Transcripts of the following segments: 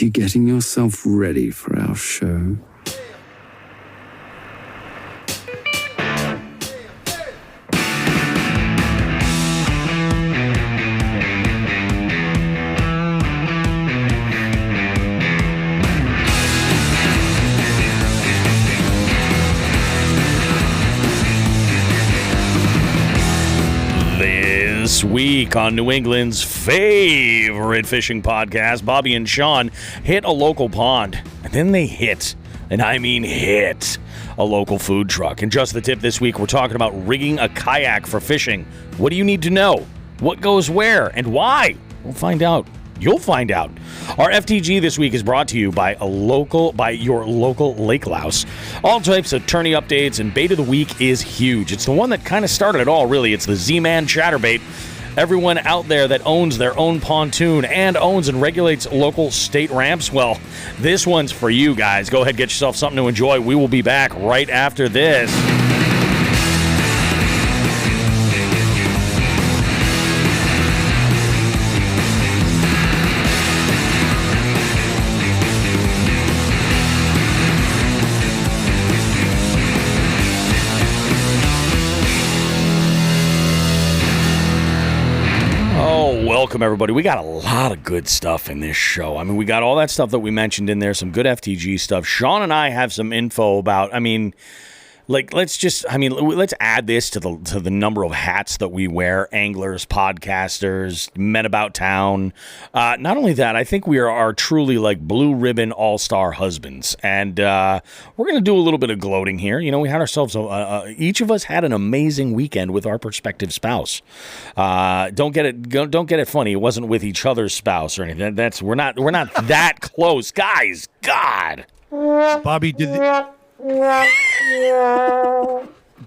you getting yourself ready for our show? This week on New England's favorite fishing podcast, Bobby and Sean hit a local pond, and then they hit, and I mean hit, a local food truck. And just the tip this week, we're talking about rigging a kayak for fishing. What do you need to know? What goes where and why? We'll find out. You'll find out. Our FTG this week is brought to you by your local lake louse. All types of tourney updates, and bait of the week is huge. It's the one that kind of started it all, really. It's the Z-Man Chatterbait. Everyone out there that owns their own pontoon and owns and regulates local state ramps, well, this one's for you guys. Go ahead, get yourself something to enjoy. We will be back right after this. Welcome, everybody. We got a lot of good stuff in this show. I mean, we got all that stuff that we mentioned in there, some good FTG stuff. Sean and I have some info about, let's add this to the number of hats that we wear, anglers, podcasters, men about town. Not only that, I think we are truly like blue ribbon all-star husbands. And we're going to do a little bit of gloating here. You know, we had ourselves, each of us had an amazing weekend with our prospective spouse. Don't get it funny. It wasn't with each other's spouse or anything. We're not that close. Guys, God. Bobby, did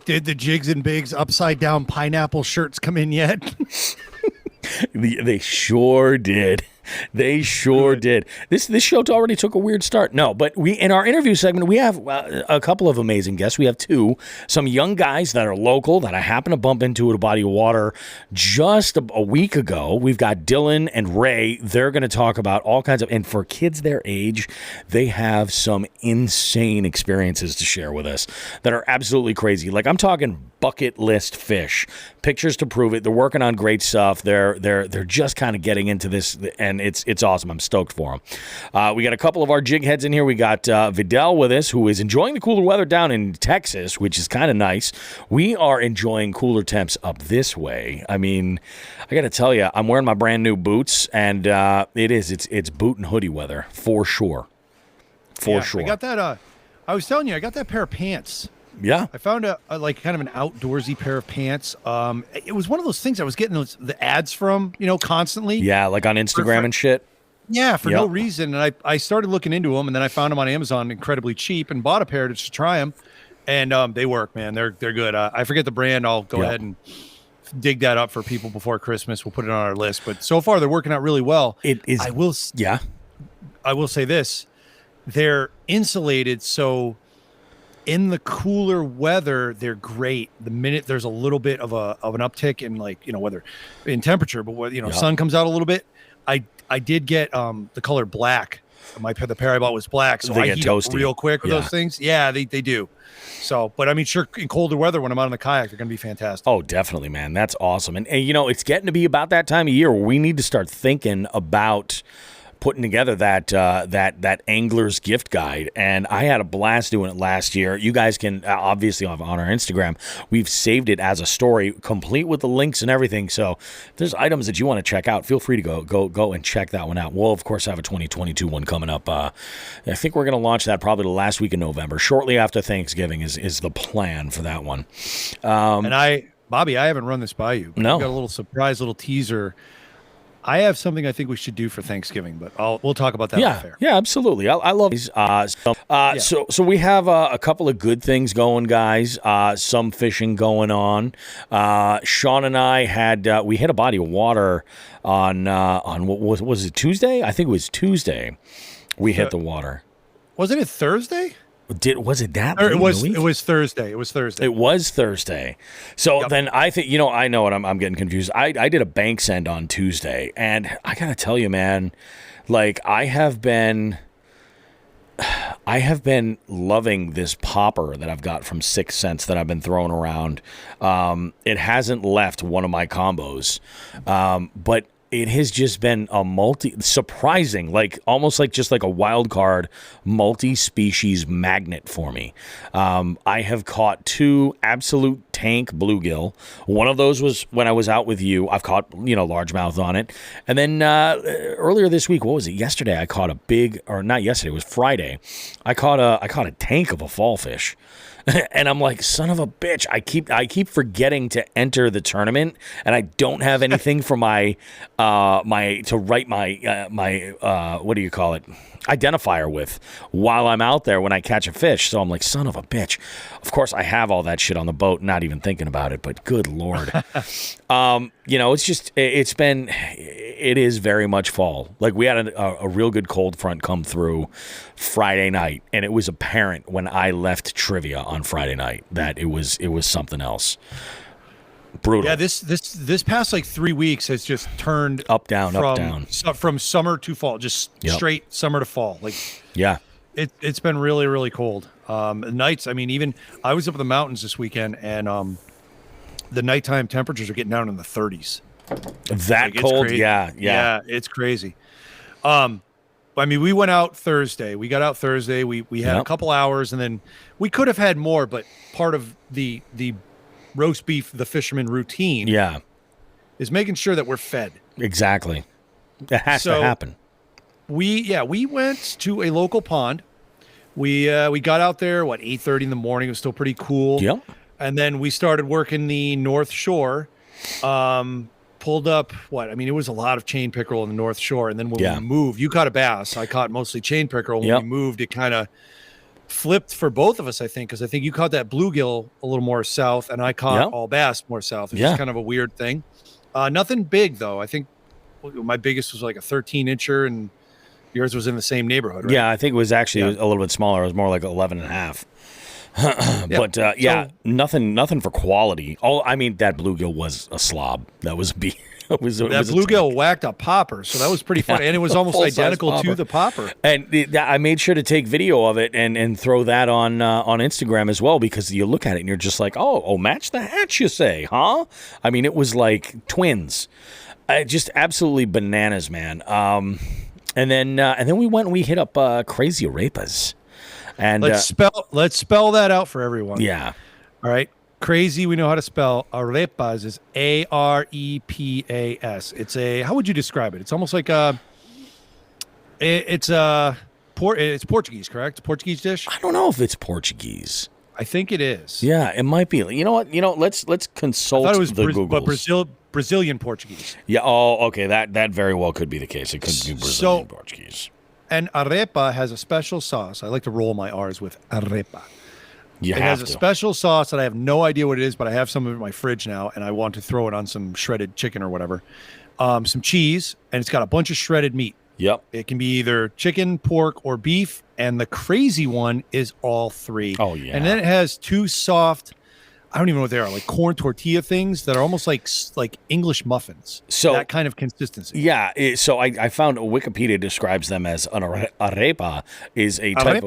the Jigs and Bigs upside down pineapple shirts come in yet? They sure did. They sure did. This show already took a weird start. No, but we in our interview segment, we have a couple of amazing guests. We have some young guys that are local that I happen to bump into at a body of water just a week ago. We've got Dylan and Ray. They're going to talk about all kinds of, and for kids their age, they have some insane experiences to share with us that are absolutely crazy. Like, I'm talking bucket list fish, pictures to prove it. They're working on great stuff. They're just kind of getting into this, and it's awesome. I'm stoked for them. We got a couple of our jig heads in here. We got Vidal with us, who is enjoying the cooler weather down in Texas, which is kind of nice. We are enjoying cooler temps up this way. I mean, I got to tell you, I'm wearing my brand new boots, and it's boot and hoodie weather for sure. For sure. I got that. I was telling you, I got that pair of pants. Yeah. I found a kind of an outdoorsy pair of pants. It was one of those things I was getting the ads from, constantly. Yeah, like on Instagram and shit. Yeah, for no reason. And I started looking into them, and then I found them on Amazon incredibly cheap and bought a pair to just try them. And they work, man. They're good. I forget the brand. I'll go ahead and dig that up for people before Christmas. We'll put it on our list. But so far, they're working out really well. It is. I will say this. They're insulated, so in the cooler weather, they're great. The minute there's a little bit of an uptick in whether in temperature, but sun comes out a little bit. I did get the color black. The pair I bought was black, so I heat up real quick with those things. Yeah, they do. So, but I mean, sure, in colder weather when I'm out on the kayak, they're going to be fantastic. Oh, definitely, man. That's awesome. And it's getting to be about that time of year where we need to start thinking about putting together that angler's gift guide, and I had a blast doing it last year. You guys can obviously on our Instagram, we've saved it as a story, complete with the links and everything. So if there's items that you want to check out, feel free to go and check that one out. We'll of course have a 2022 one coming up. I think we're going to launch that probably the last week of November, shortly after Thanksgiving is the plan for that one. And Bobby, I haven't run this by you. No, got a little surprise, little teaser. I have something I think we should do for Thanksgiving, but we'll talk about that. Yeah, absolutely. I love these. So we have a couple of good things going, guys. Some fishing going on. Sean and I we hit a body of water on what was it, Tuesday? I think it was Tuesday. We hit the water. Wasn't it Thursday? Was it that? It was Thursday. It was Thursday. So then I think, I know what I'm getting confused. I did a bank send on Tuesday, and I gotta tell you, man, Like I have been loving this popper that I've got from 6 Cents that I've been throwing around. It hasn't left one of my combos, but it has just been a surprising, like almost like just like a wild card multi-species magnet for me. I have caught 2 absolute tank bluegill. One of those was when I was out with you. I've caught, largemouth on it. And then earlier this week, what was it? Yesterday, I caught not yesterday, it was Friday. I caught a tank of a fall fish. And I'm like, son of a bitch! I keep forgetting to enter the tournament, and I don't have anything for my to write my what do you call it, identifier with while I'm out there when I catch a fish. So I'm like, son of a bitch. Of course, I have all that shit on the boat, not even thinking about it. But good lord, it's just it is very much fall. Like we had a real good cold front come through Friday night, and it was apparent when I left trivia on Friday night that it was something else. Brutal. Yeah, this past like 3 weeks has just turned up down. From summer to fall, just straight summer to fall. Like yeah, it's been really really cold. Nights, I mean, even I was up in the mountains this weekend, and the nighttime temperatures are getting down in the 30s. That cold, yeah, it's crazy. I mean, we went out Thursday. We got out Thursday. We had a couple hours, and then we could have had more, but part of the roast beef, the fisherman routine, is making sure that we're fed. Exactly. It has to happen. We went to a local pond. We got out there 8:30 in the morning. It was still pretty cool. Yep. And then we started working the North Shore. Pulled up it was a lot of chain pickerel in the North Shore, and then when we moved, you caught a bass, I caught mostly chain pickerel. When we moved, it kind of flipped for both of us, I think, because I think you caught that bluegill a little more south, and I caught all bass more south. It's just kind of a weird thing. Nothing big though. I think my biggest was like a 13-incher, and yours was in the same neighborhood, right? Yeah, I think it was actually a little bit smaller. It was more like 11 and a half. But nothing for quality. That bluegill was a slob. That was that bluegill whacked a popper, so that was pretty funny, and it was almost identical to the popper. And I made sure to take video of it and throw that on Instagram as well, because you look at it and you're just like, oh, match the hatch, you say, huh? I mean, it was like twins, just absolutely bananas, man. And then we went and we hit up Crazy Arepas. And let's spell that out for everyone. Yeah. All right. Crazy, we know how to spell. Arepas is Arepas. It's how would you describe it? It's almost like it's Portuguese, correct? Portuguese dish? I don't know if it's Portuguese. I think it is. Yeah, it might be. You know what? Let's consult I thought it was the Googles. But Brazilian Portuguese. Yeah. Oh, okay. That very well could be the case. It could be Brazilian Portuguese. And arepa has a special sauce. I like to roll my R's with arepa. It has a special sauce that I have no idea what it is, but I have some of it in my fridge now, and I want to throw it on some shredded chicken or whatever. Some cheese, and it's got a bunch of shredded meat. Yep. It can be either chicken, pork, or beef, and the crazy one is all three. Oh, yeah. And then it has two soft, I don't even know what they are, like corn tortilla things that are almost like English muffins. So that kind of consistency. Yeah. So I found Wikipedia describes them as an arepa is a type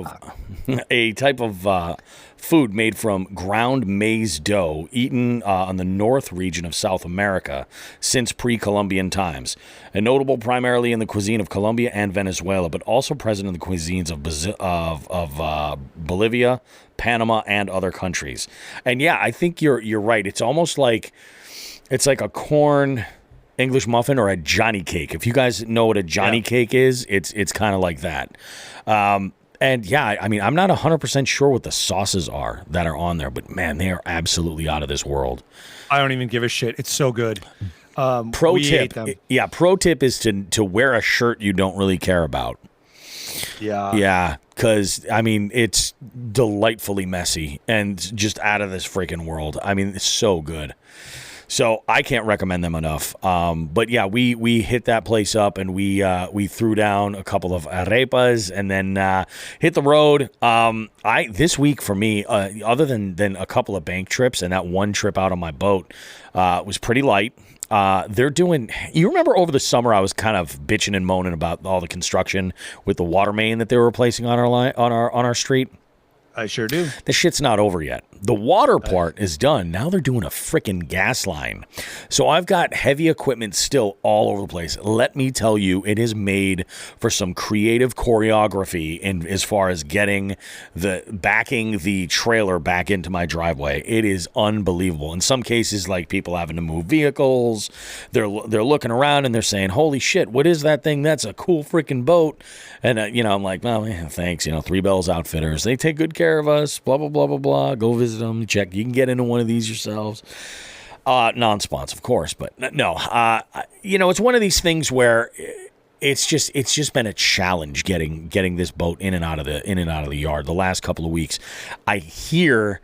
of food made from ground maize dough eaten on the north region of South America since pre-Columbian times, and notable primarily in the cuisine of Colombia and Venezuela, but also present in the cuisines of Bolivia, Panama, and other countries. And yeah, I think you're right. It's almost like a corn English muffin or a Johnny cake. If you guys know what a Johnny cake is, it's kind of like that. And yeah, I mean, I'm not 100% sure what the sauces are that are on there, but man, they are absolutely out of this world. I don't even give a shit. It's so good. Pro tip is to wear a shirt you don't really care about. Yeah. Yeah, because, I mean, it's delightfully messy and just out of this freaking world. I mean, it's so good. So I can't recommend them enough. But yeah, we hit that place up and we threw down a couple of arepas and then hit the road. This week for me, other than a couple of bank trips and that one trip out on my boat, was pretty light. they're doing. You remember over the summer, I was kind of bitching and moaning about all the construction with the water main that they were replacing on our line, on our street. I sure do. The shit's not over yet. The water part is done. Now they're doing a freaking gas line. So I've got heavy equipment still all over the place. Let me tell you, it is made for some creative choreography in as far as backing the trailer back into my driveway. It is unbelievable. In some cases, like people having to move vehicles, they're looking around and they're saying, "Holy shit, what is that thing? That's a cool freaking boat." And I'm like, "Well, yeah, thanks. Three Bells Outfitters. They take good care of us, blah, blah, blah, blah, blah. Go visit them, check. You can get into one of these yourselves." Non-sponsor, of course, but no. It's one of these things where it's just been a challenge getting this boat in and out of the yard the last couple of weeks. I hear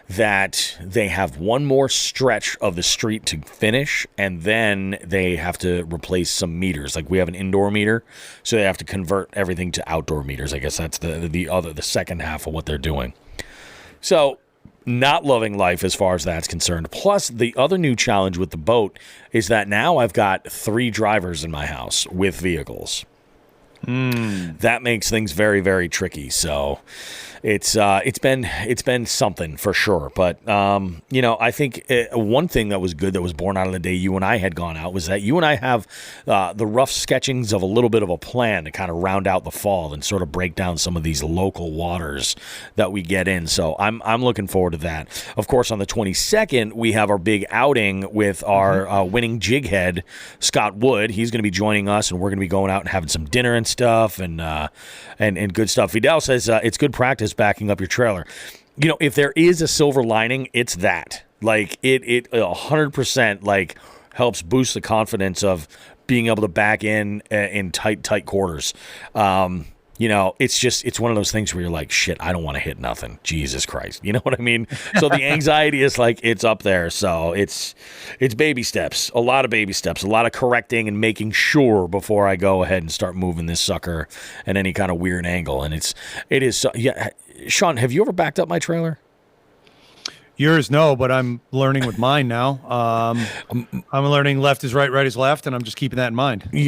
that they have one more stretch of the street to finish, and then they have to replace some meters. Like, we have an indoor meter, so they have to convert everything to outdoor meters. I guess that's the second half of what they're doing. So, not loving life as far as that's concerned. Plus, the other new challenge with the boat is that now I've got 3 drivers in my house with vehicles. That makes things very, very tricky. So it's been something for sure. But I think one thing that was good that was born out of the day you and I had gone out was that you and I have the rough sketchings of a little bit of a plan to kind of round out the fall and sort of break down some of these local waters that we get in. So I'm looking forward to that. Of course, on the 22nd, we have our big outing with our winning jig head, Scott Wood. He's going to be joining us, and we're going to be going out and having some dinner and stuff and good stuff. Vidal says it's good practice backing up your trailer. If there is a silver lining, it's that. Like, it 100% like helps boost the confidence of being able to back in tight quarters. It's one of those things where you're like, shit, I don't want to hit nothing. Jesus Christ. You know what I mean? So the anxiety is like, it's up there. So it's baby steps, a lot of baby steps, a lot of correcting and making sure before I go ahead and start moving this sucker at any kind of weird angle. And it is. Yeah. Sean, have you ever backed up my trailer? Yours, no, but I'm learning with mine now. I'm learning left is right, right is left, and I'm just keeping that in mind. Can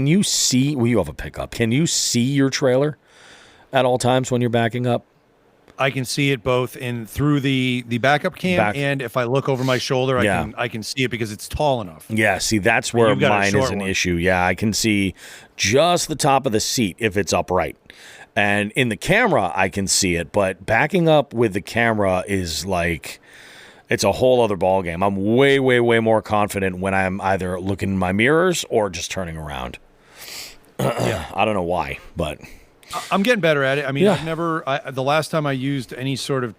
you see? Well, you have a pickup. Can you see your trailer at all times when you're backing up? I can see it both through the backup cam, and if I look over my shoulder, I can see it because it's tall enough. Yeah, see, that's where mine is an issue. Yeah, I can see just the top of the seat if it's upright. And in the camera, I can see it, but backing up with the camera is like, it's a whole other ballgame. I'm way, way, way more confident when I'm either looking in my mirrors or just turning around. I don't know why, but I'm getting better at it. I mean, the last time I used any sort of,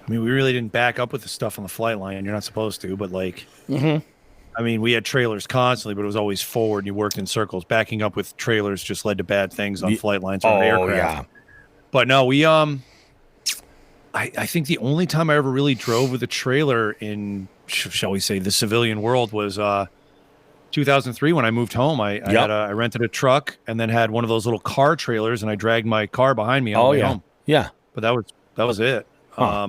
we really didn't back up with the stuff on the flight line. You're not supposed to, but like, we had trailers constantly, but it was always forward and you worked in circles. Backing up with trailers just led to bad things on flight lines or aircraft. Yeah. But no, we, I think the only time I ever really drove with a trailer in, shall we say, the civilian world was 2003 when I moved home. I rented a truck and then had one of those little car trailers, and I dragged my car behind me on the way home. Yeah, but that was it. Huh.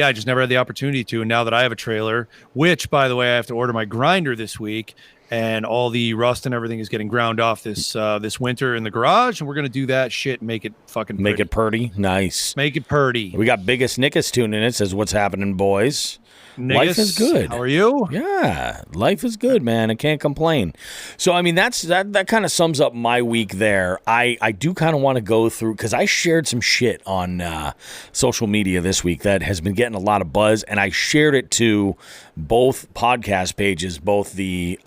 I just never had the opportunity to. And now that I have a trailer, which, by the way, I have to order my grinder this week, and all the rust and everything is getting ground off this winter in the garage, and we're gonna do that shit and make it fucking pretty. Make it purty. Nice. Make it purty. We got Biggest Nickus tuning in. It says, "What's happening, boys?" Nickus, life is good. How are you? Yeah, life is good, man. I can't complain. So, that kind of sums up my week there. I do kind of want to go through, because I shared some shit on social media this week that has been getting a lot of buzz, and I shared it to both podcast pages, both the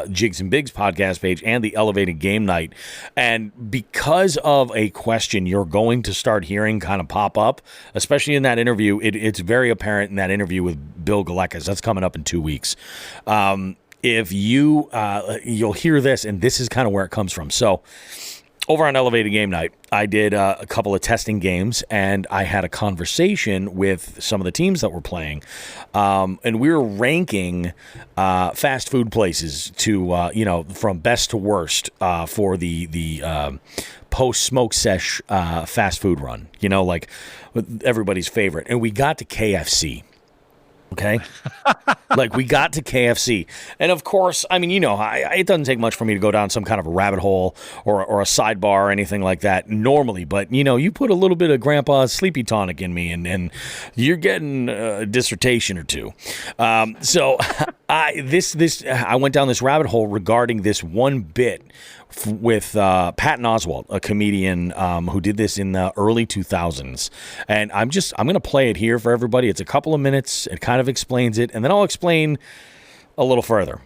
Jigs and Bigs podcast page and the Elevated Game Night. And because of a question you're going to start hearing kind of pop up, especially in that interview, it's very apparent in that interview with Bill Galekas. That's coming up in 2 weeks. If you'll hear this, and this is kind of where it comes from. So over on Elevated Game Night, I did a couple of testing games, and I had a conversation with some of the teams that were playing. And we were ranking fast food places to, from best to worst for the post-smoke sesh fast food run, like everybody's favorite. And we got to KFC. Okay. Like, we got to KFC. And of course, I mean, it doesn't take much for me to go down some kind of a rabbit hole or a sidebar or anything like that normally. But, you put a little bit of Grandpa's sleepy tonic in me and you're getting a dissertation or two. So I went down this rabbit hole regarding this one bit with Patton Oswalt, a comedian who did this in the early 2000s. And I'm going to play it here for everybody. It's a couple of minutes. It kind of explains it. And then I'll explain a little further.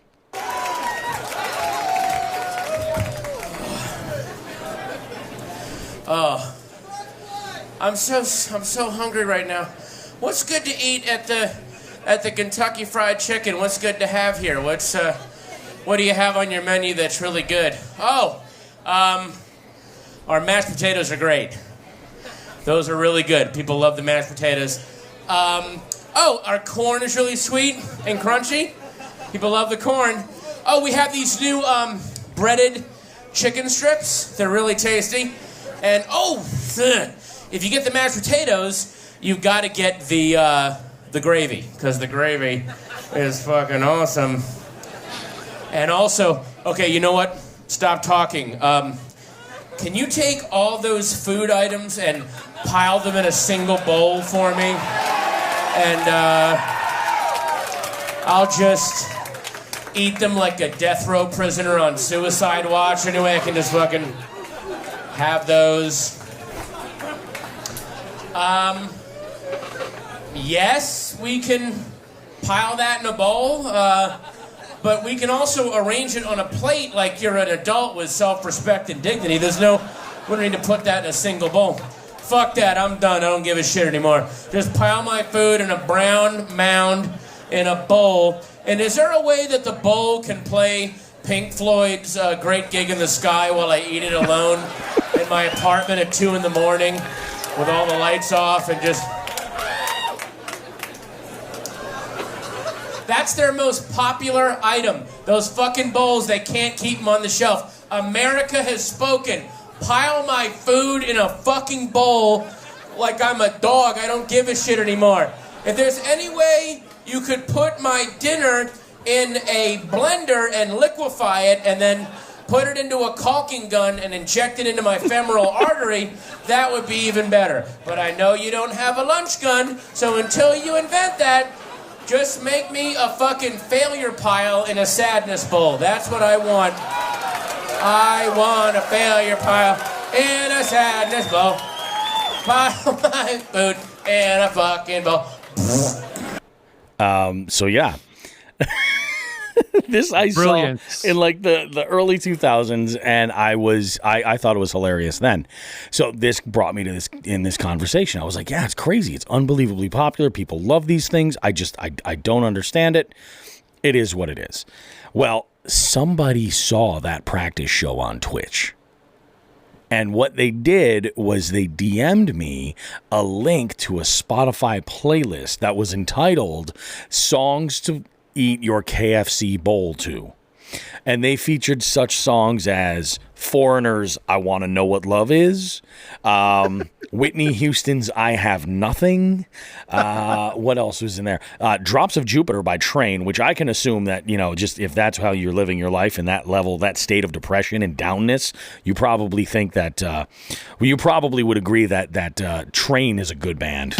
Oh, I'm so hungry right now. What's good to eat at the Kentucky Fried Chicken? What's good to have here? What do you have on your menu that's really good? Oh, our mashed potatoes are great. Those are really good. People love the mashed potatoes. Our corn is really sweet and crunchy. People love the corn. Oh, we have these new breaded chicken strips. They're really tasty. And if you get the mashed potatoes, you've got to get the gravy, because the gravy is fucking awesome. And also, okay, you know what? Stop talking. Can you take all those food items and pile them in a single bowl for me? And I'll just eat them like a death row prisoner on suicide watch. Anyway, I can just fucking have those. Yes, we can pile that in a bowl. But we can also arrange it on a plate like you're an adult with self-respect and dignity. We don't need to put that in a single bowl. Fuck that, I'm done. I don't give a shit anymore. Just pile my food in a brown mound in a bowl. And is there a way that the bowl can play Pink Floyd's Great Gig in the Sky while I eat it alone in my apartment at 2 in the morning with all the lights off and just... That's their most popular item. Those fucking bowls, they can't keep them on the shelf. America has spoken. Pile my food in a fucking bowl like I'm a dog. I don't give a shit anymore. If there's any way you could put my dinner in a blender and liquefy it and then put it into a caulking gun and inject it into my femoral artery, that would be even better. But I know you don't have a lunch gun, so until you invent that, just make me a fucking failure pile in a sadness bowl. That's what I want. I want a failure pile in a sadness bowl. Pile my food in a fucking bowl. So yeah. This I Brilliant. saw in like the early 2000s, and I thought it was hilarious then. So this brought me to this conversation. I was like, yeah, it's crazy. It's unbelievably popular. People love these things. I don't understand it. It is what it is. Well, somebody saw that practice show on Twitch. And what they did was they DM'd me a link to a Spotify playlist that was entitled Songs to Eat Your KFC Bowl To. And they featured such songs as Foreigner's I Want to Know What Love Is, Whitney Houston's I Have Nothing. What else was in there? Drops of Jupiter by Train, which I can assume that, just if that's how you're living your life in that level, that state of depression and downness, you probably think that, you probably would agree that Train is a good band.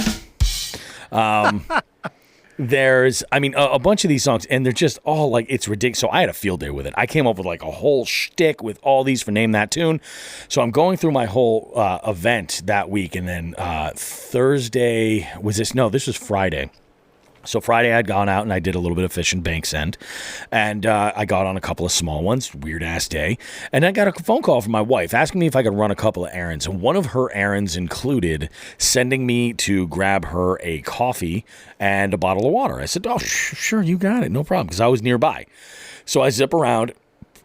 There's, a bunch of these songs, and they're just all like, it's ridiculous. So I had a field day with it. I came up with like a whole shtick with all these for Name That Tune. So I'm going through my whole event that week, and then Thursday this was Friday. So Friday I'd gone out and I did a little bit of fishing Banks End, and I got on a couple of small ones, weird ass day. And I got a phone call from my wife asking me if I could run a couple of errands. And one of her errands included sending me to grab her a coffee and a bottle of water. I said, oh, sure, you got it. No problem. Because I was nearby. So I zip around.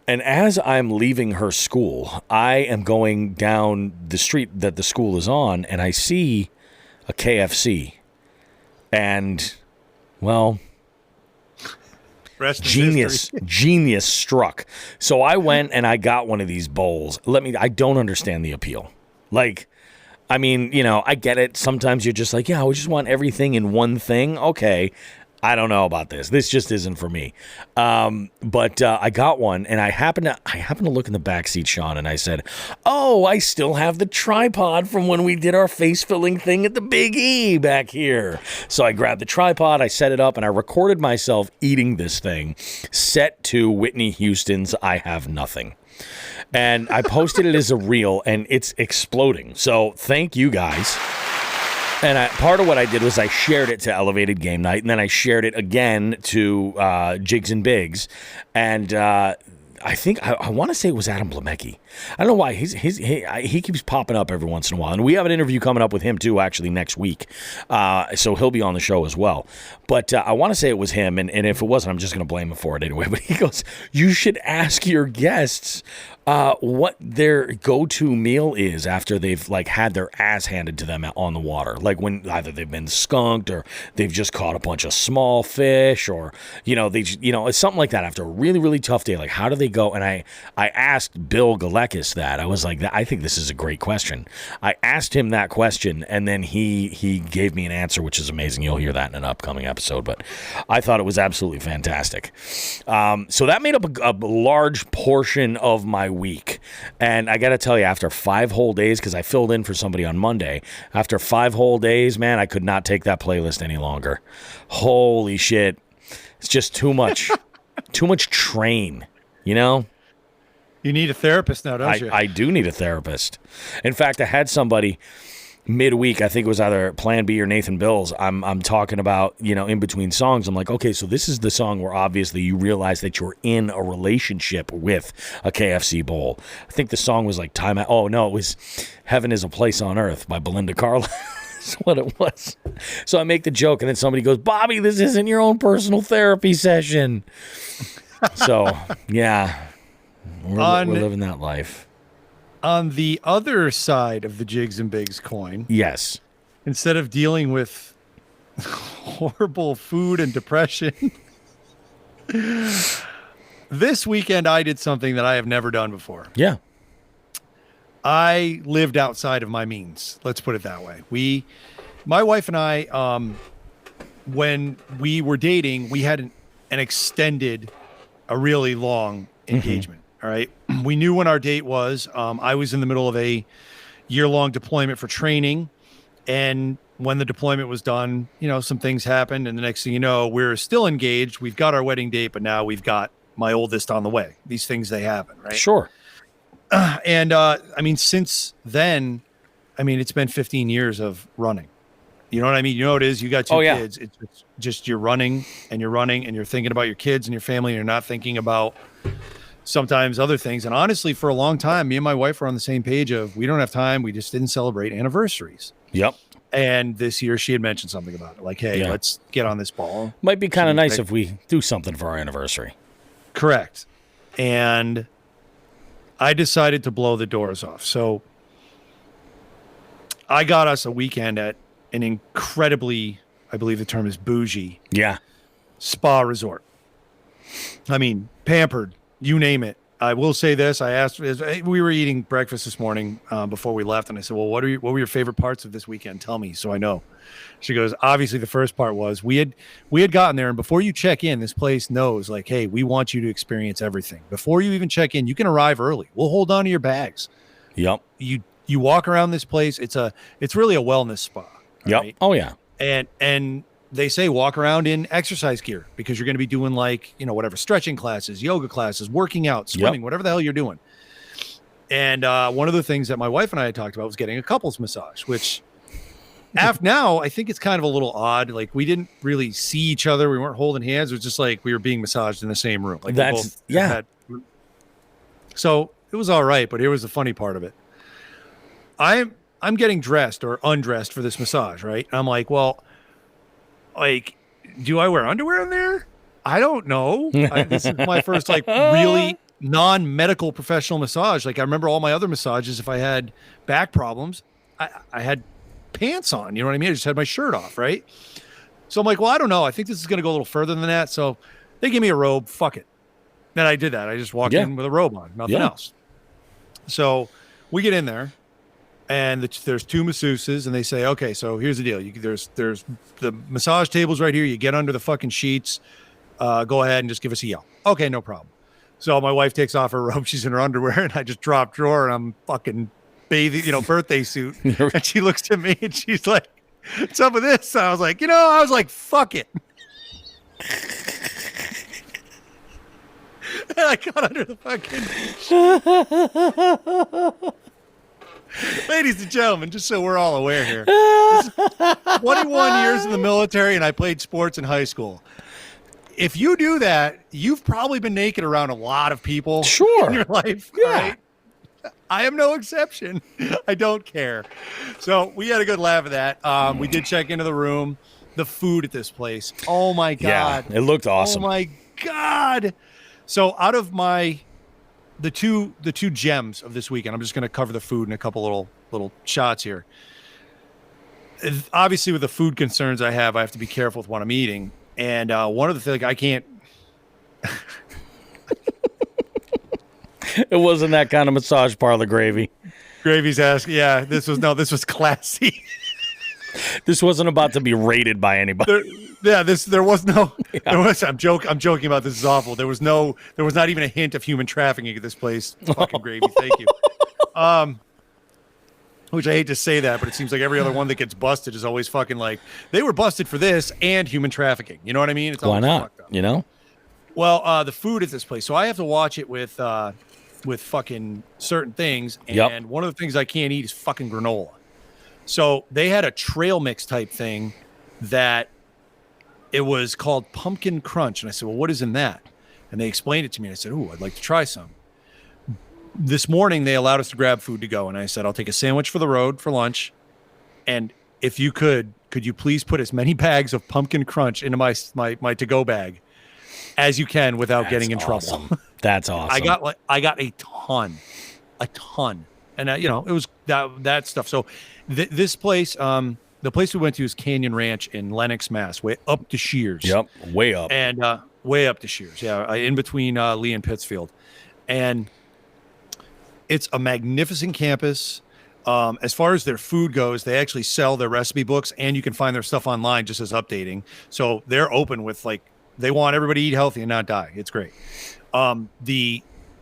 And as I'm leaving her school, I am going down the street that the school is on, and I see a KFC. And... well, genius struck. So I went and I got one of these bowls. I don't understand the appeal. Like, I get it. Sometimes you're just like, yeah, I just want everything in one thing. Okay. I don't know about this. This just isn't for me. But I got one, and I happened to look in the back seat, Sean, and I said, "Oh, I still have the tripod from when we did our face filling thing at the Big E back here." So I grabbed the tripod, I set it up, and I recorded myself eating this thing, set to Whitney Houston's "I Have Nothing." And I posted it as a reel, and it's exploding. So thank you guys. And part of what I did was I shared it to Elevated Game Night, and then I shared it again to Jigs and Bigs. And I think I want to say it was Adam Blemecki. I don't know why he keeps popping up every once in a while, and we have an interview coming up with him too, actually next week. So he'll be on the show as well. But I want to say it was him, and if it wasn't, I'm just going to blame him for it anyway. But he goes, "You should ask your guests what their go-to meal is after they've like had their ass handed to them on the water, like when either they've been skunked or they've just caught a bunch of small fish, or it's something like that after a really, really tough day. Like, how do they go?" And I asked Bill Galekis that. I was like, I think this is a great question. I asked him that question, and then he gave me an answer, which is amazing. You'll hear that in an upcoming episode, but I thought it was absolutely fantastic. So that made up a large portion of my week. And I got to tell you, after 5 whole days, because I filled in for somebody on Monday, after 5 whole days, man, I could not take that playlist any longer. Holy shit. It's just too much, too much train, you know? You need a therapist now, don't you? I do need a therapist. In fact, I had somebody midweek, I think it was either Plan B or Nathan Bills. I'm talking about, in between songs. I'm like, okay, so this is the song where obviously you realize that you're in a relationship with a KFC bowl. I think the song was like Time Out. Oh, no, it was Heaven is a Place on Earth by Belinda Carlisle. That's what it was. So I make the joke, and then somebody goes, "Bobby, this isn't your own personal therapy session." So, yeah, we're living that life. On the other side of the Jigs and Bigs coin, yes, instead of dealing with horrible food and depression, this weekend I did something that I have never done before. Yeah. I lived outside of my means. Let's put it that way. My wife and I, when we were dating, we had an extended, a really long engagement. All right. We knew when our date was. I was in the middle of a year-long deployment for training. And when the deployment was done, some things happened. And the next thing you know, we're still engaged. We've got our wedding date, but now we've got my oldest on the way. These things, they happen, right? Sure. And since then, it's been 15 years of running. You know what I mean? You know what it is? You got 2 kids. It's just you're running and you're thinking about your kids and your family, and you're not thinking about sometimes other things. And honestly, for a long time, me and my wife were on the same page of we don't have time. We just didn't celebrate anniversaries. Yep. And this year she had mentioned something about it. Like, hey, let's get on this ball. Might be kind of nice if we do something for our anniversary. Correct. And I decided to blow the doors off. So I got us a weekend at an incredibly, I believe the term is bougie. Yeah. Spa resort. Pampered. You name it. I will say this. I asked, we were eating breakfast this morning before we left, and I said, well, what were your favorite parts of this weekend? Tell me so I know. She goes, obviously the first part was we had gotten there, and before you check in, this place knows, like, hey, we want you to experience everything. Before you even check in, you can arrive early. We'll hold on to your bags. Yep. You walk around this place. It's really a wellness spa. Yep. Right? Oh yeah. And they say walk around in exercise gear because you're going to be doing whatever stretching classes, yoga classes, working out, swimming, whatever the hell you're doing. And one of the things that my wife and I had talked about was getting a couples massage, which now I think it's kind of a little odd. Like, we didn't really see each other. We weren't holding hands. It was just like we were being massaged in the same room. Like, so it was all right. But here was the funny part of it. I'm getting dressed or undressed for this massage, right? And I'm like, well, like, do I wear underwear in there? I don't know. This is my first really non-medical professional massage. Like, I remember all my other massages, if I had back problems, I had pants on, you know what I mean? I just had my shirt off, right? So I'm like, well, I don't know. I think this is going to go a little further than that. So they gave me a robe. Fuck it. Then I did that. I just walked in with a robe on, nothing else. So we get in there, And there's two masseuses, and they say, okay, so here's the deal. There's the massage tables right here. You get under the fucking sheets. Go ahead and just give us a yell. Okay, no problem. So my wife takes off her robe. She's in her underwear, and I just drop drawer, and I'm fucking bathing, birthday suit. And she looks at me, and she's like, what's up with this? I was like, fuck it. And I got under the fucking ladies and gentlemen, just so we're all aware here, this is 21 years in the military, and I played sports in high school. If you do that, you've probably been naked around a lot of people in your life. Yeah. Right? I am no exception. I don't care. So we had a good laugh at that. We did check into the room. The food at this place. Oh my God. Yeah, it looked awesome. Oh my God. So out of the two gems of this weekend, I'm just going to cover the food in a couple little shots here. Obviously, with the food concerns I have to be careful with what I'm eating. And one of the things I can't. It wasn't that kind of massage parlor gravy. Gravy's asking. Yeah, this was classy. This wasn't about to be rated by anybody. There was no. Yeah. I'm joking about this is awful. There was not even a hint of human trafficking at this place. Fucking Gravy, thank you. Which I hate to say that, but it seems like every other one that gets busted is always fucking like they were busted for this and human trafficking. You know what I mean? It's why not? Well, the food at this place. So I have to watch it with fucking certain things, and one of the things I can't eat is fucking granola. So they had a trail mix type thing that it was called pumpkin crunch. And I said, well, what is in that? And they explained it to me. And I said, ooh, I'd like to try some. This morning, they allowed us to grab food to go. And I said, I'll take a sandwich for the road for lunch. And if you could you please put as many bags of pumpkin crunch into my to-go bag as you can without getting in trouble? That's awesome. I got a ton. And it was that stuff. So this place, the place we went to is Canyon Ranch in Lenox, Mass, way up to Shears. Yep, way up. And way up to Shears. Yeah, in between Lee and Pittsfield. And it's a magnificent campus. As far as their food goes, they actually sell their recipe books, and you can find their stuff online just as updating. So they're open with they want everybody to eat healthy and not die. It's great.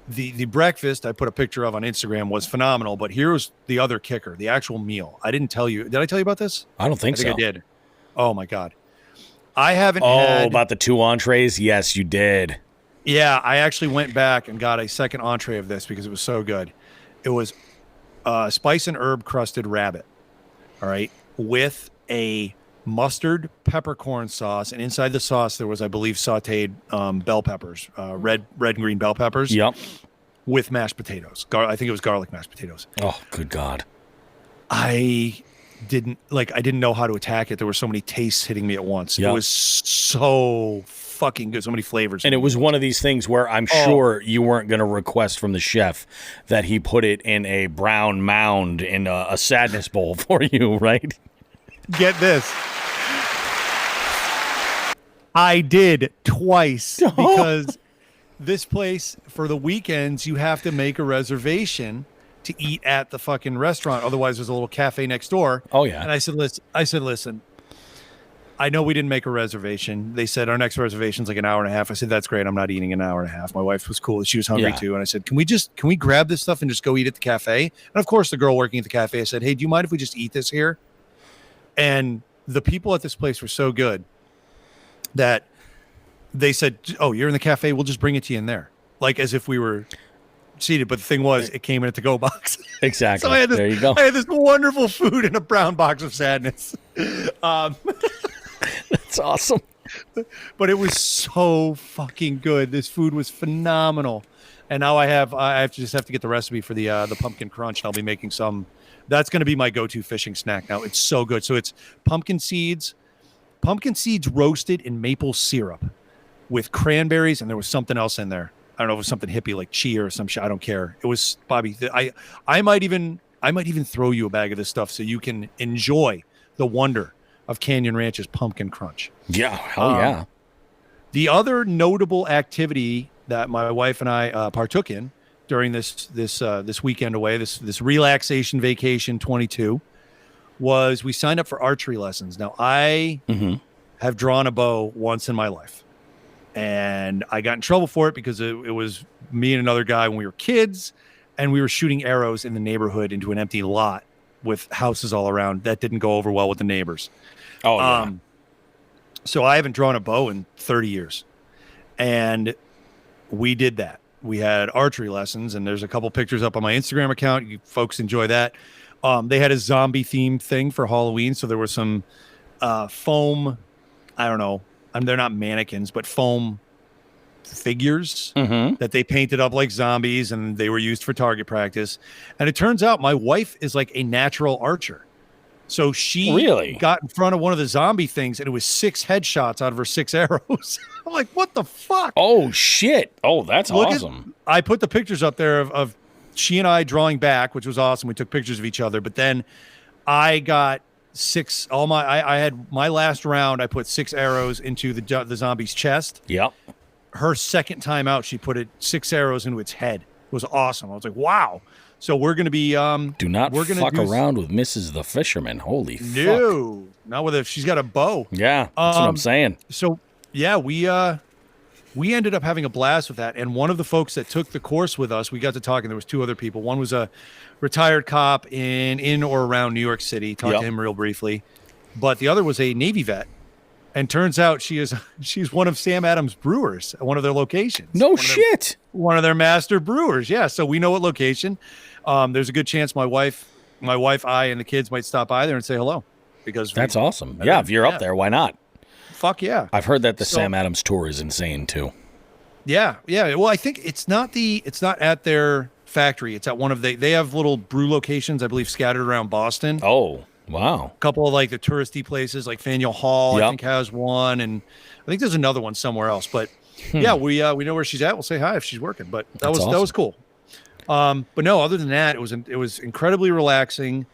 The breakfast I put a picture of on Instagram was phenomenal, but here's the other kicker, the actual meal. I didn't tell you. Did I tell you about this? I don't think so. I did. Oh my God. I haven't had about the 2 entrees? Yes, you did. Yeah, I actually went back and got a second entree of this because it was so good. It was spice and herb crusted rabbit. All right. With a mustard peppercorn sauce, and inside the sauce there was, I believe, sautéed bell peppers, red and green bell peppers. Yep. With mashed potatoes. I think it was garlic mashed potatoes. Oh, good God! I didn't know how to attack it. There were so many tastes hitting me at once. Yep. It was so fucking good. So many flavors. And it was one of these things where I'm sure you weren't going to request from the chef that he put it in a brown mound in a sadness bowl for you, right? Get this. I did twice because this place for the weekends, you have to make a reservation to eat at the fucking restaurant. Otherwise, there's a little cafe next door. Oh, yeah. And I said, listen, I know we didn't make a reservation. They said our next reservation's like an hour and a half. I said, that's great. I'm not eating an hour and a half. My wife was cool. She was hungry too. And I said, can we grab this stuff and just go eat at the cafe? And of course, the girl working at the cafe, I said, hey, do you mind if we just eat this here? And the people at this place were so good that they said, oh, you're in the cafe, we'll just bring it to you in there. Like as if we were seated. But the thing was, it came in a to-go box. Exactly. So there you go. I had this wonderful food in a brown box of sadness. That's awesome. But it was so fucking good. This food was phenomenal. And now I just have to get the recipe for the pumpkin crunch. And I'll be making some. That's going to be my go-to fishing snack now. It's so good. So it's pumpkin seeds roasted in maple syrup with cranberries, and there was something else in there. I don't know if it was something hippie like chia or some shit. I don't care. It was, Bobby. I might even throw you a bag of this stuff so you can enjoy the wonder of Canyon Ranch's pumpkin crunch. Yeah, hell yeah. The other notable activity that my wife and I partook in during this weekend away, this relaxation vacation 22, was we signed up for archery lessons. Now I have drawn a bow once in my life, and I got in trouble for it because it was me and another guy when we were kids, and we were shooting arrows in the neighborhood into an empty lot with houses all around. That didn't go over well with the neighbors. Oh, yeah. So I haven't drawn a bow in 30 years, and we did that. We had archery lessons, and there's a couple pictures up on my Instagram account. You folks enjoy that. They had a zombie themed thing for Halloween. So there was some foam, I don't know. They're not mannequins, but foam figures that they painted up like zombies, and they were used for target practice. And it turns out my wife is like a natural archer. So she got in front of one of the zombie things, and it was 6 headshots out of her 6 arrows. I'm like, what the fuck? Oh, shit. Oh, that's awesome. I put the pictures up there of she and I drawing back, which was awesome. We took pictures of each other, but then I got 6. I had my last round. I put 6 arrows into the zombie's chest. Yep. Her second time out, she put 6 arrows into its head. It was awesome. I was like, wow. So we're going to be do not fuck around with Mrs. the Fisherman. Holy fuck. No, not with she's got a bow. Yeah, that's what I'm saying. So yeah, we ended up having a blast with that. And one of the folks that took the course with us, we got to talking. There was 2 other people. One was a retired cop in or around New York City. Talked to him real briefly, but the other was a Navy vet. And turns out she's one of Sam Adams' brewers at one of their locations. No shit. One of their master brewers. Yeah. So we know what location. There's a good chance my wife, I, and the kids might stop by there and say hello, because that's awesome. Yeah. If you're up there, why not? Fuck yeah. I've heard that the Sam Adams tour is insane too. Yeah. Yeah. Well, I think it's not at their factory. It's at one of they have little brew locations, I believe, scattered around Boston. Oh, wow. A couple of like the touristy places, like Faneuil Hall, I think has one, and I think there's another one somewhere else. But yeah, we know where she's at. We'll say hi if she's working. But that was cool. But no, other than that, it was incredibly relaxing.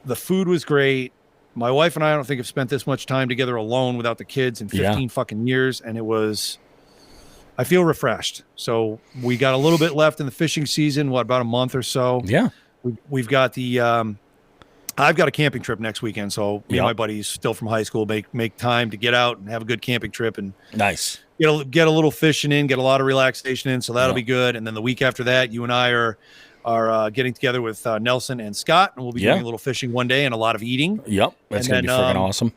The food was great. My wife and I don't think have spent this much time together alone without the kids in 15 fucking years, and I feel refreshed. So we got a little bit left in the fishing season. About a month or so? Yeah. We've got the. I've got a camping trip next weekend, so me and my buddies still from high school make time to get out and have a good camping trip and nice get a little fishing in, get a lot of relaxation in. So that'll be good. And then the week after that, you and I are getting together with Nelson and Scott, and we'll be doing a little fishing one day and a lot of eating. Yep, that's gonna be freaking awesome.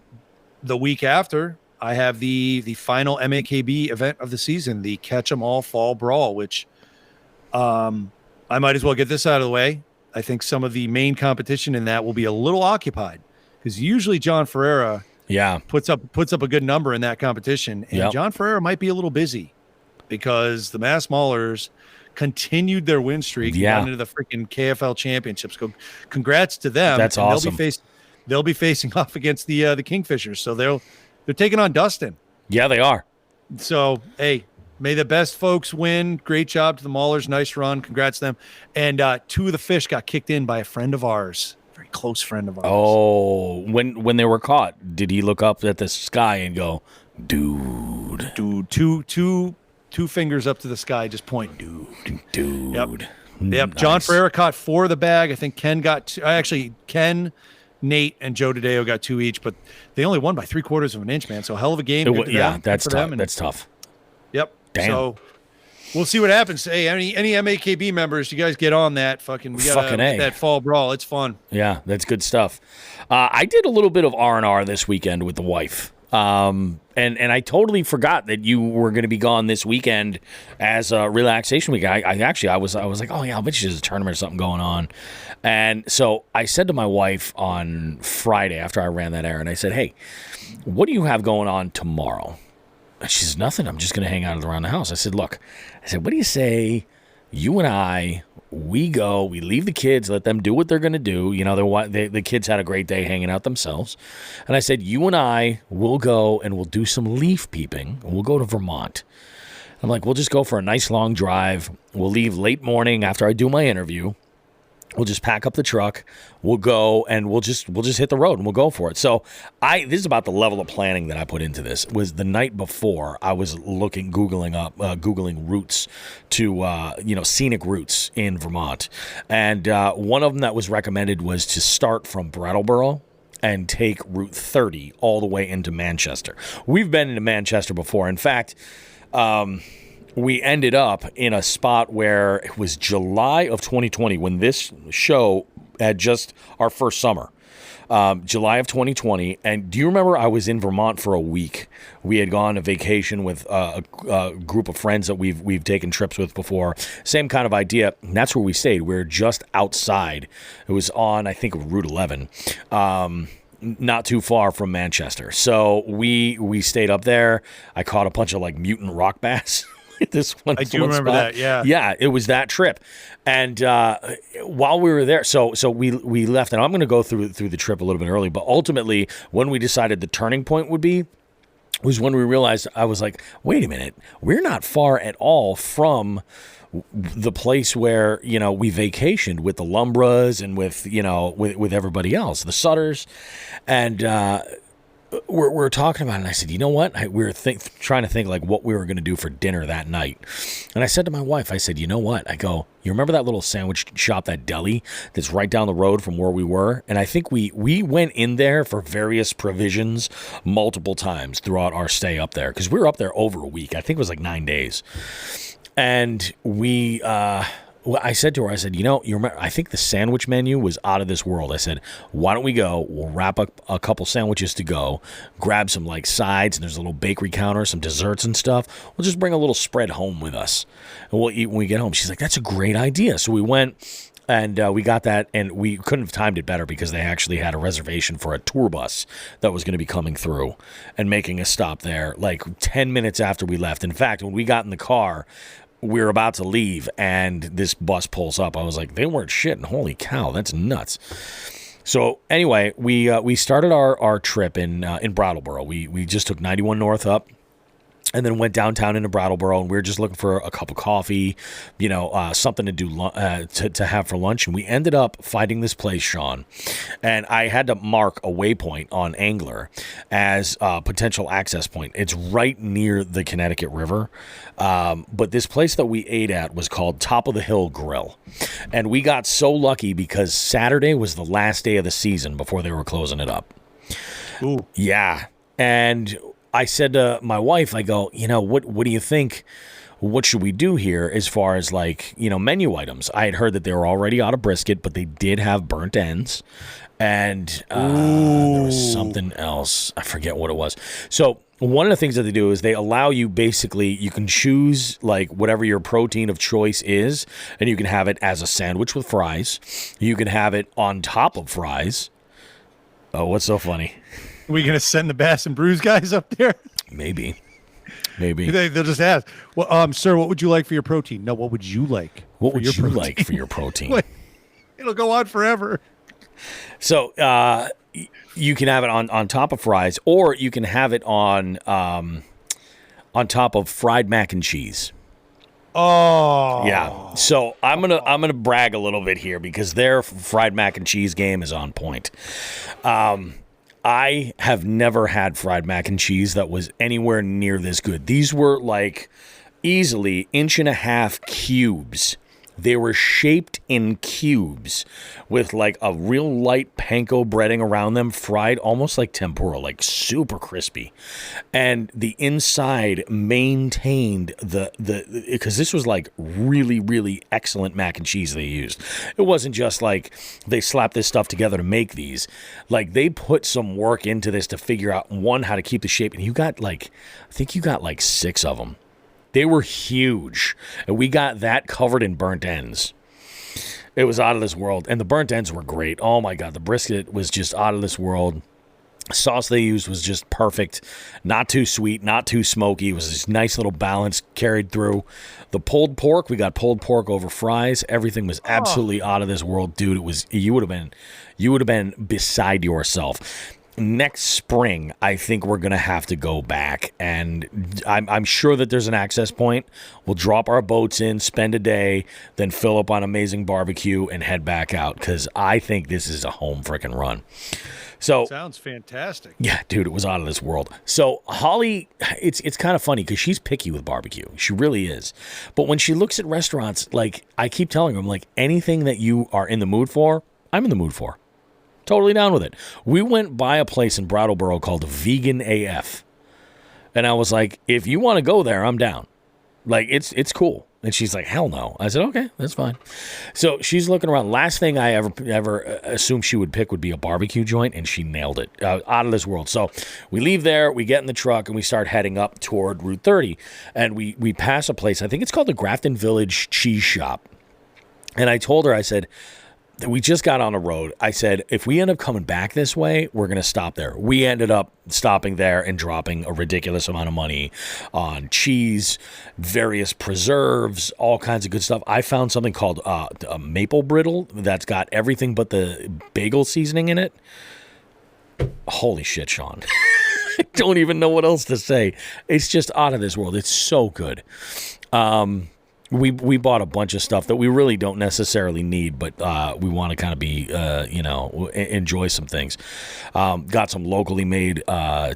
The week after, I have the final MAKB event of the season, the Catch 'em All Fall Brawl, which I might as well get this out of the way. I think some of the main competition in that will be a little occupied, because usually John Ferreira puts up a good number in that competition, and John Ferreira might be a little busy because the Mass Maulers continued their win streak and got into the freaking KFL championships. Congrats to them. That's awesome. They'll be facing off against the Kingfishers, so they're taking on Dustin. Yeah, they are. So hey, may the best folks win. Great job to the Maulers. Nice run. Congrats to them. And 2 of the fish got kicked in by a friend of ours, a very close friend of ours. Oh, when they were caught, did he look up at the sky and go, dude, two fingers up to the sky, just point, dude. Yep. Nice. John Ferreira caught 4 of the bag. I think Ken got 2. Actually, Ken, Nate, and Joe Tadeo got 2 each, but they only won by 3/4 of an inch, man. So hell of a game. That's tough. That's tough. Yep. Damn. So we'll see what happens. Hey, any MAKB members, you guys get on that. We got that fall brawl. It's fun. Yeah, that's good stuff. I did a little bit of R&R this weekend with the wife. And I totally forgot that you were going to be gone this weekend as a relaxation week. I was like, oh yeah, I bet there's a tournament or something going on. And so I said to my wife on Friday after I ran that errand, I said, hey, what do you have going on tomorrow? And she says, nothing. I'm just going to hang out around the house. I said, look, what do you say you and I, we leave the kids, let them do what they're going to do. You know, the kids had a great day hanging out themselves. And I said, you and I will go and we'll do some leaf peeping. And we'll go to Vermont. I'm like, we'll just go for a nice long drive. We'll leave late morning after I do my interview. We'll just pack up the truck. We'll go and we'll just hit the road and we'll go for it. So this is about the level of planning that I put into this. Was the night before I was googling routes to scenic routes in Vermont, and one of them that was recommended was to start from Brattleboro and take Route 30 all the way into Manchester. We've been into Manchester before. In fact, we ended up in a spot where it was July of 2020 when this show had just our first summer. July of 2020. And do you remember I was in Vermont for a week? We had gone on vacation with a group of friends that we've taken trips with before. Same kind of idea. And that's where we stayed. We were just outside. It was on, I think, Route 11. Not too far from Manchester. So we stayed up there. I caught a bunch of like mutant rock bass. This one, I do remember spot. that. Yeah. Yeah, it was that trip. And while we were there, so we left, and I'm going to go through the trip a little bit early, but ultimately when we decided the turning point would be was when we realized, I was like, wait a minute, we're not far at all from the place where, we vacationed with the Lumbras and with everybody else, the Sutters. And we're talking about it, and I said, you know what? We were trying to think like what we were going to do for dinner that night. And I said to my wife, I said, you know what? I go, you remember that little sandwich shop, that deli that's right down the road from where we were? And I think we went in there for various provisions multiple times throughout our stay up there, because we were up there over a week. I think it was like 9 days. And I said to her, I said, you remember, I think the sandwich menu was out of this world. I said, why don't we go? We'll wrap up a couple sandwiches to go, grab some like sides, and there's a little bakery counter, some desserts and stuff. We'll just bring a little spread home with us, and we'll eat when we get home. She's like, that's a great idea. So we went, and we got that, and we couldn't have timed it better because they actually had a reservation for a tour bus that was going to be coming through and making a stop there like 10 minutes after we left. In fact, when we got in the car, we were about to leave, and this bus pulls up. I was like, they weren't shitting. Holy cow, that's nuts. So anyway, we started our trip in Brattleboro. We just took 91 North up, and then went downtown into Brattleboro, and we were just looking for a cup of coffee, something to do to have for lunch. And we ended up finding this place, Sean, and I had to mark a waypoint on Angler as a potential access point. It's right near the Connecticut River, but this place that we ate at was called Top of the Hill Grill, and we got so lucky because Saturday was the last day of the season before they were closing it up. Ooh. Yeah, and I said to my wife, I go, what do you think? What should we do here as far as like, menu items? I had heard that they were already out of brisket, but they did have burnt ends. And there was something else. I forget what it was. So one of the things that they do is they allow you basically, you can choose like whatever your protein of choice is, and you can have it as a sandwich with fries. You can have it on top of fries. Oh, what's so funny? Are we going to send the Bass and Brews guys up there? Maybe. They'll just ask, well, sir, what would you like for your protein? No, what would you like? What would you like for your protein? Wait, it'll go on forever. So you can have it on top of fries, or you can have it on top of fried mac and cheese. Oh, yeah. So I'm gonna brag a little bit here because their fried mac and cheese game is on point. I have never had fried mac and cheese that was anywhere near this good. These were like easily 1.5 inch cubes. They were shaped in cubes with like a real light panko breading around them, fried almost like tempura, like super crispy. And the inside maintained because this was like really, really excellent mac and cheese they used. It wasn't just like they slapped this stuff together to make these. Like they put some work into this to figure out, one, how to keep the shape. And I think you got like 6 of them. They were huge, and we got that covered in burnt ends. It was out of this world, and the burnt ends were great. Oh, my God, the brisket was just out of this world. Sauce they used was just perfect. Not too sweet, not too smoky. It was this nice little balance carried through. The pulled pork, we got pulled pork over fries. Everything was absolutely out of this world, dude. You would have been beside yourself. next spring, I think we're going to have to go back. And I'm sure that there's an access point. We'll drop our boats in, spend a day, then fill up on amazing barbecue and head back out. Because I think this is a home freaking run. So sounds fantastic. Yeah, dude, it was out of this world. So Holly, it's kind of funny because she's picky with barbecue. She really is. But when she looks at restaurants, like I keep telling her, I'm like, anything that you are in the mood for, I'm in the mood for. Totally down with it. We went by a place in Brattleboro called Vegan AF. And I was like, if you want to go there, I'm down. Like, it's cool. And she's like, hell no. I said, okay, that's fine. So she's looking around. Last thing I ever assumed she would pick would be a barbecue joint, and she nailed it. Out of this world. So we leave there, we get in the truck, and we start heading up toward Route 30. And we pass a place, I think it's called the Grafton Village Cheese Shop. And I told her, I said, we just got on the road. I said, if we end up coming back this way, we're going to stop there. We ended up stopping there and dropping a ridiculous amount of money on cheese, various preserves, all kinds of good stuff. I found something called a maple brittle that's got everything but the bagel seasoning in it. Holy shit, Sean. I don't even know what else to say. It's just out of this world. It's so good. We bought a bunch of stuff that we really don't necessarily need, but we want to kind of be, enjoy some things. Got some locally made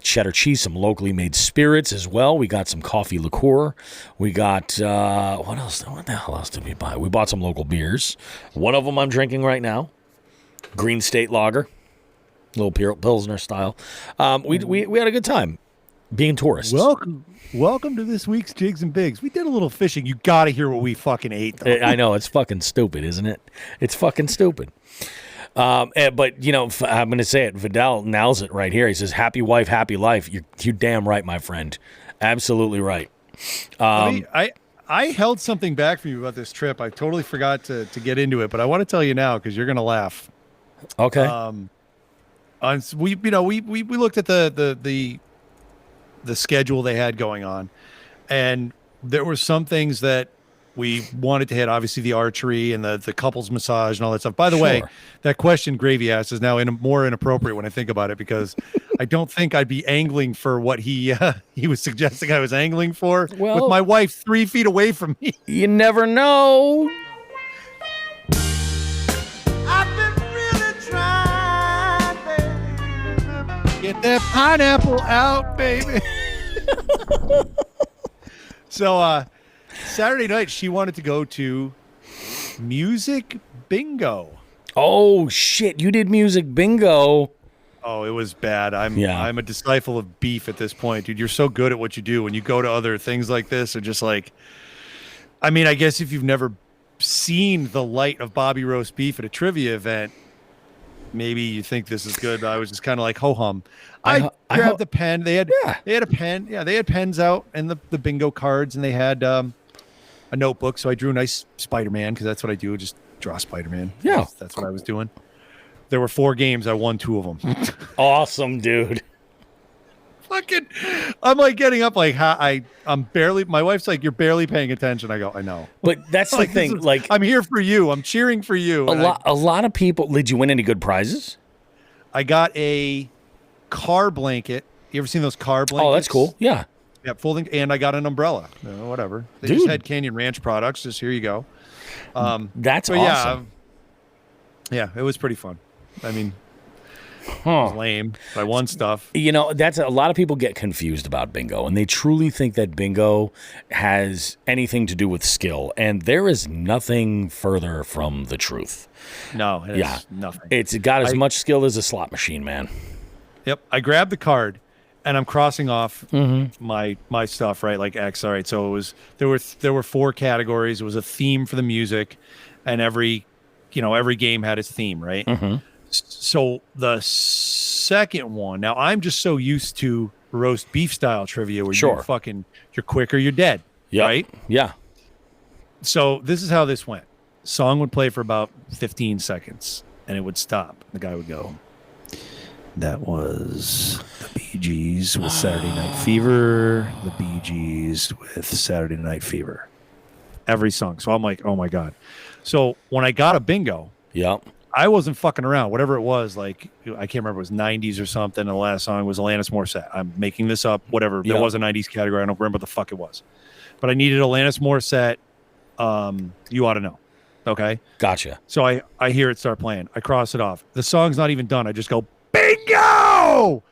cheddar cheese, some locally made spirits as well. We got some coffee liqueur. We got, what else? What the hell else did we buy? We bought some local beers. One of them I'm drinking right now, Green State Lager, little Pilsner style. We had a good time being tourists. Welcome to this week's Jigs and Bigs. We did a little fishing. You got to hear what we fucking ate, though. I know. It's fucking stupid, isn't it? It's fucking stupid. But, I'm going to say it. Vidal nails it right here. He says, happy wife, happy life. You're damn right, my friend. Absolutely right. I held something back from you about this trip. I totally forgot to get into it, but I want to tell you now because you're going to laugh. Okay. We looked at the schedule they had going on, and there were some things that we wanted to hit, obviously the archery and the couples massage and all that stuff. By the way, that question Gravy asked is now more inappropriate when I think about it, because I don't think I'd be angling for what he was suggesting I was angling for with my wife 3 feet away from me. You never know. I've been really trying, baby. Get that pineapple out, baby. So Saturday night she wanted to go to music bingo. Oh shit, you did music bingo. Oh, it was bad. I'm a disciple of beef at this point, dude. You're so good at what you do when you go to other things like this, or just like, I mean, I guess if you've never seen the light of Bobby roast beef at a trivia event, maybe you think this is good, but I was just kind of like ho hum. I grabbed the pen. They had a pen. Yeah, they had pens out and the bingo cards, and they had a notebook. So I drew a nice Spider-Man because that's what I do. Just draw Spider-Man. Yeah, that's what I was doing. There were 4 games. I won 2 of them. Awesome, dude. Fucking, I'm like getting up like I'm barely. My wife's like, you're barely paying attention. I go, I know. But that's the thing. Like, I'm here for you. I'm cheering for you. A lot of people. Did you win any good prizes? I got a car blanket. You ever seen those car blankets? Oh, that's cool. Yeah. Yeah, folding. And I got an umbrella. Whatever. They just had Canyon Ranch products. Just here you go. That's awesome. Yeah, it was pretty fun. I mean, it was lame. I won stuff. You know, that's a lot of people get confused about bingo, and they truly think that bingo has anything to do with skill, and there is nothing further from the truth. No, it's nothing. It's got as much skill as a slot machine, man. Yep. I grabbed the card, and I'm crossing off my stuff, right? Like X. All right. So it was there were 4 categories. It was a theme for the music, and every game had its theme, right? Mm-hmm. So the second one, now I'm just so used to roast beef style trivia where you're quick or you're dead, right? Yeah. So this is how this went. Song would play for about 15 seconds and it would stop. The guy would go, that was the Bee Gees with Saturday Night Fever, the Bee Gees with Saturday Night Fever. Every song. So I'm like, oh my God. So when I got a bingo, I wasn't fucking around. Whatever it was, like I can't remember. It was 90s or something. And the last song was Alanis Morissette. I'm making this up. Whatever. There was a 90s category. I don't remember what the fuck it was, but I needed Alanis Morissette. You ought to know. Okay. Gotcha. So I hear it start playing. I cross it off. The song's not even done. I just go, bingo!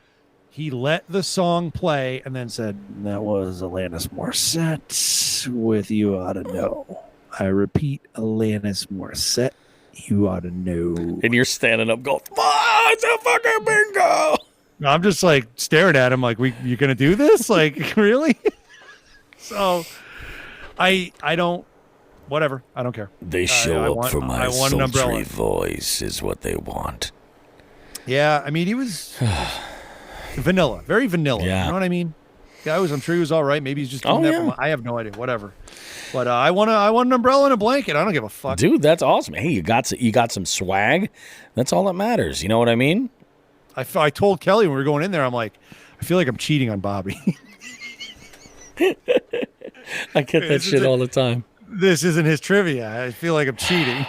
He let the song play and then said, that was Alanis Morissette with You Ought to Know. I repeat, Alanis Morissette, You Ought to Know. And you're standing up going, it's a fucking bingo. I'm just like staring at him like, you going to do this? Like, really? So I don't. Whatever. I don't care. They show up for my sultry voice is what they want. Yeah. I mean, he was vanilla. Very vanilla. Yeah. You know what I mean? I'm sure he was all right. Maybe he's just doing that. Yeah. I have no idea. Whatever. But I want an umbrella and a blanket. I don't give a fuck. Dude, that's awesome. Hey, you got some swag. That's all that matters. You know what I mean? I told Kelly when we were going in there, I'm like, I feel like I'm cheating on Bobby. I get that shit all the time. This isn't his trivia. I feel like I'm cheating.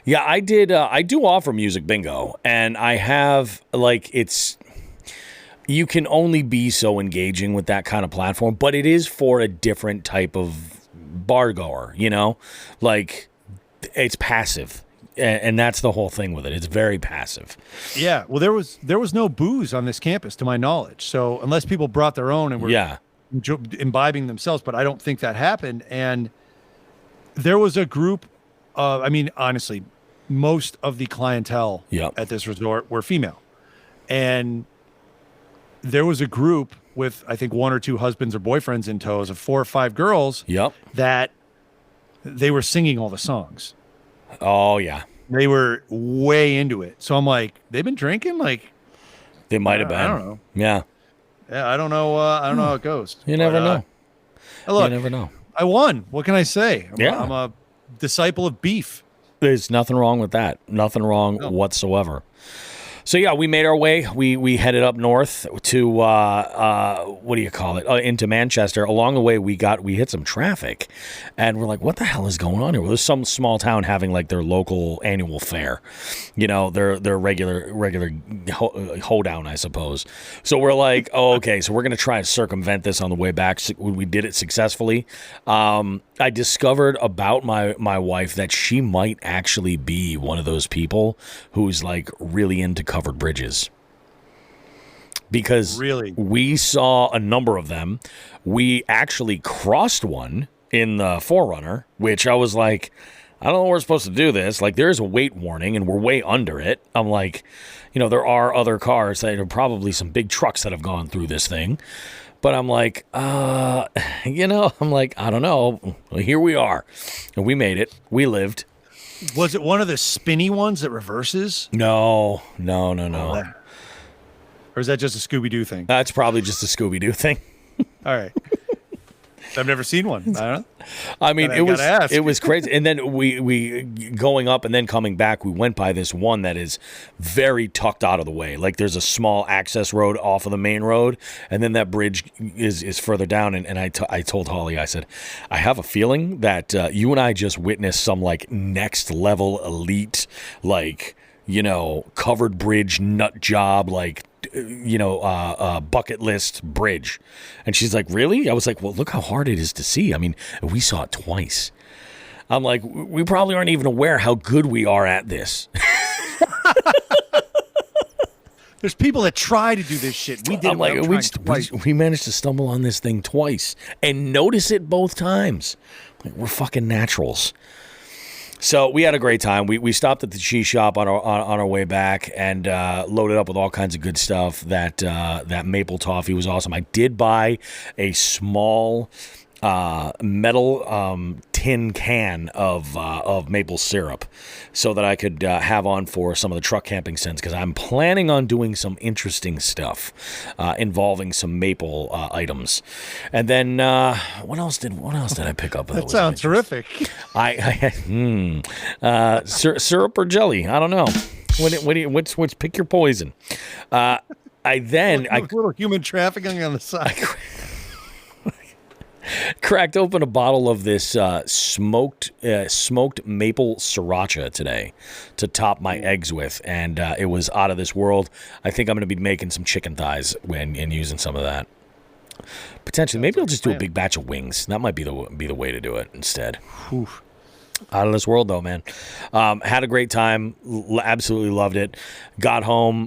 Yeah, I did. I do offer music bingo, and I have you can only be so engaging with that kind of platform, but it is for a different type of bar goer, you know, like it's passive. And that's the whole thing with it. It's very passive. Yeah. Well, there was no booze on this campus, to my knowledge. So unless people brought their own and were imbibing themselves, but I don't think that happened. And there was a group of, I mean, honestly, most of the clientele at this resort were female. And there was a group with, I think, 1 or 2 husbands or boyfriends in tows of 4 or 5 girls that they were singing all the songs. Oh, yeah. They were way into it. So I'm like, they've been drinking? Like, they might have been. I don't know. Yeah. Yeah, I don't know. I don't know how it goes. You never know. Look, you never know. I won. What can I say? I'm a disciple of beef. There's nothing wrong with that. Nothing wrong whatsoever. So yeah, we made our way. We headed up north to what do you call it? Into Manchester. Along the way, we hit some traffic, and we're like, "What the hell is going on here?" Well, there's some small town having like their local annual fair, you know, their regular hoedown, I suppose. So we're like, "Oh, okay." So we're gonna try and circumvent this on the way back. We did it successfully. I discovered about my wife that she might actually be one of those people who's like really into covered bridges, because we saw a number of them. We actually crossed one in the Forerunner, which I was like, I don't know we're supposed to do this. Like, there's a weight warning and we're way under it. I'm like, you know, there are other cars that are probably some big trucks that have gone through this thing. But I'm like, you know, I don't know. Well, here we are. And we made it. We lived. Was it one of the spinny ones that reverses? No. Or is that just a Scooby-Doo thing? That's probably just a Scooby-Doo thing. All right. I've never seen one. I don't know. I mean, it was crazy. And then we going up and then coming back, we went by this one that is very tucked out of the way. Like, there's a small access road off of the main road, and then that bridge is further down. And I told Holly, I said, I have a feeling that you and I just witnessed some like next level elite, like, you know, covered bridge nut job, like, you know, bucket list bridge. And she's like, really? I was like, well, look how hard it is to see. I mean, we saw it twice. I'm like, we probably aren't even aware how good we are at this. There's people that try to do this shit. We did. I'm like, we managed to stumble on this thing twice and notice it both times. Like, we're fucking naturals. So we had a great time. We stopped at the cheese shop on our way back and loaded up with all kinds of good stuff. That maple toffee was awesome. I did buy a small metal tin can of maple syrup so that I could have on for some of the truck camping sins, because I'm planning on doing some interesting stuff involving some maple items. And then what else did I pick up? That sounds terrific. Syrup or jelly? I don't know. What's pick your poison. A little human trafficking on the side. Cracked open a bottle of this smoked maple sriracha today to top my eggs with, and it was out of this world. I think I'm going to be making some chicken thighs and using some of that. Potentially, maybe I'll just do a big batch of wings. That might be the way to do it instead. Oof. Out of this world, though, man. Had a great time. Absolutely loved it. Got home.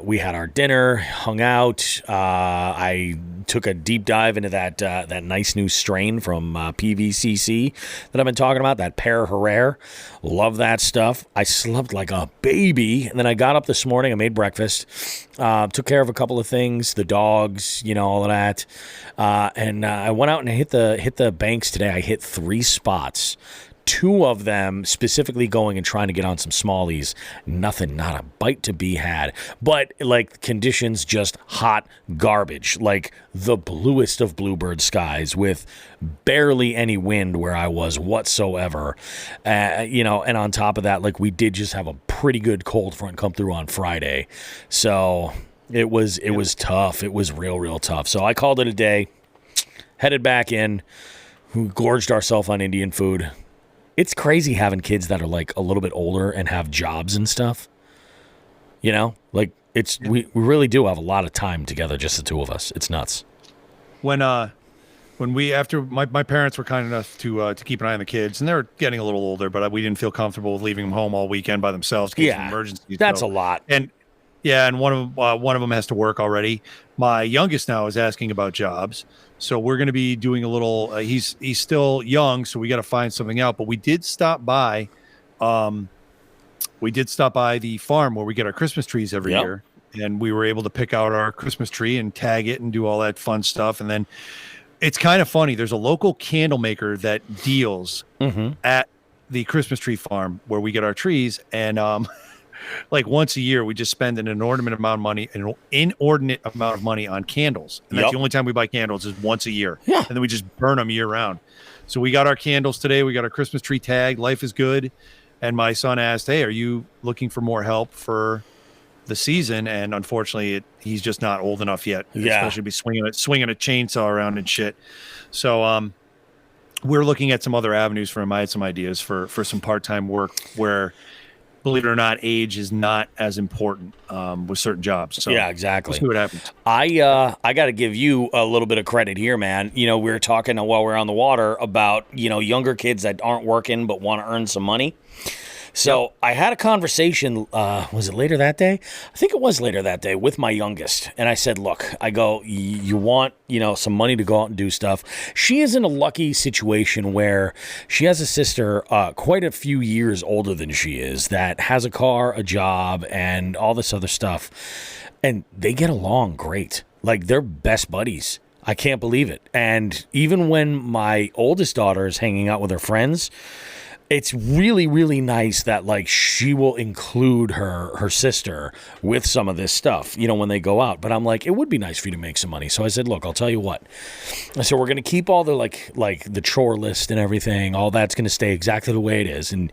We had our dinner, hung out. I took a deep dive into that nice new strain from PVCC that I've been talking about, that Pear Herrera. Love that stuff. I slept like a baby. And then I got up this morning. I made breakfast. Took care of a couple of things, the dogs, all of that. And I went out and hit the banks today. I hit 3 spots. 2 of them specifically going and trying to get on some smallies. Nothing, not a bite to be had. But like conditions, just hot garbage. Like the bluest of bluebird skies with barely any wind where I was whatsoever. And on top of that, like we did just have a pretty good cold front come through on Friday. So it was tough. It was real tough. So I called it a day. Headed back in. Gorged ourselves on Indian food. It's crazy having kids that are like a little bit older and have jobs and stuff. Like we really do have a lot of time together, just the 2 of us. It's nuts. When we after my parents were kind enough to keep an eye on the kids, and they're getting a little older, but we didn't feel comfortable with leaving them home all weekend by themselves. In case of emergencies. That's a lot. And one of them has to work already. My youngest now is asking about jobs. So we're going to be doing a little. He's still young, so we got to find something out. But we did stop by. We did stop by the farm where we get our Christmas trees every year, and we were able to pick out our Christmas tree and tag it and do all that fun stuff. And then it's kind of funny. There's a local candle maker that deals at the Christmas tree farm where we get our trees, and like once a year, we just spend an inordinate amount of money on candles. And that's the only time we buy candles is once a year. Yeah. And then we just burn them year round. So we got our candles today. We got our Christmas tree tag. Life is good. And my son asked, hey, are you looking for more help for the season? And unfortunately, he's just not old enough yet. Especially be swinging a chainsaw around and shit. So we're looking at some other avenues for him. I had some ideas for some part-time work where, believe it or not, age is not as important with certain jobs. So yeah, exactly. We'll see what happens. I got to give you a little bit of credit here, man. We were talking while we were on the water about, younger kids that aren't working but want to earn some money. So I had a conversation, was it later that day? I think it was later that day with my youngest. And I said, look, I go, you want, some money to go out and do stuff. She is in a lucky situation where she has a sister quite a few years older than she is that has a car, a job, and all this other stuff. And they get along great. Like they're best buddies. I can't believe it. And even when my oldest daughter is hanging out with her friends, it's really, really nice that like she will include her sister with some of this stuff, when they go out. But I'm like, it would be nice for you to make some money. So I said, look, I'll tell you what. So we're going to keep all the like the chore list and everything. All that's going to stay exactly the way it is. And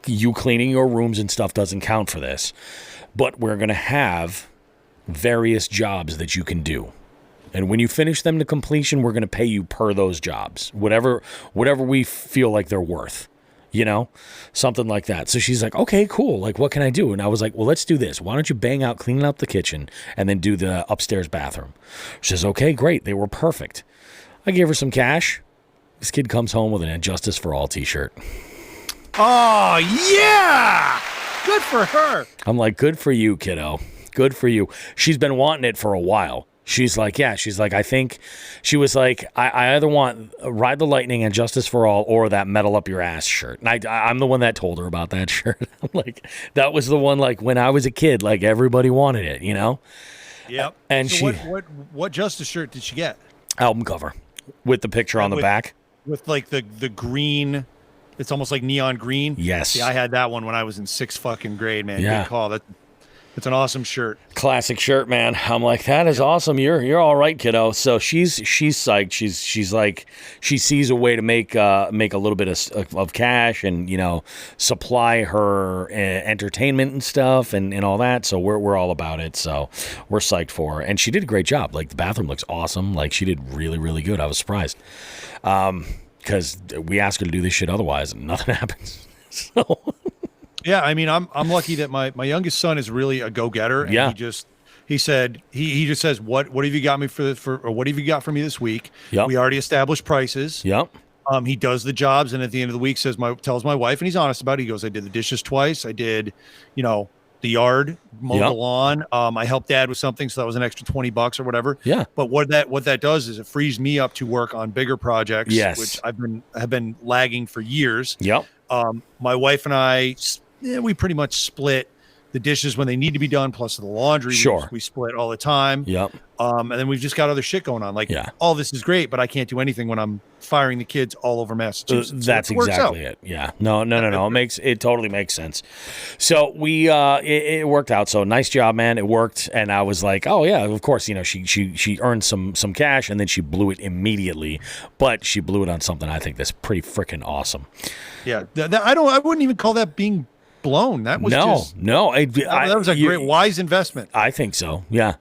you cleaning your rooms and stuff doesn't count for this. But we're going to have various jobs that you can do. And when you finish them to completion, we're going to pay you per those jobs, whatever we feel like they're worth. Something like that. So she's like, okay, cool. Like, what can I do? And I was like, well, let's do this. Why don't you bang out cleaning up the kitchen and then do the upstairs bathroom? She says, okay, great. They were perfect. I gave her some cash. This kid comes home with an Injustice for All t-shirt. Oh, yeah. Good for her. I'm like, good for you, kiddo. Good for you. She's been wanting it for a while. She's like, I think she was like, I either want Ride the Lightning and Justice for All or that Metal Up Your Ass shirt. And I'm the one that told her about that shirt. I'm like, that was the one, like when I was a kid, like everybody wanted it, Yep. And so what Justice shirt did she get? Album cover with the picture on the back. With like the green, it's almost like neon green. Yes. See, I had that one when I was in 6th fucking grade, man. Yeah. Good call. It's an awesome shirt. Classic shirt, man. I'm like, that is awesome. You're all right, kiddo. So she's psyched. She's like, she sees a way to make a little bit of cash and, you know, supply her entertainment and stuff and all that. So we're all about it. So we're psyched for her, and she did a great job. Like, the bathroom looks awesome. Like, she did really, really good. I was surprised because we ask her to do this shit otherwise, and nothing happens. So. Yeah, I mean, I'm lucky that my youngest son is really a go-getter. And Yeah. he said he just says, what have you got me for or what have you got for me this week? Yep. We already established prices. Yep. He does the jobs, and at the end of the week tells my wife, and he's honest about it. He goes, I did the dishes twice. I did, you know, the yard, mowed the lawn. I helped Dad with something, so that was an extra $20 or whatever. Yeah. But what that does is it frees me up to work on bigger projects, Yes. which have been lagging for years. Yep. My wife and I, we pretty much split the dishes when they need to be done, plus the laundry. Sure. We split all the time. Yep. And then we've just got other shit going on. Like, all this is great, but I can't do anything when I'm firing the kids all over Massachusetts. That's exactly it. Yeah. No. It totally makes sense. So we it worked out. So nice job, man. It worked, and I was like, oh yeah, of course. You know, she earned some cash, and then she blew it immediately. But she blew it on something I think that's pretty freaking awesome. Yeah. I wouldn't even call that being blown. That was that was a great, wise investment. I think so. Yeah.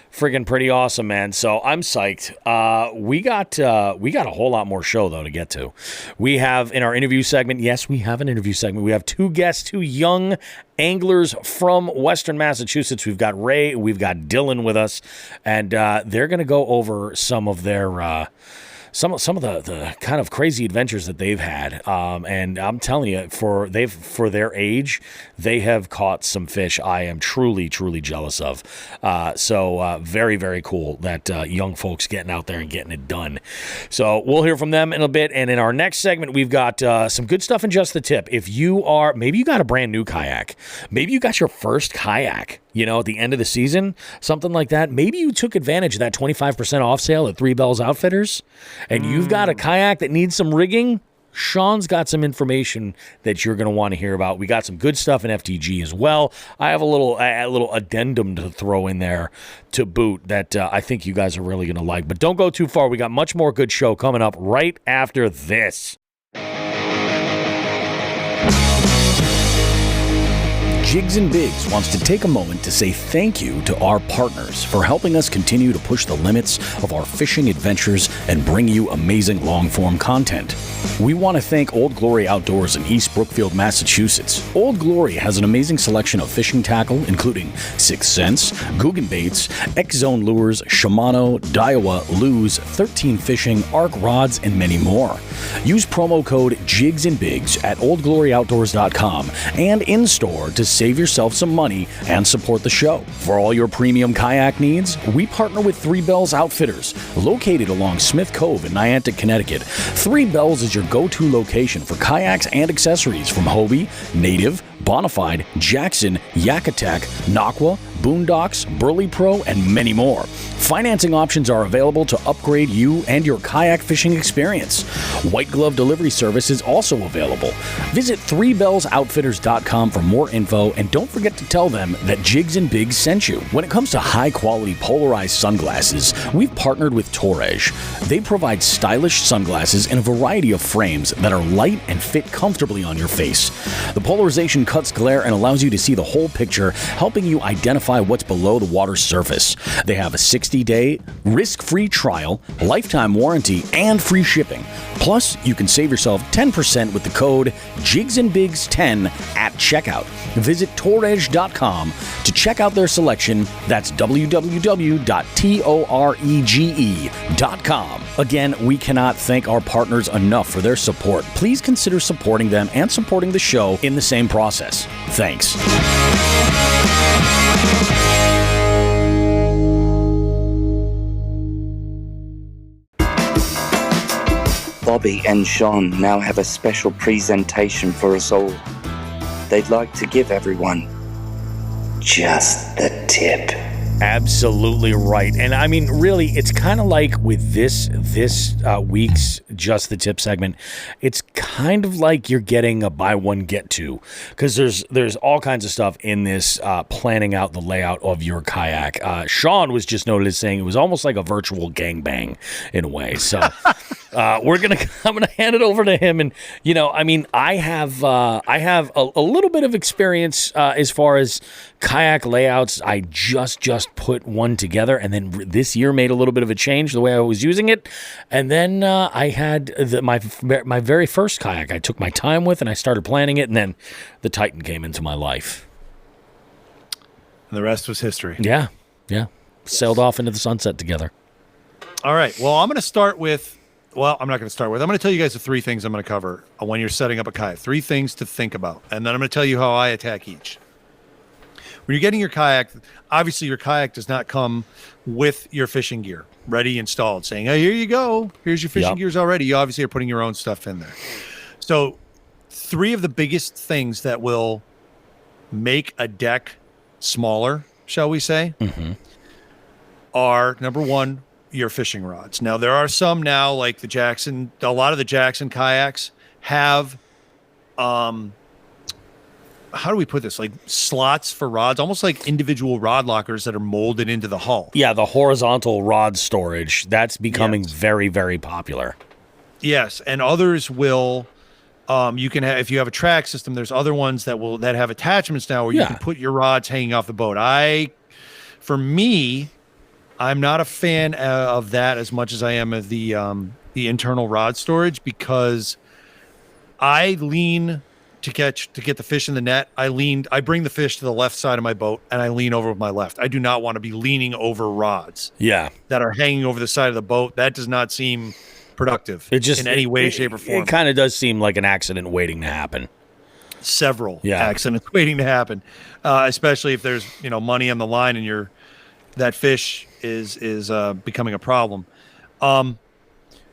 Friggin' pretty awesome, man. So I'm psyched. We got a whole lot more show though to get to. We have in our interview segment. Yes, we have an interview segment. We have two guests, two young anglers from Western Massachusetts. We've got Ray, we've got Dylan with us, and they're going to go over some of their some of the kind of crazy adventures that they've had. And I'm telling you, for their age, they have caught some fish I am truly, truly jealous of. So very, very cool that young folks getting out there and getting it done. So we'll hear from them in a bit. And in our next segment, we've got some good stuff in Just the Tip. If you are, maybe you got a brand new kayak, maybe you got your first kayak, you know, at the end of the season, something like that. Maybe you took advantage of that 25% off sale at Three Bells Outfitters, and you've got a kayak that needs some rigging. Sean's got some information that you're going to want to hear about. We got some good stuff in FTG as well. I have a little addendum to throw in there to boot that I think you guys are really going to like. But don't go too far. We got much more good show coming up right after this. Jigs and Bigs wants to take a moment to say thank you to our partners for helping us continue to push the limits of our fishing adventures and bring you amazing long-form content. We want to thank Old Glory Outdoors in East Brookfield, Massachusetts. Old Glory has an amazing selection of fishing tackle, including 6th Sense, Guggen Baits, X-Zone Lures, Shimano, Daiwa, Luz, 13 Fishing, Arc Rods, and many more. Use promo code Jigs and Bigs at oldgloryoutdoors.com and in-store to save yourself some money and support the show. For all your premium kayak needs, we partner with Three Bells Outfitters, located along Smith Cove in Niantic, Connecticut. Three Bells is your go-to location for kayaks and accessories from Hobie, Native, Bonafide, Jackson, Yak Attack, Naqua, Boondocks, Burley Pro, and many more. Financing options are available to upgrade you and your kayak fishing experience. White glove delivery service is also available. Visit threebellsoutfitters.com for more info, and don't forget to tell them that Jigs and Bigs sent you. When it comes to high-quality polarized sunglasses, we've partnered with Torres. They provide stylish sunglasses in a variety of frames that are light and fit comfortably on your face. The polarization cuts glare and allows you to see the whole picture, helping you identify what's below the water's surface. They have a 60-day, risk-free trial, lifetime warranty, and free shipping. Plus, you can save yourself 10% with the code JIGSandBigs10 at checkout. Visit Torrege.com to check out their selection. That's www.torege.com. Again, we cannot thank our partners enough for their support. Please consider supporting them and supporting the show in the same process. Thanks. Bobby and Sean now have a special presentation for us all. They'd like to give everyone just the tip. Absolutely right. And I mean, really, it's kind of like with this week's Just the Tip segment, it's kind of like you're getting a buy one, get two, because there's all kinds of stuff in this planning out the layout of your kayak. Sean was just noticing it was almost like a virtual gangbang in a way. So I'm gonna hand it over to him. And, you know, I mean, I have a little bit of experience as far as kayak layouts. I just put one together, and then this year made a little bit of a change the way I was using it. And then I had my very first kayak I took my time with, and I started planning it, and then the Titan came into my life. And the rest was history. Yeah. Sailed off into the sunset together. All right. Well, I'm going to start with. Well, I'm not going to start with. I'm going to tell you guys the three things I'm going to cover when you're setting up a kayak. 3 things to think about, and then I'm going to tell you how I attack each. When you're getting your kayak, obviously your kayak does not come with your fishing gear ready installed, saying, "Hey, here you go. Here's your fishing gears already." You obviously are putting your own stuff in there. So 3 of the biggest things that will make a deck smaller, shall we say, are, number 1, your fishing rods. Now, there are some now, like a lot of the Jackson kayaks have, how do we put this? Like slots for rods, almost like individual rod lockers that are molded into the hull. Yeah, the horizontal rod storage. That's becoming very, very popular. Yes, and others will. You can have, if you have a track system, there's other ones that have attachments now where you can put your rods hanging off the boat. For me, I'm not a fan of that as much as I am of the internal rod storage, because I lean to get the fish in the net. I bring the fish to the left side of my boat, and I lean over with my left. I do not want to be leaning over rods that are hanging over the side of the boat. That does not seem productive in any way, shape, or form. It kind of does seem like an accident waiting to happen. Several accidents waiting to happen, especially if there's money on the line and that fish is becoming a problem.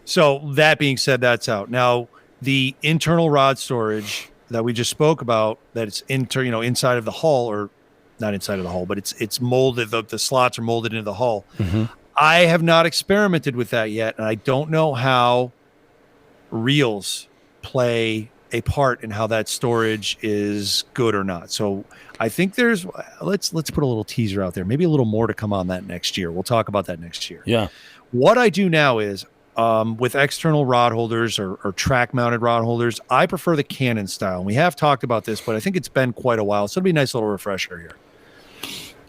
So that being said, that's out. Now, the internal rod storage that we just spoke about, that it's inside of the hull, or not inside of the hull, but it's molded. The slots are molded into the hull. I have not experimented with that yet, and I don't know how reels play a part in how that storage is good or not. So I think let's put a little teaser out there. Maybe a little more to come on that next year. We'll talk about that next year. Yeah. What I do now is, with external rod holders or track mounted rod holders, I prefer the Canon style. And we have talked about this, but I think it's been quite a while. So it'll be a nice little refresher here.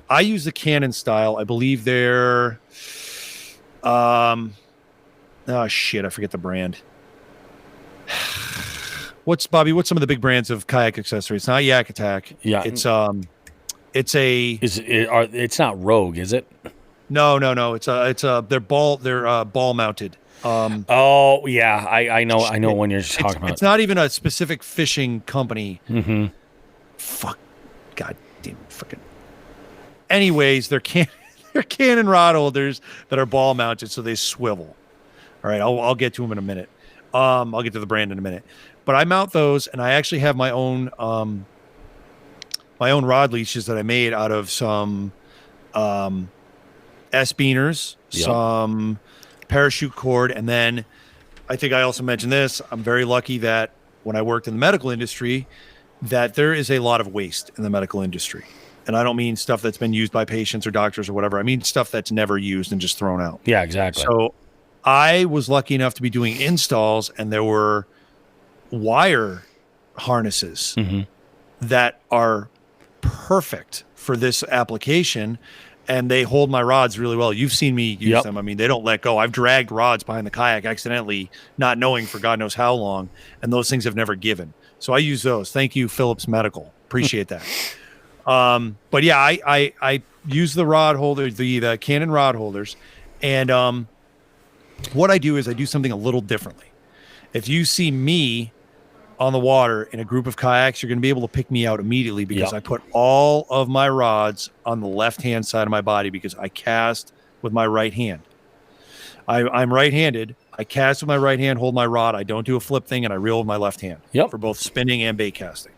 I use the Canon style. I believe they're, oh shit, I forget the brand. What's some of the big brands of kayak accessories? It's not Yak Attack. Yeah. It's not Rogue, is it? No. They're ball mounted. Oh yeah, I know when you're talking about. It's not even a specific fishing company. Mm-hmm. Fuck, god damn, freaking. Anyways, they're Canon rod holders that are ball mounted, so they swivel. All right, I'll get to them in a minute. I'll get to the brand in a minute, but I mount those, and I actually have my own rod leashes that I made out of some S-beaners, some parachute cord, and then I think I also mentioned this. I'm very lucky that when I worked in the medical industry, that there is a lot of waste in the medical industry. And I don't mean stuff that's been used by patients or doctors or whatever. I mean stuff that's never used and just thrown out. Yeah, exactly. So I was lucky enough to be doing installs, and there were wire harnesses that are perfect for this application, and they hold my rods really well. You've seen me use them. I mean, they don't let go. I've dragged rods behind the kayak accidentally, not knowing for God knows how long, and those things have never given. So I use those. Thank you, Phillips Medical. Appreciate that. But yeah, I use the rod holder, the Canon rod holders, and what I do is I do something a little differently. If you see me on the water in a group of kayaks, you're going to be able to pick me out immediately, because I put all of my rods on the left-hand side of my body, because I cast with my right hand. I'm right-handed. I cast with my right hand, hold my rod. I don't do a flip thing, and I reel with my left hand for both spinning and bait casting.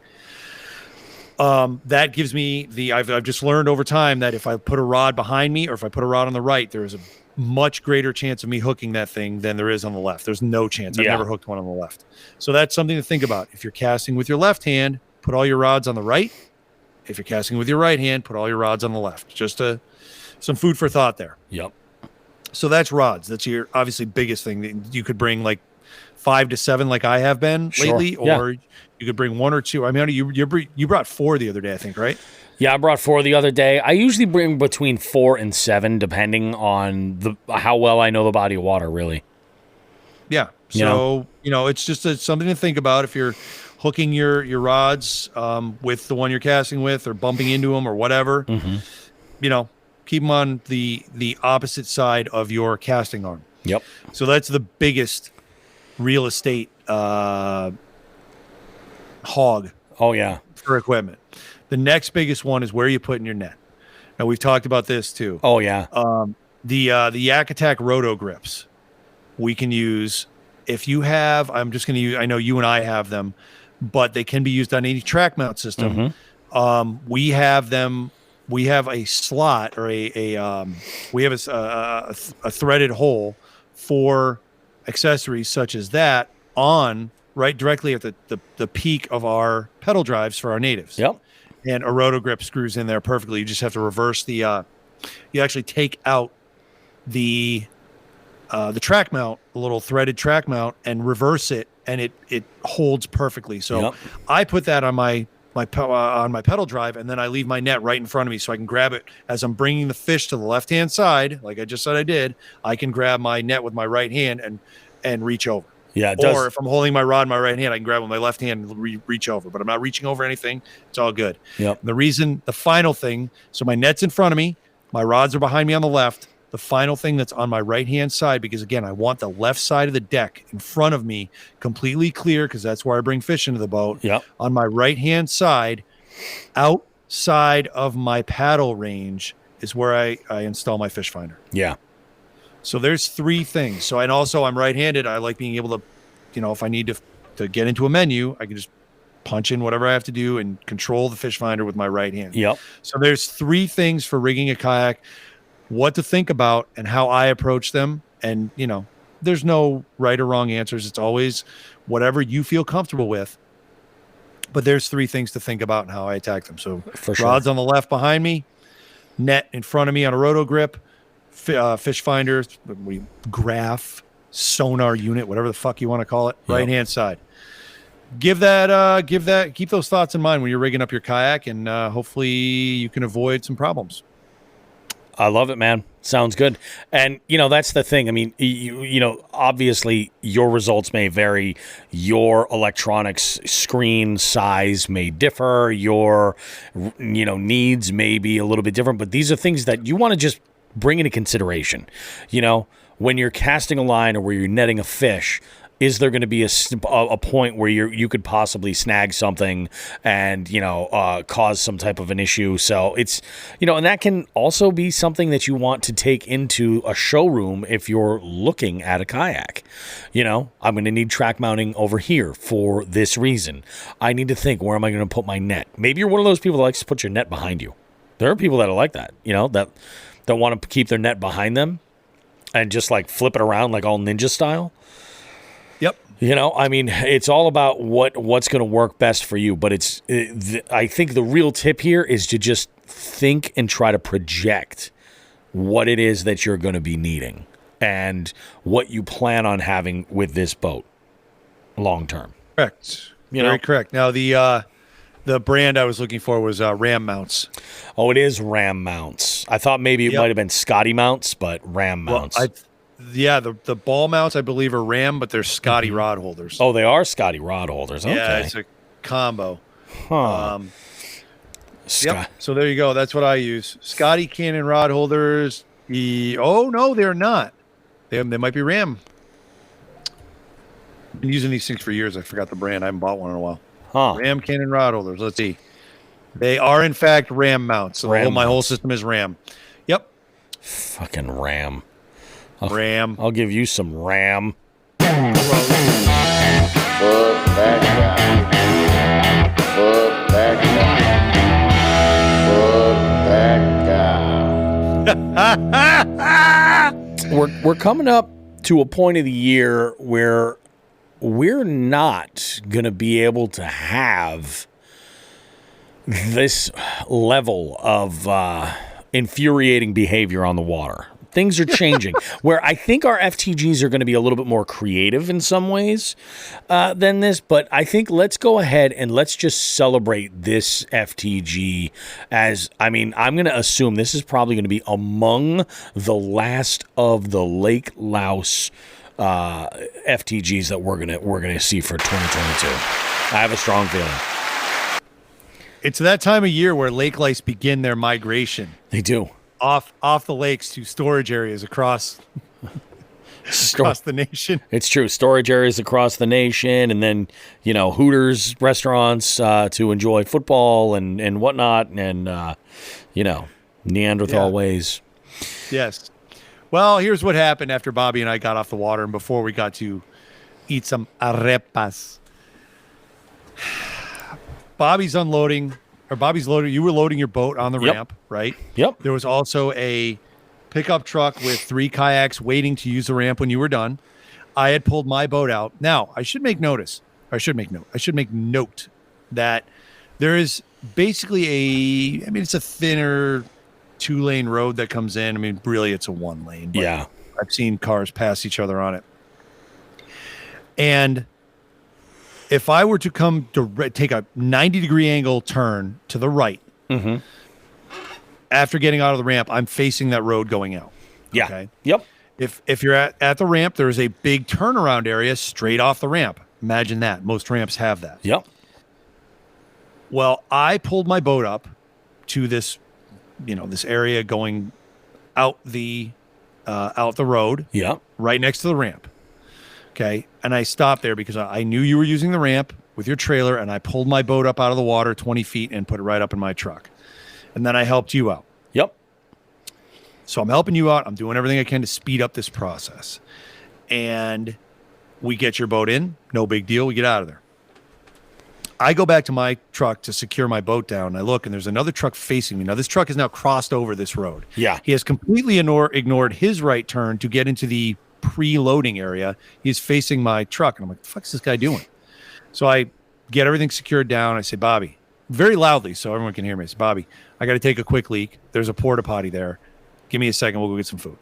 That gives me I've just learned over time that if I put a rod behind me or if I put a rod on the right, there is a much greater chance of me hooking that thing than there is on the left. There's no chance. I've never hooked one on the left. So that's something to think about. If you're casting with your left hand, put all your rods on the right. If you're casting with your right hand, put all your rods on the left. Just some food for thought there. Yep. So that's rods. That's your obviously biggest thing. You could bring like 5 to 7 like I have been lately, or you could bring 1 or 2. I mean, you brought 4 the other day, I think, right? Yeah, I brought 4 the other day. I usually bring between 4 and 7, depending on how well I know the body of water, really. Yeah. So, it's just something to think about if you're hooking your rods with the one you're casting with or bumping into them or whatever. Mm-hmm. Keep them on the opposite side of your casting arm. Yep. So that's the biggest real estate hog. Oh, yeah. For equipment. The next biggest one is where you put in your net. Now we've talked about this too. Oh yeah. The Yak Attack roto grips we can use if you have. I'm just going to use. I know you and I have them, but they can be used on any track mount system. Mm-hmm. We have them. We have a slot or we have a threaded hole for accessories such as that on right directly at the peak of our pedal drives for our natives. Yep. And a roto grip screws in there perfectly. You just have to reverse you actually take out the track mount, a little threaded track mount, and reverse it, and it holds perfectly. So I put that on my pedal drive, and then I leave my net right in front of me so I can grab it as I'm bringing the fish to the left-hand side, like I just said I did. I can grab my net with my right hand and reach over. Yeah, it does. Or if I'm holding my rod in my right hand, I can grab it with my left hand and reach over. But I'm not reaching over anything. It's all good. Yep. The final thing, so my net's in front of me. My rods are behind me on the left. The final thing that's on my right-hand side, because, again, I want the left side of the deck in front of me completely clear because that's where I bring fish into the boat. Yep. On my right-hand side, outside of my paddle range is where I install my fish finder. Yeah. So there's 3 things. So, and also I'm right-handed. I like being able to, if I need to get into a menu, I can just punch in whatever I have to do and control the fish finder with my right hand. Yep. So there's 3 things for rigging a kayak, what to think about and how I approach them. And, there's no right or wrong answers. It's always whatever you feel comfortable with. But there's 3 things to think about and how I attack them. So for sure. Rods on the left behind me, net in front of me on a roto grip, fish finder, graph, sonar unit, whatever the fuck you want to call it, right hand side. Keep those thoughts in mind when you're rigging up your kayak, and hopefully you can avoid some problems. I love it, man. Sounds good. And, that's the thing. I mean, obviously your results may vary. Your electronics screen size may differ. Your, needs may be a little bit different. But these are things that you want to just bring into consideration. When you're casting a line or where you're netting a fish, is there going to be a point where you could possibly snag something and, cause some type of an issue? So it's, and that can also be something that you want to take into a showroom if you're looking at a kayak. I'm going to need track mounting over here for this reason. I need to think, where am I going to put my net? Maybe you're one of those people that likes to put your net behind you. There are people that are like that, that want to keep their net behind them and just like flip it around like all ninja style. Yep. It's all about what's going to work best for you. But I think the real tip here is to just think and try to project what it is that you're going to be needing and what you plan on having with this boat long term. Correct. Very correct. Now, the brand I was looking for was Ram Mounts. Oh, it is Ram Mounts. I thought maybe it might have been Scotty Mounts, but Ram Mounts. The ball mounts, I believe, are Ram, but they're Scotty rod holders. Oh, they are Scotty rod holders. Okay. Yeah, it's a combo. Huh. Yep. So there you go. That's what I use. Scotty Cannon rod holders. Oh, no, they're not. They might be Ram. I've been using these things for years. I forgot the brand. I haven't bought one in a while. Huh. Ram Cannon rod holders. Let's see. They are, in fact, Ram mounts. So my whole system is Ram. Yep. Fucking Ram. Ram. I'll give you some Ram. Fuck that guy. Fuck that guy. We're coming up to a point of the year where we're not going to be able to have this level of infuriating behavior on the water. Things are changing where I think our FTGs are going to be a little bit more creative in some ways than this. But I think let's go ahead and let's just celebrate this FTG as, I mean, I'm going to assume this is probably going to be among the last of the Lake Louse FTGs that we're gonna see for 2022. I have a strong feeling. It's that time of year where lake lice begin their migration. They do. Off the lakes to storage areas across the nation. It's true. Storage areas across the nation, and then, you know, Hooters restaurants to enjoy football and whatnot, and, you know, Neanderthal ways. Yes. Well, here's what happened after Bobby and I got off the water and before we got to eat some arepas. Bobby's loading. You were loading your boat on the ramp, right? Yep. There was also a pickup truck with 3 kayaks waiting to use the ramp when you were done. I had pulled my boat out. Now, I should make note that there is basically it's a thinner 2-lane road that comes in. I mean, really, it's a 1-lane. But yeah. I've seen cars pass each other on it. And if I were to take a 90-degree angle turn to the right, after getting out of the ramp, I'm facing that road going out. Yeah. Okay? Yep. If you're at the ramp, there's a big turnaround area straight off the ramp. Imagine that. Most ramps have that. Yep. Well, I pulled my boat up to this area going out the road. Yeah. Right next to the ramp. Okay. And I stopped there because I knew you were using the ramp with your trailer, and I pulled my boat up out of the water 20 feet and put it right up in my truck. And then I helped you out. Yep. So I'm helping you out. I'm doing everything I can to speed up this process. And we get your boat in. No big deal. We get out of there. I go back to my truck to secure my boat down. I look, and there's another truck facing me. Now, this truck has now crossed over this road. Yeah. He has completely ignored his right turn to get into the pre-loading area. He's facing my truck. And I'm like, the fuck is this guy doing? So I get everything secured down. I say, Bobby, very loudly so everyone can hear me. I say, Bobby, I got to take a quick leak. There's a porta potty there. Give me a second. We'll go get some food.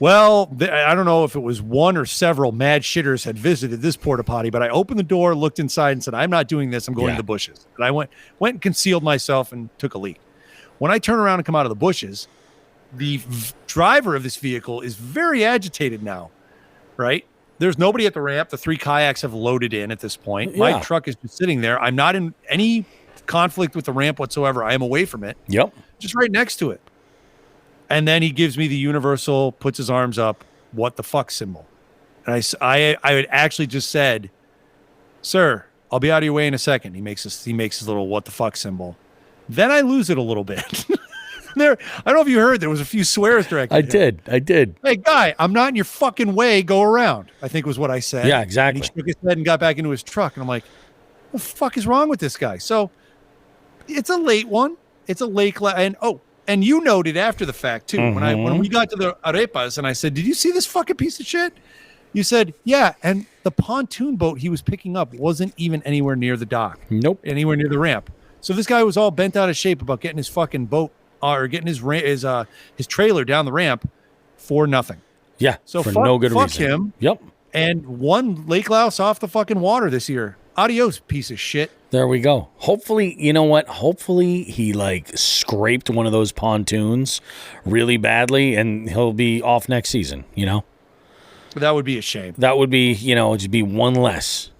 Well, I don't know if it was one or several mad shitters had visited this porta potty, but I opened the door, looked inside, and said, I'm not doing this. I'm going to the bushes. And I went and concealed myself and took a leak. When I turn around and come out of the bushes, the driver of this vehicle is very agitated now, right? There's nobody at the ramp. The 3 kayaks have loaded in at this point. Yeah. My truck is just sitting there. I'm not in any conflict with the ramp whatsoever. I am away from it. Yep. Just right next to it. And then he gives me the universal, puts his arms up, what the fuck symbol. And I had actually just said, sir, I'll be out of your way in a second. He makes his little what the fuck symbol. Then I lose it a little bit. I don't know if you heard, there was a few swears directed. I did. Hey, guy, I'm not in your fucking way. Go around, I think was what I said. Yeah, exactly. And he shook his head and got back into his truck. And I'm like, what the fuck is wrong with this guy? So it's a late one. It's a lake. And you noted after the fact, too, when we got to the arepas, and I said, did you see this fucking piece of shit? You said, yeah. And the pontoon boat he was picking up wasn't even anywhere near the dock. Nope. Anywhere near the ramp. So this guy was all bent out of shape about getting his fucking boat or getting his trailer down the ramp for nothing. Yeah. So for no good fuck reason. Him. Yep. And one Lake Louse off the fucking water this year. Adios, piece of shit. There we go. Hopefully, you know what? Hopefully he scraped one of those pontoons really badly and he'll be off next season, you know? That would be a shame. That would be, it'd be one less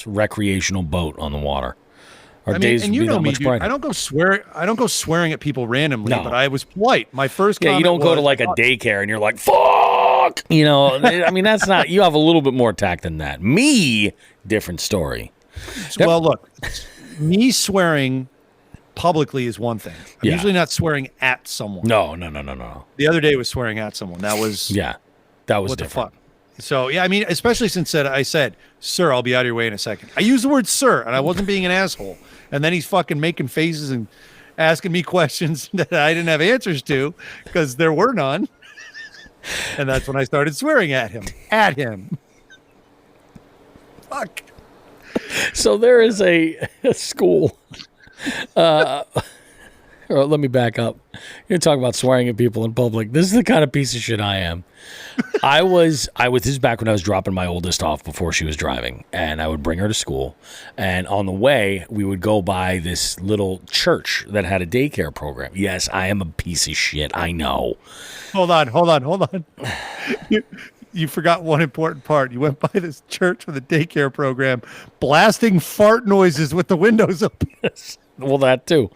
recreational boat on the water. Our days would be that much brighter. I don't go swearing at people randomly, but I was polite. My first comment you don't go to a daycare and you're like, fuck! I mean, that's not, you have a little bit more tact than that. Me, different story. Well, look, me swearing publicly is one thing. I'm usually not swearing at someone. No. The other day was swearing at someone. That was what different. The fuck. So, I mean, especially since I said, sir, I'll be out of your way in a second. I used the word sir, and I wasn't being an asshole. And then he's fucking making faces and asking me questions that I didn't have answers to because there were none. And that's when I started swearing at him. Fuck. So there is a school. Or let me back up. You're talking about swearing at people in public. This is the kind of piece of shit I am. This is back when I was dropping my oldest off before she was driving, and I would bring her to school. And on the way, we would go by this little church that had a daycare program. Yes, I am a piece of shit. I know. Hold on. You forgot one important part. You went by this church with a daycare program, blasting fart noises with the windows open. Well, that too.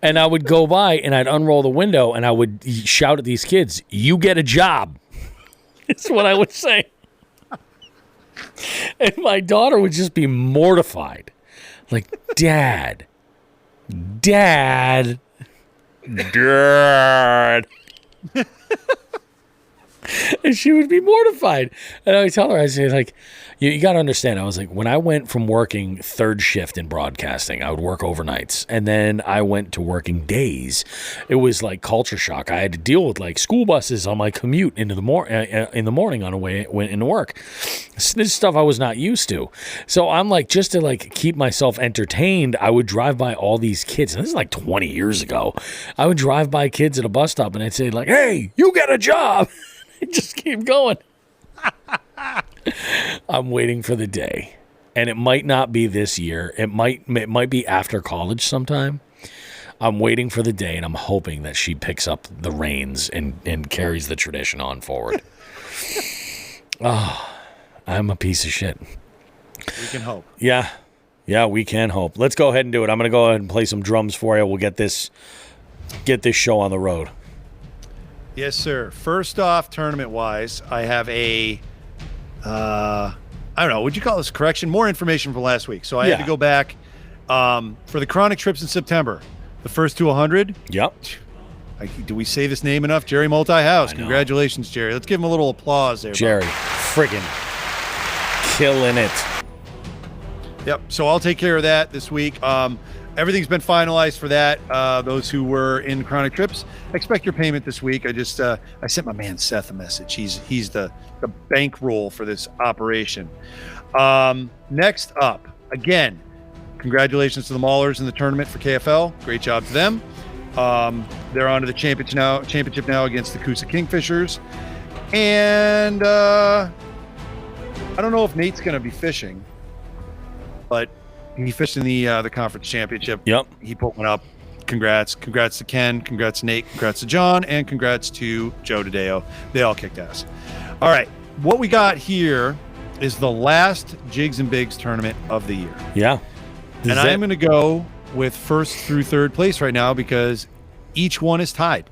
And I would go by and I'd unroll the window and I would shout at these kids, "You get a job." That's what I would say. And my daughter would just be mortified. Like, Dad. And she would be mortified. And I would tell her, I say, like, you got to understand. I was like, when I went from working third shift in broadcasting, I would work overnights. And then I went to working days. It was like culture shock. I had to deal with like school buses on my commute into the in the morning on the way into work. This is stuff I was not used to. So I'm like, just to like keep myself entertained, I would drive by all these kids. And this is like 20 years ago. I would drive by kids at a bus stop and I'd say like, "Hey, you get a job." Just keep going. I'm waiting for the day, and it might not be this year. It might be after college sometime. I'm waiting for the day, and I'm hoping that she picks up the reins and carries the tradition on forward. Oh, I'm a piece of shit. We can hope. Yeah, we can hope. Let's go ahead and do it. I'm going to go ahead and play some drums for you. We'll get this show on the road. Yes, sir. First off, tournament-wise, I have I don't know, would you call this a correction? More information from last week. So I had to go back for the Chronic trips in September. The first to 100. Yep. Do we say this name enough? Jerry Multi-House. Congratulations, Jerry. Let's give him a little applause there. Jerry, friggin' killing it. Yep. So I'll take care of that this week. Everything's been finalized for that. Those who were in Chronic trips, expect your payment this week. I just I sent my man Seth a message. He's the bankroll for this operation. Next up, again, congratulations to the Maulers in the tournament for KFL. Great job to them. They're on to the championship now against the Coosa Kingfishers. And I don't know if Nate's going to be fishing, but he fished in the conference championship. Yep. He put one up. Congrats to Ken. Congrats to Nate. Congrats to John. And congrats to Joe Tadeo. They all kicked ass. All right. What we got here is the last Jigs and Bigs tournament of the year. Yeah. And I'm going to go with first through third place right now because each one is tied.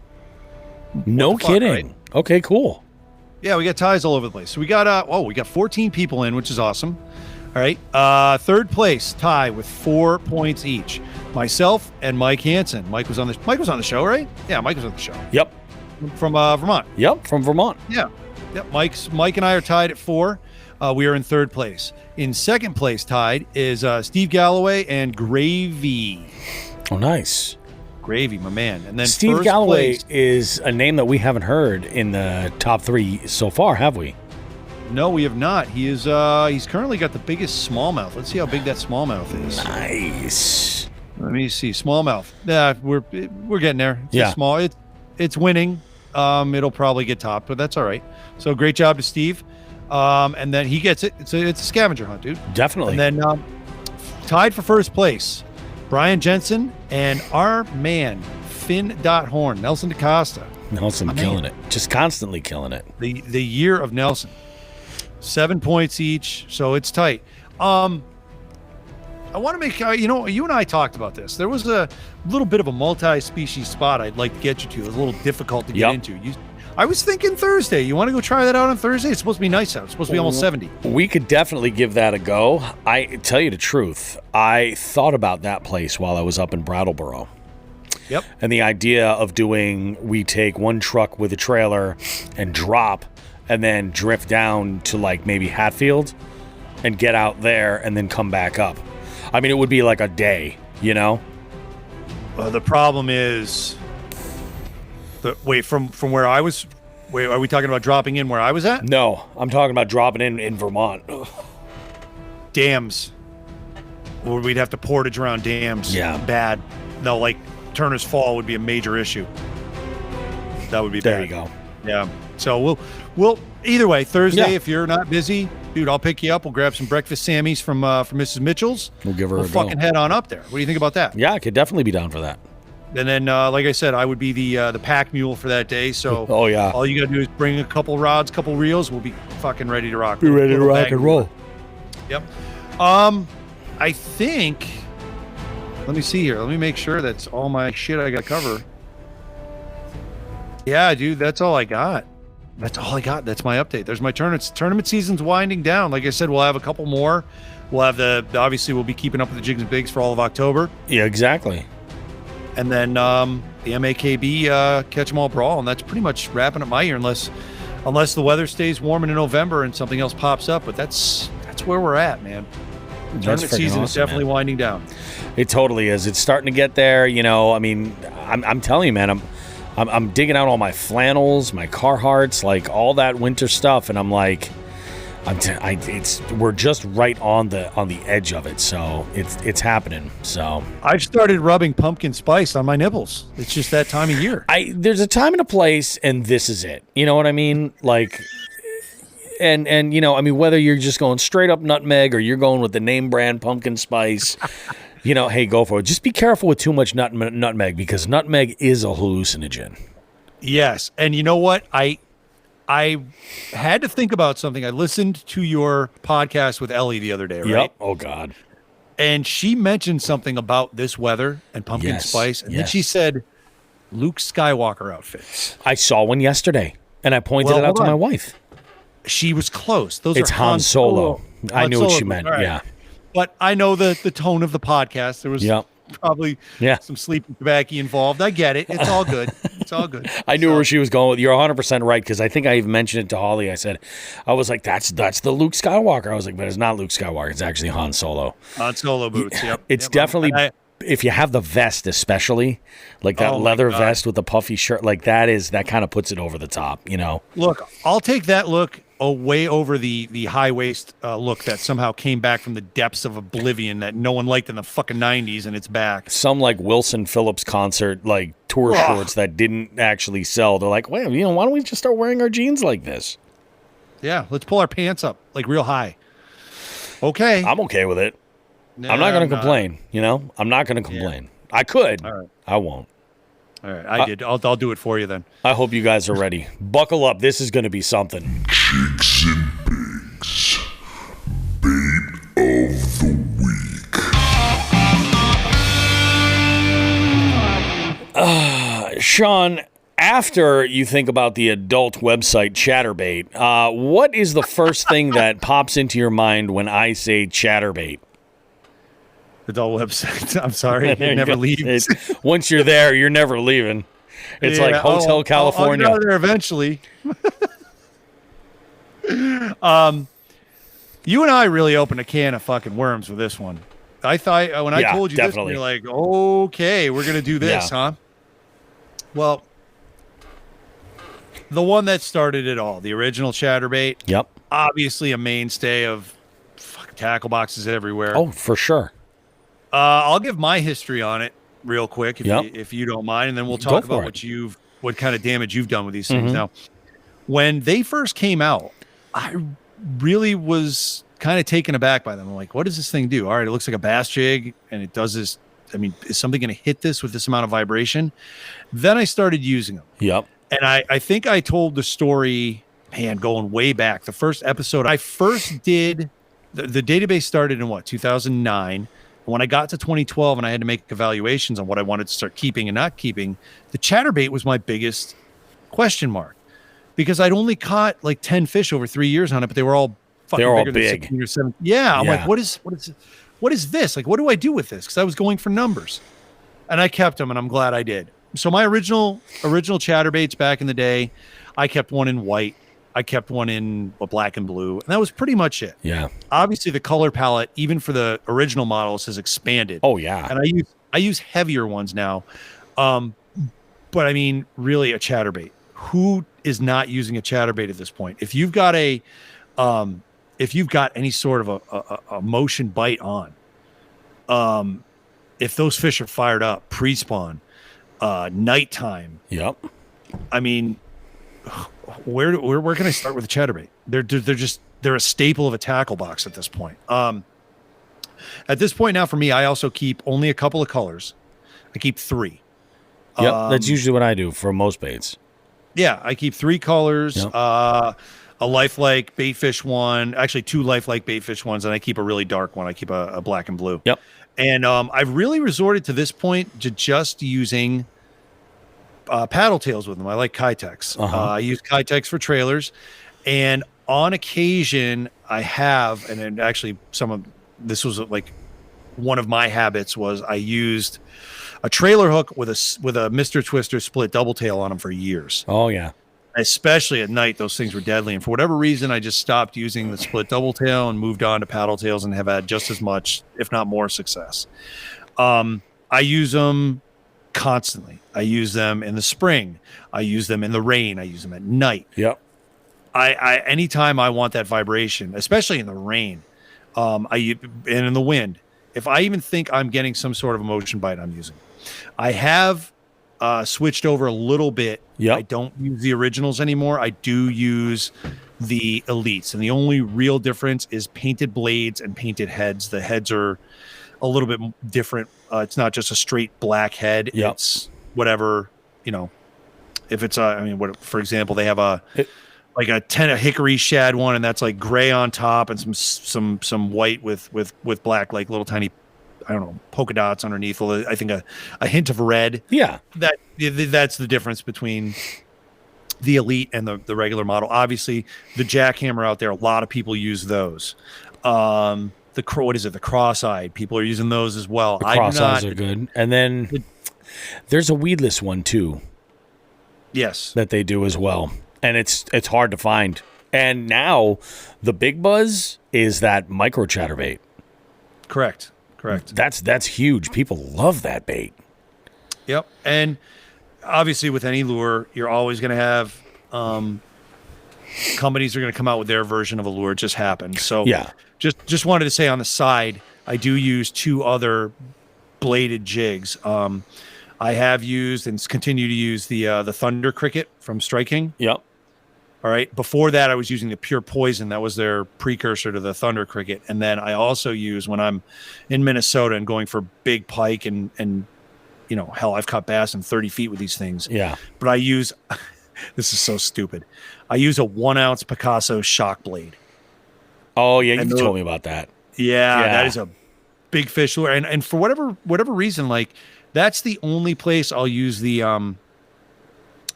No kidding. Right? Okay, cool. Yeah, we got ties all over the place. So we got we got 14 people in, which is awesome. All right. Third place tie with 4 points each. Myself and Mike Hansen. Mike was on the show, right? Yeah, Mike was on the show. Yep. From Vermont. Yep, from Vermont. Yeah. Yep. Mike and I are tied at 4. We are in third place. In second place tied is Steve Galloway and Gravy. Oh, nice. Gravy, my man. And then Steve first Galloway place, is a name that we haven't heard in the top 3 so far, have we? No, we have not. He is he's currently got the biggest smallmouth. Let's see how big that smallmouth is. Nice. Let me see. Smallmouth. Yeah, we're getting there. It's small. It's winning. It'll probably get topped, but that's all right. So great job to Steve. And then he gets it. It's a scavenger hunt, dude. Definitely. And then tied for first place, Brian Jensen and our man Finn.Horn, Nelson DaCosta. Nelson killing it. Just constantly killing it. The year of Nelson. 7 points each, so it's tight. I want to make you and I talked about this. There was a little bit of a multi-species spot I'd like to get you to. It was a little difficult to get into. I was thinking Thursday. You want to go try that out on Thursday? It's supposed to be nice out. It's supposed to be almost 70. We could definitely give that a go. I tell you the truth, I thought about that place while I was up in Brattleboro. Yep. And the idea of we take one truck with a trailer and drop and then drift down to like maybe Hatfield and get out there and then come back up. I mean, it would be like a day, you know? The problem is, from where I was. Wait, are we talking about dropping in where I was at? No, I'm talking about dropping in Vermont. Dams. Or we'd have to portage around dams. Yeah. Bad. No, like Turner's Fall would be a major issue. That would be bad. There you go. Yeah. So we'll either way, Thursday, Yeah. if you're not busy, dude, I'll pick you up. We'll grab some breakfast Sammys from Mrs. Mitchell's. We'll give her We'll a go. fucking head on up there. What do you think about that? Yeah, I could definitely be down for that. And then, like I said, I would be the pack mule for that day. So Oh, yeah. all you got to do is bring a couple rods, couple reels. We'll be fucking ready to rock. Be ready to Little rock bag and of- roll. Yep. I think, let me see here. Let me make sure that's all my shit I got to cover. Yeah, dude, that's all I got. That's all I got. That's my update. There's my tournament season's winding down. Like I said, we'll have a couple more. We'll have obviously we'll be keeping up with the jigs and bigs for all of October. Yeah, exactly. And then the MAKB Catch 'em All Brawl, and that's pretty much wrapping up my year, unless the weather stays warm in November and something else pops up. But that's where we're at, man. Tournament freaking season is awesome, definitely man. winding down. It totally is. It's starting to get there. You know, I mean, I'm telling you, man, I'm digging out all my flannels, my Carhartts, like all that winter stuff, and I'm like, we're just right on the edge of it. So it's happening. So I've started rubbing pumpkin spice on my nipples. It's just that time of year. there's a time and a place, and this is it. You know what I mean? Like, and you know, I mean, whether you're just going straight up nutmeg or you're going with the name brand pumpkin spice, you know, hey, go for it. Just be careful with too much nutmeg, because nutmeg is a hallucinogen. Yes, and you know what? I had to think about something. I listened to your podcast with Ellie the other day, right? Yep. Oh God. And she mentioned something about this weather and pumpkin Yes, spice, and then yes. she said Luke Skywalker outfits. I saw one yesterday, and I pointed Well, it out hold to my on. wife. She was close. Those It's are Han Solo. I Han knew what Solo she boots. meant. All right. Yeah. But I know the tone of the podcast. There was Yep. probably Yeah. some sleeping tobacco involved. I get it. It's all good. It's all good. I knew where she was going with. You're 100% right, because I think I even mentioned it to Holly. I was like, that's the Luke Skywalker. I was like, but it's not Luke Skywalker. It's actually Han Solo. Han Solo boots. Yep. It's Yep. definitely, I- if you have the vest, especially like that Oh my leather God. vest with the puffy shirt, like that kind of puts it over the top, you know? Look, I'll take that look way over the high waist look that somehow came back from the depths of oblivion that no one liked in the fucking 90s, and it's back. Some like Wilson Phillips concert, like tour Ugh. shorts that didn't actually sell. They're like, wait, you know, why don't we just start wearing our jeans like this? Yeah, let's pull our pants up like real high. Okay. I'm okay with it. I'm not going to complain. You know, I'm not going to complain. I could. All right. I won't. All right, I did. I'll do it for you then. I hope you guys are ready. Buckle up. This is going to be something. Chicks and Pigs. Bait of the week. Sean, after you think about the adult website Chatterbait, what is the first thing that pops into your mind when I say Chatterbait? The adult website. I'm sorry, it never leaves. Once you're there, you're never leaving. It's like Hotel California. I'll get out there eventually. You and I really opened a can of fucking worms with this one. I thought when I Yeah, told you definitely. this, you're like, okay, we're gonna do this, Yeah. huh? Well, the one that started it all, the original Chatterbait, Yep. obviously a mainstay of fucking tackle boxes everywhere. Oh, for sure. I'll give my history on it real quick Yep. if you don't mind, and then we'll Go talk for about it. what kind of damage you've done with these things. Mhm. Now, when they first came out, I really was kind of taken aback by them. I'm like, what does this thing do? All right, it looks like a bass jig, and it does this. I mean, is something going to hit this with this amount of vibration? Then I started using them. Yep. And I think I told the story, man, going way back. The first episode I first did, the database started in 2009. When I got to 2012 and I had to make evaluations on what I wanted to start keeping and not keeping, the Chatterbait was my biggest question mark, because I'd only caught like 10 fish over 3 years on it, but they were all fucking They were all bigger than big. 16 or 17. Yeah, I'm Yeah. like, what is this? Like, what do I do with this? Because I was going for numbers, and I kept them, and I'm glad I did. So my original Chatterbaits back in the day, I kept one in white. I kept one in black and blue, and that was pretty much it. Yeah. Obviously, the color palette, even for the original models, has expanded. Oh, yeah. And I use heavier ones now. But I mean, really a chatterbait. Who is not using a chatterbait at this point? If you've got any sort of a motion bite on, if those fish are fired up, pre-spawn, nighttime. Yep. I mean, where can I start with a chatterbait? They're a staple of a tackle box at this point. At this point now for me, I also keep only a couple of colors. I keep 3. Yep, that's usually what I do for most baits. Yeah, I keep 3 colors. Yep. A lifelike baitfish one, actually 2 lifelike baitfish ones, and I keep a really dark one. I keep a black and blue. Yep. And I've really resorted to this point to just using paddle tails with them. I like Kitex. I use Kitex for trailers, and on occasion I have, and then actually this was like one of my habits was I used a trailer hook with a Mr. Twister split double tail on them for years. Oh yeah. Especially at night, those things were deadly. And for whatever reason, I just stopped using the split double tail and moved on to paddle tails and have had just as much, if not more, success. I use them constantly. I use them in the spring. I use them in the rain. I use them at night. Yep. I anytime I want that vibration, especially in the rain, and in the wind, if I even think I'm getting some sort of a motion bite, I'm using. I have switched over a little bit. Yep. I don't use the originals anymore. I do use the elites, and the only real difference is painted blades and painted heads. The heads are a little bit different. It's not just a straight black head. Yep. It's whatever, if it's for example, they have a hickory shad one, and that's like gray on top and some white with black, like little tiny, I don't know, polka dots underneath. I think a hint of red. Yeah. That's the difference between the elite and the regular model. Obviously, the jackhammer out there, a lot of people use those. The cross-eyed, people are using those as well. The cross-eyes are good. And then there's a weedless one too. Yes. That they do as well. And it's hard to find. And now the big buzz is that micro chatterbait. Correct. That's huge. People love that bait. Yep. And obviously with any lure, you're always going to have companies are going to come out with their version of a lure. It just happens. So yeah, just wanted to say on the side, I do use 2 other bladed jigs. I have used and continue to use the Thunder Cricket from Strike King. Yep. All right. Before that, I was using the Pure Poison. That was their precursor to the Thunder Cricket. And then I also use when I'm in Minnesota and going for big pike and hell, I've caught bass in 30 feet with these things. Yeah. But I use, this is so stupid. I use a 1 ounce Picasso shock blade. Oh yeah, you told me about that. Yeah, that is a big fish lure. And for whatever reason, like that's the only place I'll use the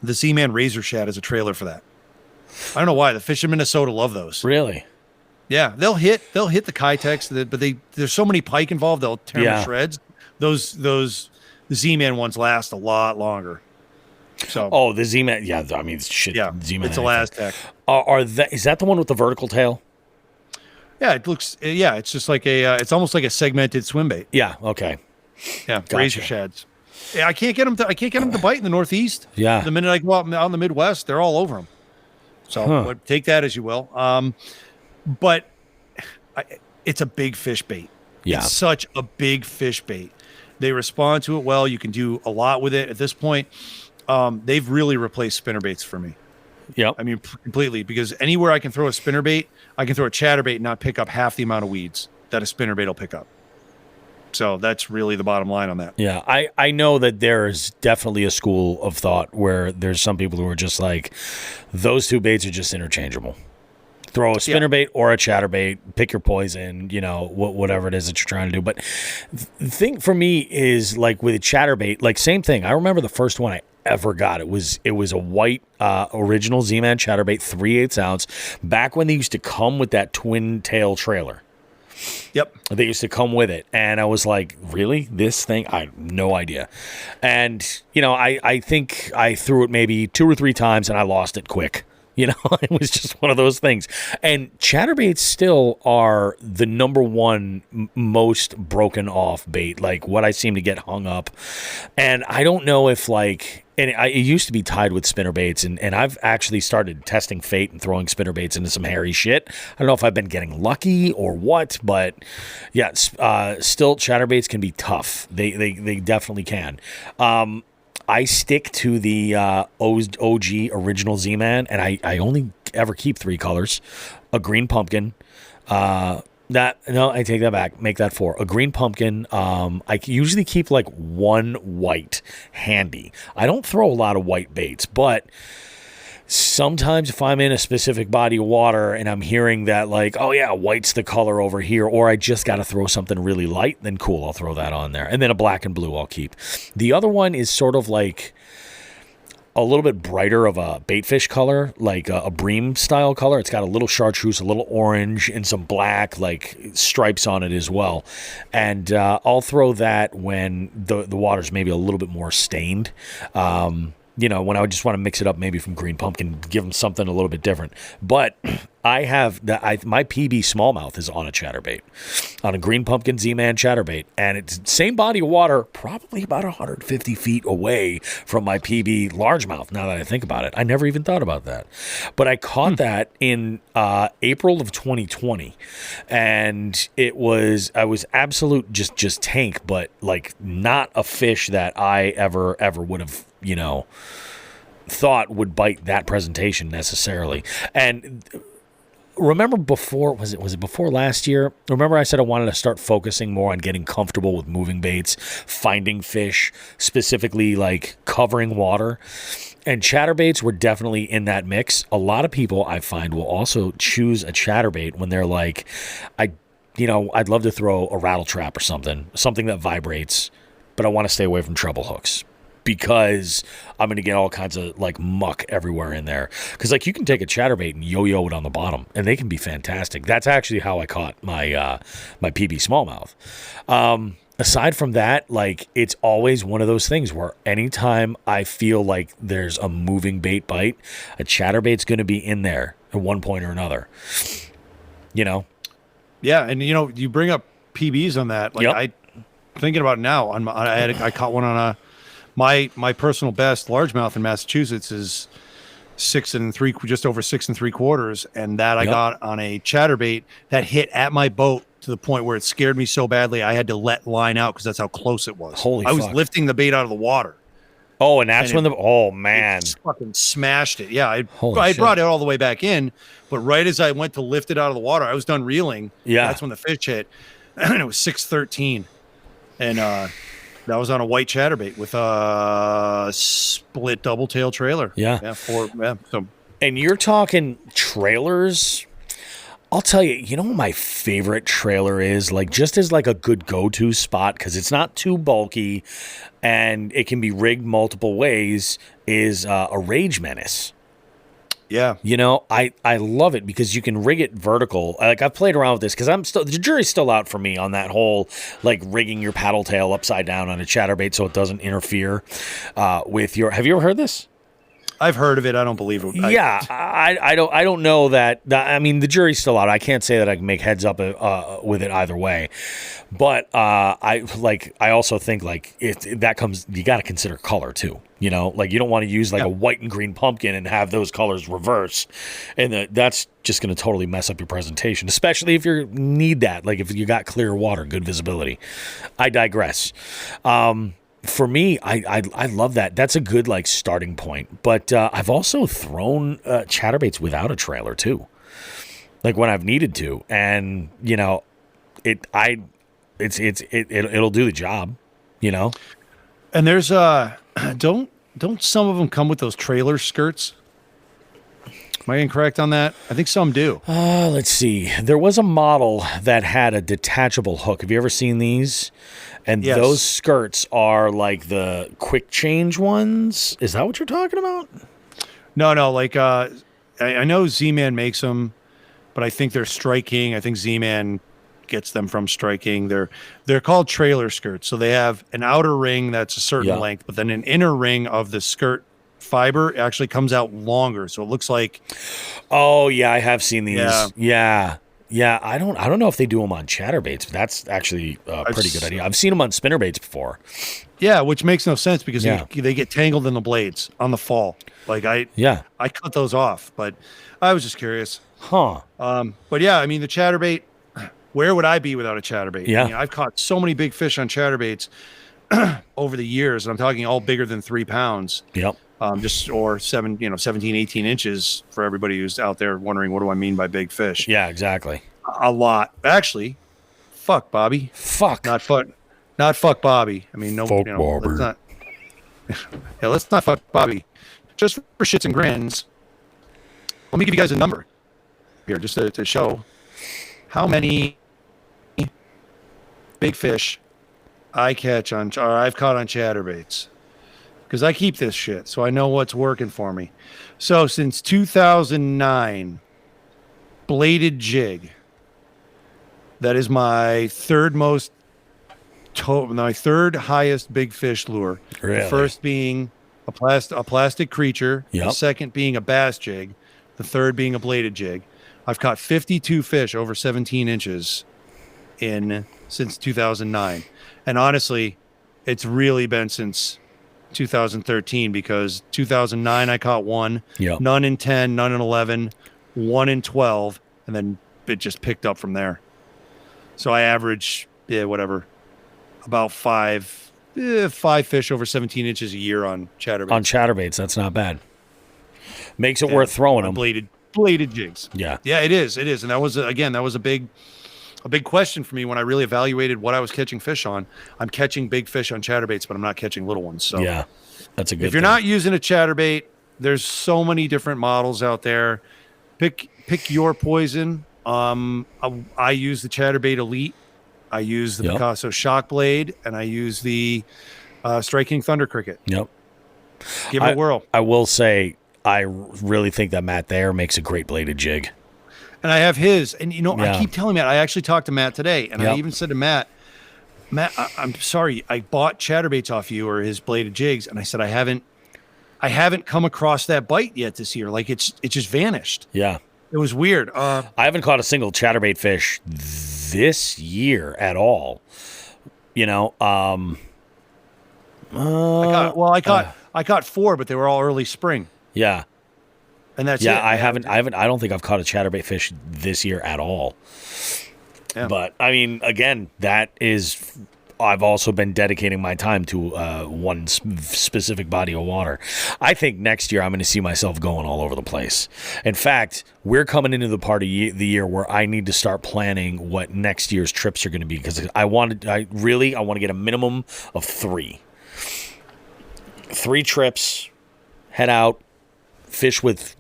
Z-Man Razor Shad as a trailer for that. I don't know why. The fish in Minnesota love those. Really? Yeah, they'll hit the Kitex, but there's so many pike involved, they'll tear them to shreds. Those the Z-Man ones last a lot longer. So the Z-Man, yeah, I mean shit. Yeah, Z-Man, it's a Laztec. Is that the one with the vertical tail? Yeah, it looks. Yeah, it's just like it's almost like a segmented swim bait. Yeah. Okay. Yeah, gotcha. Razor shads. Yeah, I can't get them to bite in the Northeast. Yeah. The minute I go out in the Midwest, they're all over them. So take that as you will. But it's a big fish bait. Yeah. It's such a big fish bait. They respond to it well. You can do a lot with it at this point. They've really replaced spinnerbaits for me. Yep. I mean, completely, because anywhere I can throw a spinnerbait, I can throw a chatterbait and not pick up half the amount of weeds that a spinnerbait will pick up. So that's really the bottom line on that. Yeah, I know that there is definitely a school of thought where there's some people who are just like, those 2 baits are just interchangeable. Throw a spinnerbait or a chatterbait, pick your poison, whatever it is that you're trying to do. But the thing for me is like with a chatterbait, like same thing. I remember the first one I ever got. It was a white original Z-Man chatterbait, 3/8 ounce, back when they used to come with that twin tail trailer. Yep. They used to come with it. And I was like, really? This thing? I have no idea. And, I think I threw it maybe 2 or 3 times and I lost it quick. You know, it was just one of those things. And chatterbaits still are the number one most broken off bait, like what I seem to get hung up. And I don't know if like, and it used to be tied with spinnerbaits, and I've actually started testing fate and throwing spinnerbaits into some hairy shit. I don't know if I've been getting lucky or what, but yeah, still chatterbaits can be tough. They definitely can. I stick to the OG original Z-Man, and I only ever keep 3 colors: a green pumpkin. I take that back. Make that 4. A green pumpkin. I usually keep like 1 white handy. I don't throw a lot of white baits, but sometimes if I'm in a specific body of water and I'm hearing that like, oh yeah, white's the color over here, or I just got to throw something really light, then cool, I'll throw that on there. And then a black and blue I'll keep. The other one is sort of like a little bit brighter of a baitfish color, like a bream style color. It's got a little chartreuse, a little orange, and some black like stripes on it as well. And I'll throw that when the water's maybe a little bit more stained. You know, when I just want to mix it up maybe from green pumpkin, give them something a little bit different. But I have my PB smallmouth is on a chatterbait, on a green pumpkin Z-Man chatterbait. And it's same body of water, probably about 150 feet away from my PB largemouth, now that I think about it. I never even thought about that. But I caught that in April of 2020. And I was absolute just tank, but like not a fish that I ever would have, you know, thought would bite that presentation necessarily. And remember before, was it before last year? Remember I said I wanted to start focusing more on getting comfortable with moving baits, finding fish, specifically like covering water. And chatterbaits were definitely in that mix. A lot of people I find will also choose a chatterbait when they're like, I'd love to throw a rattle trap or something that vibrates, but I want to stay away from treble hooks, because I'm going to get all kinds of like muck everywhere in there. Because like you can take a chatterbait and yo-yo it on the bottom, and they can be fantastic. That's actually how I caught my my PB smallmouth. Aside from that, like it's always one of those things where anytime I feel like there's a moving bait bite, a chatterbait's going to be in there at one point or another. You know? Yeah, and you know, you bring up PBs on that. Like I thinking about it now. I caught one on a. My personal best largemouth in Massachusetts is 6 3/4, just over 6 3/4, and that I got on a chatterbait that hit at my boat to the point where it scared me so badly I had to let line out because that's how close it was. I was lifting the bait out of the water. Oh, and that's when it just fucking smashed it. Yeah, I brought it all the way back in, but right as I went to lift it out of the water, I was done reeling. Yeah, that's when the fish hit, and it was 6:13, and that was on a white chatterbait with a split double tail trailer. And you're talking trailers. I'll tell you, you know what my favorite trailer is? Like just as like a good go-to spot, because it's not too bulky and it can be rigged multiple ways, is a Rage Menace. Yeah. You know, I love it because you can rig it vertical. Like I've played around with this because the jury's still out for me on that whole like rigging your paddle tail upside down on a chatterbait so it doesn't interfere with your. Have you ever heard this? I've heard of it. I don't believe it. I don't know that. I mean, the jury's still out. I can't say that I can make heads up with it either way. But I also think like that comes. You got to consider color too. You know, like you don't want to use like a white and green pumpkin and have those colors reverse, and that's just going to totally mess up your presentation, especially if you need that. Like if you got clear water, good visibility. I digress. For me, I love that. That's a good like starting point. But I've also thrown chatterbaits without a trailer too, like when I've needed to, and you know, it'll do the job, you know. And there's don't some of them come with those trailer skirts? Am I incorrect on that? I think some do. Let's see. There was a model that had a detachable hook. Have you ever seen these? And those skirts are like the quick change ones. Is that what you're talking about? No. Like I know Z-Man makes them, but I think they're striking. I think Z-Man gets them from striking. They're called trailer skirts. So they have an outer ring that's a certain length, but then an inner ring of the skirt fiber actually comes out longer, so it looks like. Oh yeah, I have seen these. Yeah. Yeah. I don't know if they do them on chatterbaits, but that's actually a pretty good idea. I've seen them on spinnerbaits before. Yeah, which makes no sense because Yeah. they get tangled in the blades on the fall. Like I cut those off, but I was just curious. Huh. But yeah, I mean the chatterbait. Where would I be without a chatterbait? Yeah. I mean, I've caught so many big fish on chatterbaits over the years, and I'm talking all bigger than 3 pounds. Yep. Or 17, 18 inches for everybody who's out there wondering what do I mean by big fish. Yeah, exactly. A lot. Actually, fuck Bobby. Fuck. Not fuck Bobby. I mean, no, Fuck let's Bobby. not. Yeah, let's not fuck Bobby. Just for shits and grins, let me give you guys a number here, just to show how many big fish I've caught on chatterbaits. Because I keep this shit, so I know what's working for me. So since 2009, bladed jig. That is my third highest big fish lure. Really? The first being a plastic creature. Yep. The second being a bass jig. The third being a bladed jig. I've caught 52 fish over 17 inches since 2009. And honestly, it's really been since 2013 because 2009 I caught one, Yep. none in 10, none in 11, one in 12, and then it just picked up from there. So I average, about five fish over 17 inches a year on chatterbaits. On chatterbaits, that's not bad. Makes it worth throwing them. Bladed jigs. Yeah. Yeah, it is. And that was a big question for me when I really evaluated what I was catching fish on. I'm catching big fish on chatterbaits, but I'm not catching little ones. So Yeah, that's a good if you're thing. not using a chatterbait, there's so many different models out there. Pick your poison. I use the Chatterbait Elite. I use the Picasso Shock Blade, and I use the Strike King Thunder Cricket. Yep. Give it a whirl. I will say, I really think that Matt Thayer makes a great bladed jig. And I have his. And, Yeah. I keep telling Matt, I actually talked to Matt today, and I Yep. even said to Matt, I'm sorry, I bought chatterbaits off you or his bladed jigs, and I said, I haven't come across that bite yet this year. Like, it just vanished. Yeah. It was weird. I haven't caught a single chatterbait fish this year at all. I caught 4, but they were all early spring. Yeah. And that's Yeah, it. I don't think I've caught a chatterbait fish this year at all. Yeah. But I mean, again, I've also been dedicating my time to one specific body of water. I think next year I'm going to see myself going all over the place. In fact, we're coming into the part of the year where I need to start planning what next year's trips are going to be because I want to get a minimum of 3. 3 trips, head out, fish with,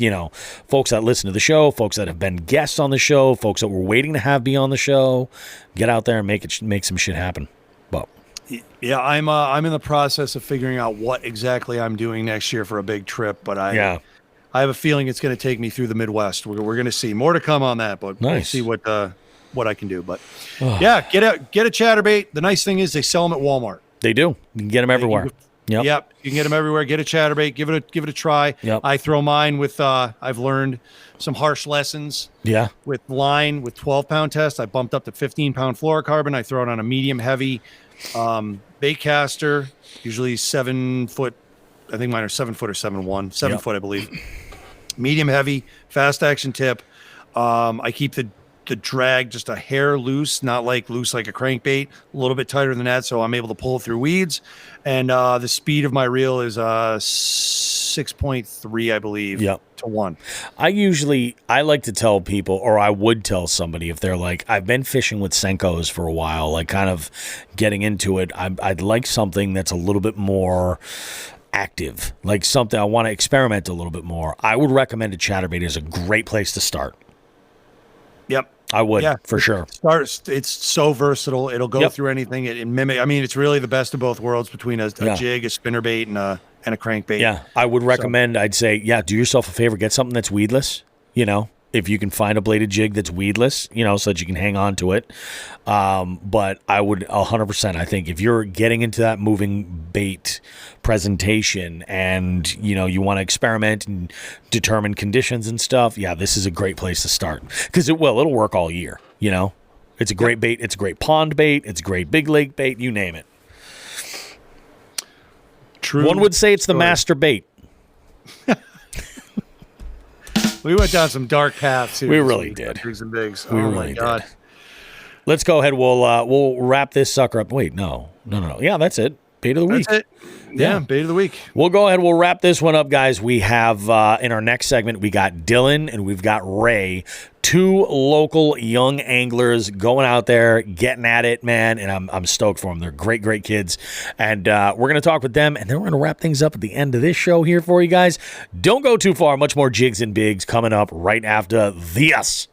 folks that listen to the show, folks that have been guests on the show, folks that we're waiting to have be on the show. Get out there and make some shit happen. But yeah, I'm in the process of figuring out what exactly I'm doing next year for a big trip, but I have a feeling it's going to take me through the Midwest. We're going to see more to come on that, but we'll see what I can do. But yeah, get a chatterbait. The nice thing is they sell them at Walmart. They do. You can get them everywhere. Yep, you can get them everywhere. Get a chatterbait. Give it a try. Yep. I throw mine with. I've learned some harsh lessons. Yeah. With line with 12-pound test, I bumped up to 15-pound fluorocarbon. I throw it on a medium heavy bait caster, usually 7 foot. I think mine are 7 foot or 7.1. 7 foot, I believe. Medium heavy, fast action tip. I keep the drag just a hair loose, not like loose like a crankbait, a little bit tighter than that, so I'm able to pull it through weeds. And the speed of my reel is 6.3, I believe, to 1. I like to tell people, or I would tell somebody if they're like, I've been fishing with Senkos for a while, like kind of getting into it. I'd like something that's a little bit more active, like something I want to experiment a little bit more. I would recommend a chatterbait as a great place to start. Yep. I would, for sure. It's so versatile. It'll go through anything. It mimic. I mean, it's really the best of both worlds between a jig, a spinnerbait, and a crankbait. Yeah, I would recommend. I'd say, do yourself a favor. Get something that's weedless. if you can find a bladed jig that's weedless, so that you can hang on to it. But I would 100%, I think if you're getting into that moving bait presentation and, you want to experiment and determine conditions and stuff, this is a great place to start because it'll work all year, It's a great bait. It's a great pond bait. It's a great big lake bait. You name it. True. One would say it's the master bait. We went down some dark paths here. We really did. Jigs and Bigs. We oh really my God. did. Let's go ahead. We'll wrap this sucker up. Wait, no. Yeah, that's it. Bait of the week. That's it. Yeah, bait of the week. We'll go ahead. We'll wrap this one up, guys. We have in our next segment, we got Dylan and we've got Ray, two local young anglers going out there, getting at it, man. And I'm stoked for them. They're great, great kids. And we're going to talk with them, and then we're going to wrap things up at the end of this show here for you guys. Don't go too far. Much more Jigs and Bigs coming up right after this.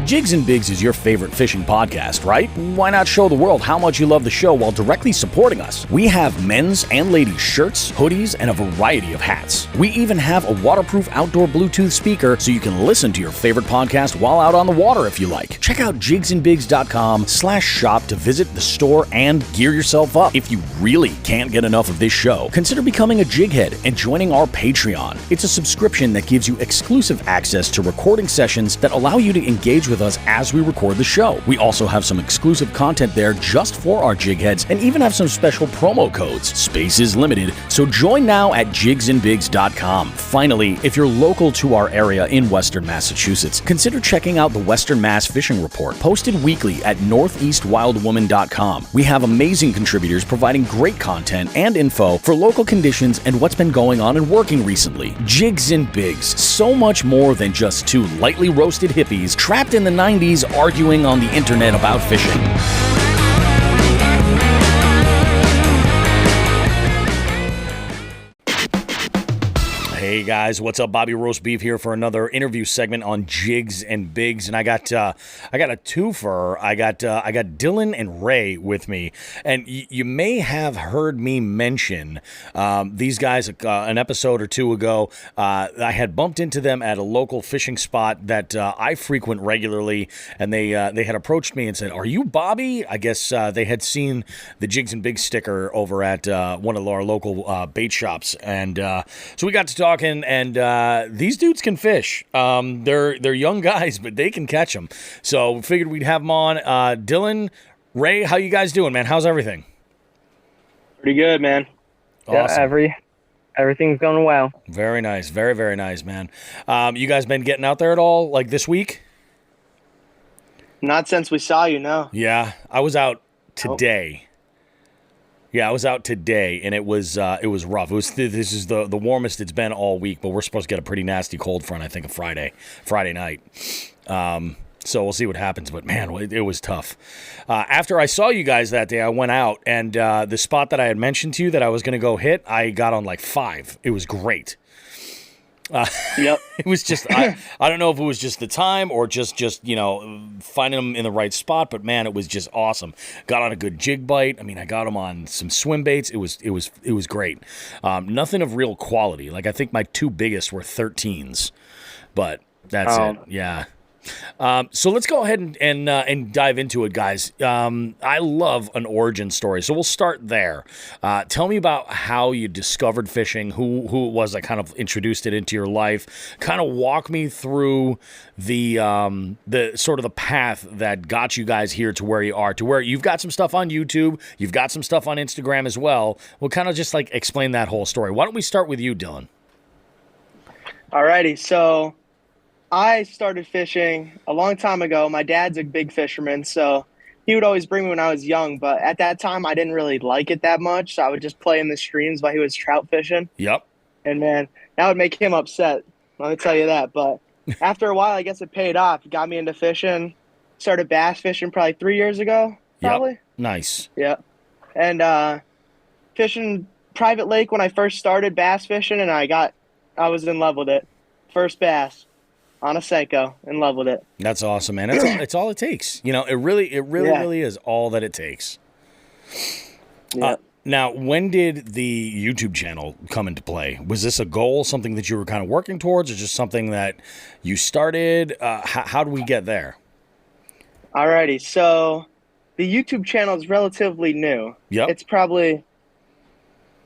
Jigs and Bigs is your favorite fishing podcast, right? Why not show the world how much you love the show while directly supporting us? We have men's and ladies' shirts, hoodies, and a variety of hats. We even have a waterproof outdoor Bluetooth speaker so you can listen to your favorite podcast while out on the water if you like. Check out jigsandbigs.com/shop to visit the store and gear yourself up. If you really can't get enough of this show, consider becoming a jighead and joining our Patreon. It's a subscription that gives you exclusive access to recording sessions that allow you to engage with us as we record the show. We also have some exclusive content there just for our jigheads and even have some special promo codes. Space is limited, so join now at jigsandbigs.com. Finally, if you're local to our area in Western Massachusetts, consider checking out the Western Mass Fishing Report, posted weekly at northeastwildwoman.com. We have amazing contributors providing great content and info for local conditions and what's been going on and working recently. Jigs and Bigs, so much more than just two lightly roasted hippies trapped in the 90s arguing on the internet about fishing. Hey guys, what's up? Bobby Roast Beef here for another interview segment on Jigs and Bigs, and I got a twofer. I got Dylan and Ray with me, and you may have heard me mention these guys an episode or two ago. I had bumped into them at a local fishing spot that I frequent regularly, and they had approached me and said, "Are you Bobby?" I guess they had seen the Jigs and Bigs sticker over at one of our local bait shops, and so we got to talking. And these dudes can fish. They're young guys, but they can catch them. So we figured we'd have them on. Dylan, Ray, how you guys doing, man? How's everything? Pretty good, man. Awesome. Yeah, everything's going well. Very nice. Very, very nice, man. You guys been getting out there at all, like this week? Not since we saw you, no. Yeah, I was out today. Yeah, I was out today, and it was rough. This is the warmest it's been all week, but we're supposed to get a pretty nasty cold front, I think, on Friday night. So we'll see what happens, but man, it was tough. After I saw you guys that day, I went out, and the spot that I had mentioned to you that I was going to go hit, I got on like 5. It was great. Yep. It was just I don't know if it was just the time or just finding them in the right spot, but man, it was just awesome. Got on a good jig bite. I mean, I got them on some swim baits. It was great. Nothing of real quality. Like I think my 2 biggest were 13s, but that's it. Yeah. So let's go ahead and dive into it, guys. I love an origin story, so we'll start there. Tell me about how you discovered fishing, who it was that kind of introduced it into your life. Kind of walk me through the sort of the path that got you guys here to where you are, to where you've got some stuff on YouTube, you've got some stuff on Instagram as well. We'll kind of just like explain that whole story. Why don't we start with you, Dylan? Alrighty, so I started fishing a long time ago. My dad's a big fisherman, so he would always bring me when I was young. But at that time, I didn't really like it that much, so I would just play in the streams while he was trout fishing. Yep. And, man, that would make him upset. Let me tell you that. But after a while, I guess it paid off. It got me into fishing. Started bass fishing probably 3 years ago, probably. Yep. Nice. Yeah. And fishing private lake when I first started bass fishing, and I was in love with it. First bass on a Seiko, in love with it. That's awesome, man. It's all it takes. It really is all that it takes. Yeah. Now, when did the YouTube channel come into play? Was this a goal, something that you were kind of working towards, or just something that you started? How do we get there? Alrighty. So the YouTube channel is relatively new. Yep. It's probably,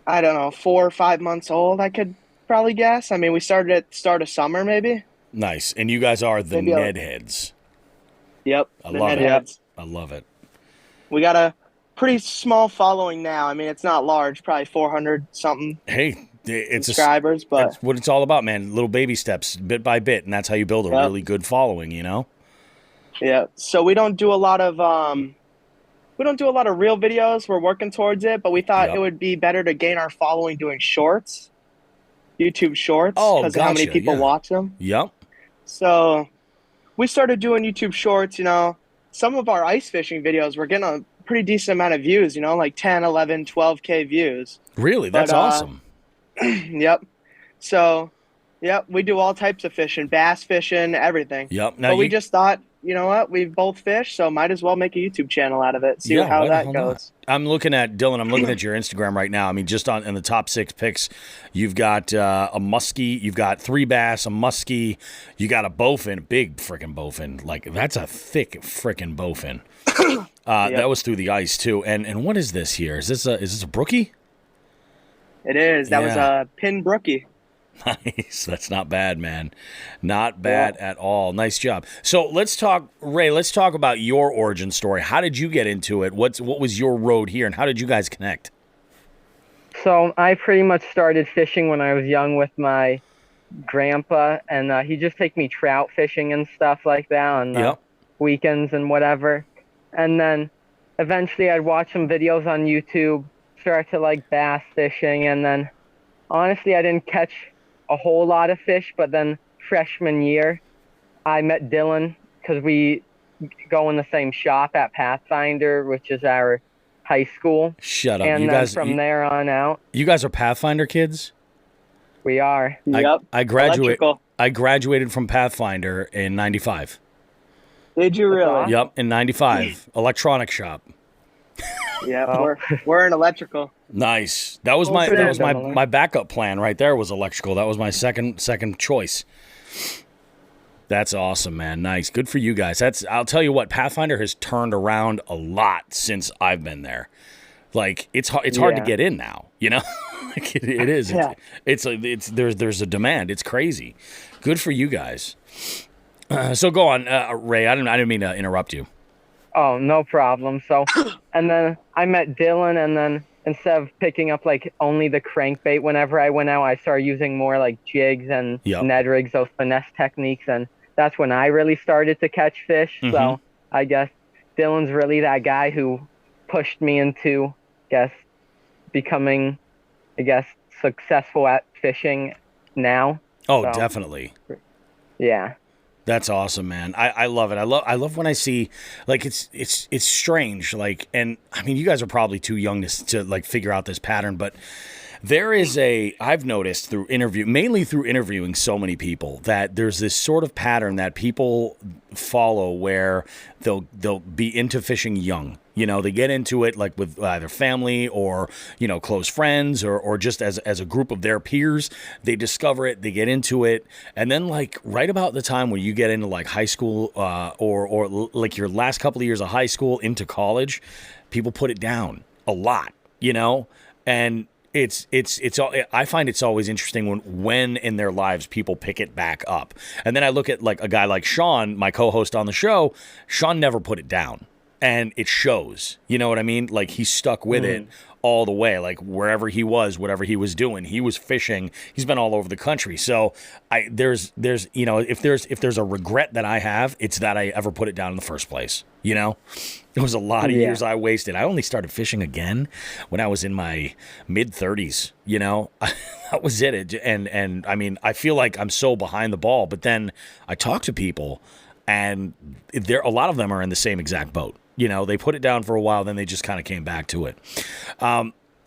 I don't know, 4 or 5 months old, I could probably guess. I mean, we started at the start of summer, maybe. Nice. And you guys are the Maybe Ned Heads. Yep. I the love it. Netheads. I love it. We got a pretty small following now. I mean, it's not large, probably 400 something Hey, it's subscribers, but that's what it's all about, man. Little baby steps, bit by bit, and that's how you build a Yep. really good following, you know? yeah. So we don't do a lot of real videos. We're working towards it, but we thought Yep. it would be better to gain our following doing shorts, YouTube shorts, Oh, because of how many gotcha, people yeah. watch them. Yep. So we started doing YouTube shorts, some of our ice fishing videos were getting a pretty decent amount of views, like 10, 11, 12K views. Really? That's But, awesome. Yep. So, yep, we do all types of fishing, bass fishing, everything. Yep. Now But we just thought, you know what, we both fish, so might as well make a YouTube channel out of it, see Yeah, how why the that hell goes. not? I'm looking at Dylan. I'm looking at your Instagram right now. I mean, just in the top 6 picks, you've got a muskie, you've got 3 bass, a muskie, you got a bowfin, a big freaking bowfin. Like that's a thick freaking bowfin. That was through the ice too. And what is this here? Is this a brookie? It is. That was Yeah. a pin brookie. Nice. That's not bad, man. Not bad at all. Nice job. So let's talk, Ray. Let's talk about your origin story. How did you get into it? What was your road here, and how did you guys connect? So I pretty much started fishing when I was young with my grandpa, and he'd just take me trout fishing and stuff like that on Yep. weekends and whatever. And then eventually I'd watch some videos on YouTube, start to like bass fishing, and then honestly I didn't catch a whole lot of fish, but then freshman year I met Dylan because we go in the same shop at Pathfinder, which is our high school. Shut up. And You then guys, from there on out, you guys are Pathfinder kids? we are. Yep. I Electrical. graduated from Pathfinder in 95. Did you really? Yep, in 95. Electronic shop. Yeah, Oh. we're in electrical. Nice. That was my backup plan right there was electrical. That was my second choice. That's awesome, man. Nice. Good for you guys. I'll tell you what, Pathfinder has turned around a lot since I've been there. Like it's hard to get in now, you know? Like it is. Yeah. There's a demand. It's crazy. Good for you guys. So go on, Ray. I didn't mean to interrupt you. Oh, no problem. So, and then I met Dylan, and then instead of picking up like only the crankbait whenever I went out, I started using more like jigs and Yep. Ned rigs, those finesse techniques, and that's when I really started to catch fish. Mm-hmm. So I guess Dylan's really that guy who pushed me into, becoming, successful at fishing now. Oh, So, definitely. Yeah. That's awesome, man. I love it. I love when I see, like, it's strange. Like, and I mean, you guys are probably too young to like figure out this pattern, but there is I've noticed mainly through interviewing so many people, that there's this sort of pattern that people follow where they'll be into fishing young. You know, they get into it like with either family or, close friends or just as a group of their peers. They discover it, they get into it. And then like right about the time when you get into like high school or like your last couple of years of high school into college, people put it down a lot, and I find it's always interesting when in their lives people pick it back up. And then I look at like a guy like Sean, my co-host on the show. Sean never put it down, and it shows. You know what I mean? Like he stuck with it all the way. Like wherever he was, whatever he was doing, he was fishing. He's been all over the country. So there's if there's a regret that I have, it's that I ever put it down in the first place. It was a lot of years I wasted. I only started fishing again when I was in my mid-30s, That was it. And I mean, I feel like I'm so behind the ball, but then I talk to people and a lot of them are in the same exact boat. They put it down for a while, then they just kind of came back to it.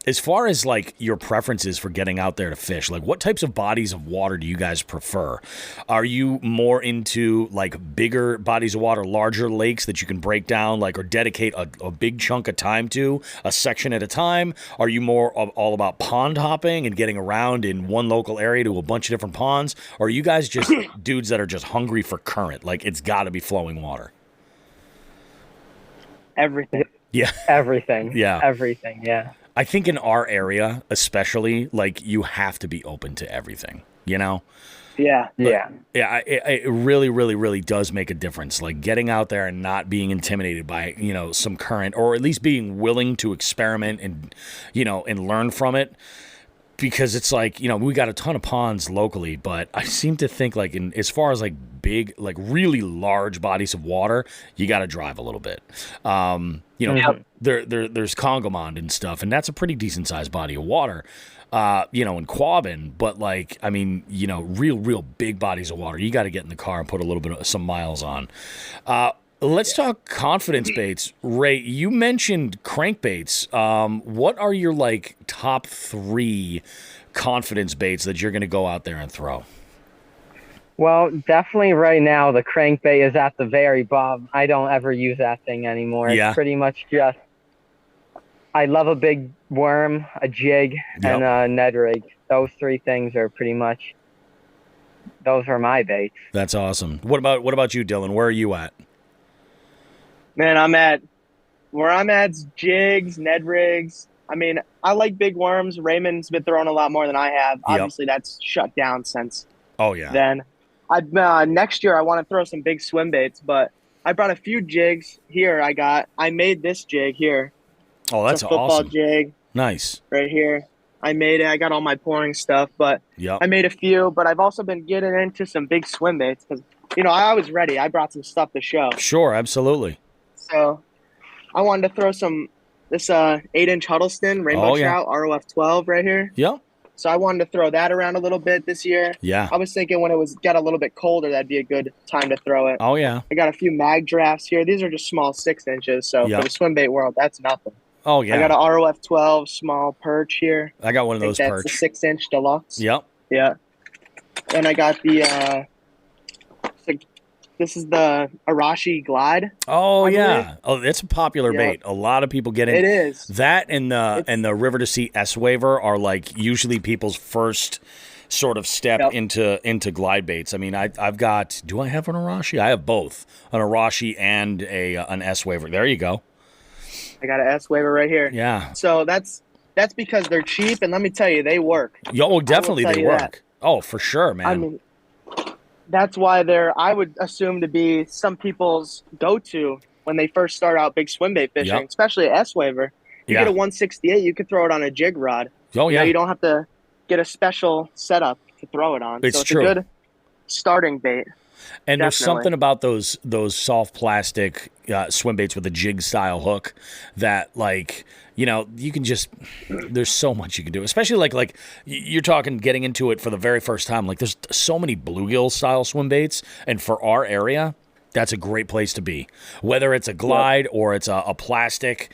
As far as like your preferences for getting out there to fish, like what types of bodies of water do you guys prefer? Are you more into like bigger bodies of water, larger lakes that you can break down, like, or dedicate a big chunk of time to, a section at a time? Are you more all about pond hopping and getting around in one local area to a bunch of different ponds? Or are you guys just dudes that are just hungry for current? Like it's got to be flowing water. Everything. Yeah. Everything. Yeah. Everything. Yeah. I think in our area, especially, like you have to be open to everything, you know? Yeah. Yeah. Yeah, it really, really, really does make a difference. Like getting out there and not being intimidated by, you know, some current, or at least being willing to experiment and, you know, and learn from it. Because it's like, you know, we got a ton of ponds locally, but I seem to think like in as far as like big, like really large bodies of water, you got to drive a little bit. You know, there's Congamond and stuff, and that's a pretty decent sized body of water. You know, in Quabbin, but like, I mean, you know, real big bodies of water, you got to get in the car and put a little bit of some miles on. Let's talk confidence baits. Ray, you mentioned crankbaits. What are your like top 3 confidence baits that you're going to go out there and throw? Well, definitely right now the crankbait is at the very bottom. I don't ever use that thing anymore. Yeah. It's pretty much just, I love a big worm, a jig, and a Ned rig. Those 3 things are pretty much, those are my baits. That's awesome. What about you, Dylan? Where are you at? Man, where I'm at's jigs, Ned rigs. I mean, I like big worms. Raymond's been throwing a lot more than I have. Obviously, that's shut down since then. Next year, I want to throw some big swim baits, but I brought a few jigs here. I made this jig here. Oh, that's it's a football awesome. Jig. Nice. Right here. I made it. I got all my pouring stuff, but I made a few. But I've also been getting into some big swim baits because, you know, I was ready. I brought some stuff to show. Sure, absolutely. So I wanted to throw this 8-inch Huddleston Rainbow Trout ROF 12 right here. Yep. So I wanted to throw that around a little bit this year. Yeah. I was thinking when it got a little bit colder, that'd be a good time to throw it. Oh, yeah. I got a few mag drafts here. These are just small 6 inches. So for the swim bait world, that's nothing. Oh, yeah. I got a ROF 12 small perch here. I got one of those perch. That's a 6-inch deluxe. Yep. Yeah. And I got the this is the Arashi Glide. Oh, yeah. Oh, it's a popular bait. A lot of people get in. It is. That and the River to Sea S Waver are like usually people's first sort of step into glide baits. I mean, I've got, do I have an Arashi? I have both, an Arashi and an S Waver. There you go. I got an S Waver right here. Yeah. So that's because they're cheap, and let me tell you, they work. Yo, definitely they work. That. Oh, for sure, man. I mean, that's why I would assume to be some people's go-to when they first start out big swim bait fishing, especially an S Waver. You get a 168, you could throw it on a jig rod. Oh, yeah. You don't have to get a special setup to throw it on. It's true. A good starting bait. And there's something about those soft plastic swim baits with a jig style hook that, like, you know, you can just, there's so much you can do, especially like you're talking getting into it for the very first time. Like there's so many bluegill style swim baits, and for our area, that's a great place to be. Whether it's a glide or it's a plastic,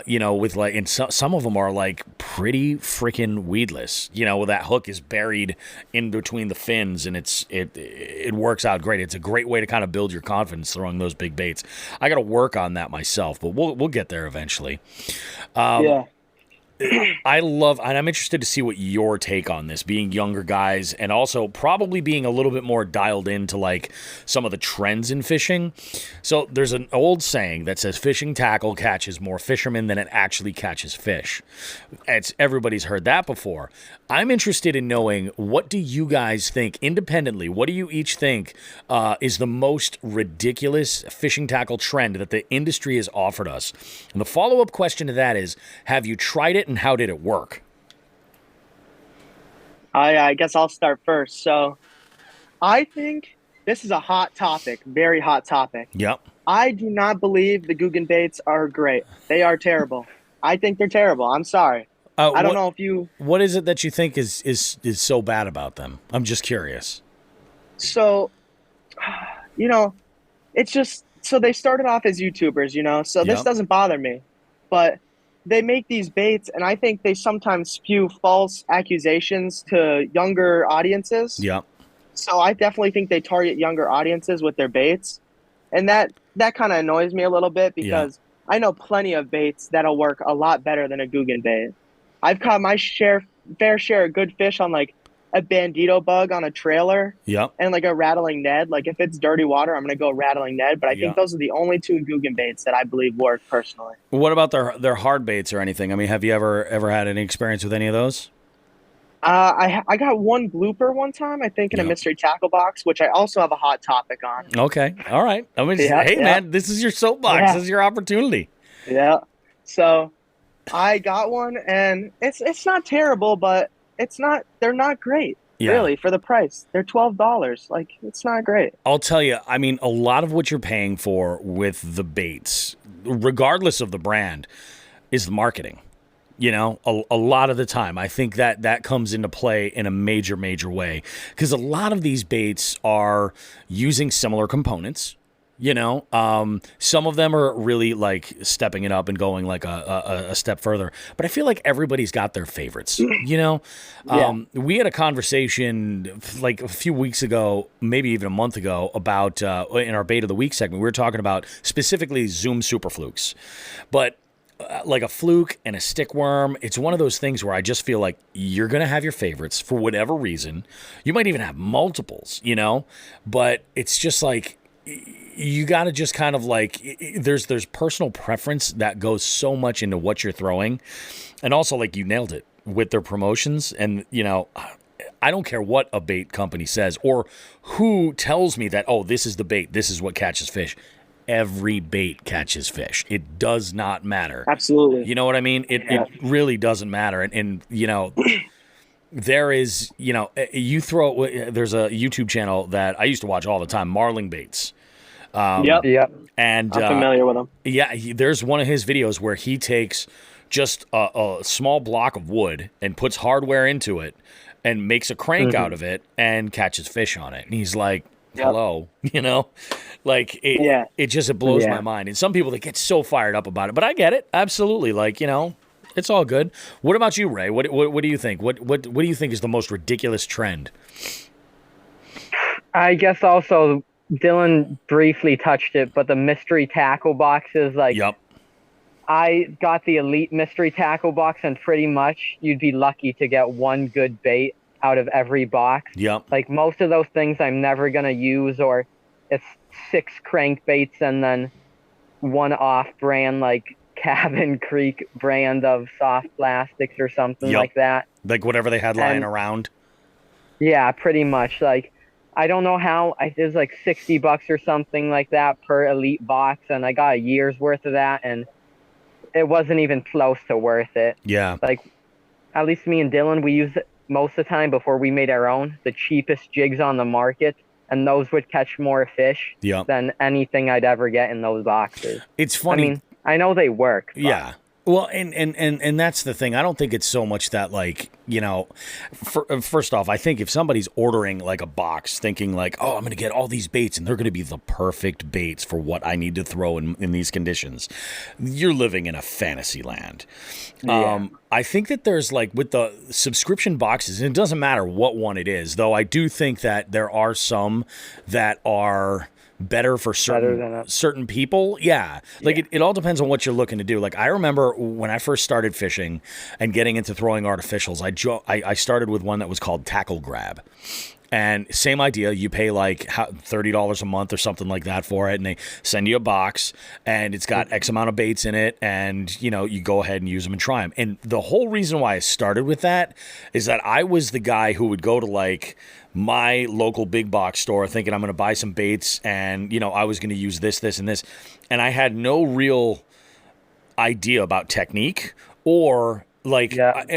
you know, with like, and some of them are like pretty freaking weedless. You know, that hook is buried in between the fins, and it works out great. It's a great way to kind of build your confidence throwing those big baits. I got to work on that myself, but we'll get there eventually. I love, and I'm interested to see what your take on this, being younger guys, and also probably being a little bit more dialed into like some of the trends in fishing. So there's an old saying that says fishing tackle catches more fishermen than it actually catches fish. Everybody's heard that before. I'm interested in knowing, what do you guys think independently? What do you each think is the most ridiculous fishing tackle trend that the industry has offered us? And the follow-up question to that is, have you tried it and how did it work? I guess I'll start first. So I think this is a hot topic, very hot topic. Yep. I do not believe the Guggen baits are great. They are terrible. I think they're terrible. I'm sorry. I don't know if you... What is it that you think is so bad about them? I'm just curious. So, you know, it's just... So they started off as YouTubers, you know? So this doesn't bother me. But they make these baits, and I think they sometimes spew false accusations to younger audiences. Yeah. So I definitely think they target younger audiences with their baits, and that kind of annoys me a little bit because I know plenty of baits that'll work a lot better than a Guggen bait. I've caught my fair share of good fish on like a bandito bug on a trailer Yep. and like a rattling Ned. Like if it's dirty water, I'm gonna go rattling Ned. But I think those are the only two Guggen baits that I believe work personally. What about their hard baits or anything? I mean, have you ever had any experience with any of those? I got one blooper one time, I think, in a mystery tackle box, which I also have a hot topic on. Okay, all right. I mean, hey man, this is your soapbox. Yeah. This is your opportunity. Yeah. So I got one, and it's not terrible, but they're not great. Yeah. Really, for the price. They're $12. Like, it's not great. I'll tell you, I mean, a lot of what you're paying for with the baits, regardless of the brand, is the marketing. You know, a lot of the time, I think that comes into play in a major, major way. Because a lot of these baits are using similar components. You know, some of them are really like stepping it up and going like a step further. But I feel like everybody's got their favorites, you know? We had a conversation like a few weeks ago, maybe even a month ago, about in our Bait of the Week segment, we were talking about specifically Zoom Super Flukes. But like a fluke and a stickworm, it's one of those things where I just feel like you're going to have your favorites for whatever reason. You might even have multiples, you know? But it's just like, you got to just kind of like, there's personal preference that goes so much into what you're throwing. And also, like, you nailed it with their promotions. And, you know, I don't care what a bait company says or who tells me that, oh, this is the bait, this is what catches fish. Every bait catches fish. It does not matter. Absolutely. You know what I mean? It really doesn't matter. And you know, there is, you know, there's a YouTube channel that I used to watch all the time, Marling Baits. Yep. And I'm familiar with him. Yeah, there's one of his videos where he takes just a small block of wood and puts hardware into it and makes a crank out of it and catches fish on it. And he's like, hello, you know, like it blows my mind. And some people, they get so fired up about it, but I get it. Absolutely. Like, you know, it's all good. What about you, Ray? What do you think? What do you think is the most ridiculous trend? I guess also Dylan briefly touched it, but the mystery tackle boxes, like, I got the Elite mystery tackle box, and pretty much you'd be lucky to get one good bait out of every box. Like, most of those things I'm never going to use, or it's 6 crankbaits and then one off-brand, like, Cabin Creek brand of soft plastics or something like that. Like whatever they had lying around? Yeah, pretty much. Like, I don't know how, it was like $60 or something like that per Elite box, and I got a year's worth of that, and it wasn't even close to worth it. Yeah. Like, at least me and Dylan, we used it most of the time before we made our own, the cheapest jigs on the market, and those would catch more fish than anything I'd ever get in those boxes. It's funny. I mean, I know they work. Yeah. Well, and that's the thing. I don't think it's so much that, like, you know, first off, I think if somebody's ordering like a box thinking like, oh, I'm going to get all these baits and they're going to be the perfect baits for what I need to throw in these conditions, you're living in a fantasy land. Yeah. I think that there's like with the subscription boxes, and it doesn't matter what one it is, though I do think that there are some that are better for certain people. Like it all depends on what you're looking to do. Like I remember when I first started fishing and getting into throwing artificials, I started with one that was called Tackle Grab. And same idea, you pay like $30 a month or something like that for it, and they send you a box, and it's got X amount of baits in it, and, you know, you go ahead and use them and try them. And the whole reason why I started with that is that I was the guy who would go to, like, my local big box store thinking I'm going to buy some baits, and, you know, I was going to use this, and this. And I had no real idea about technique or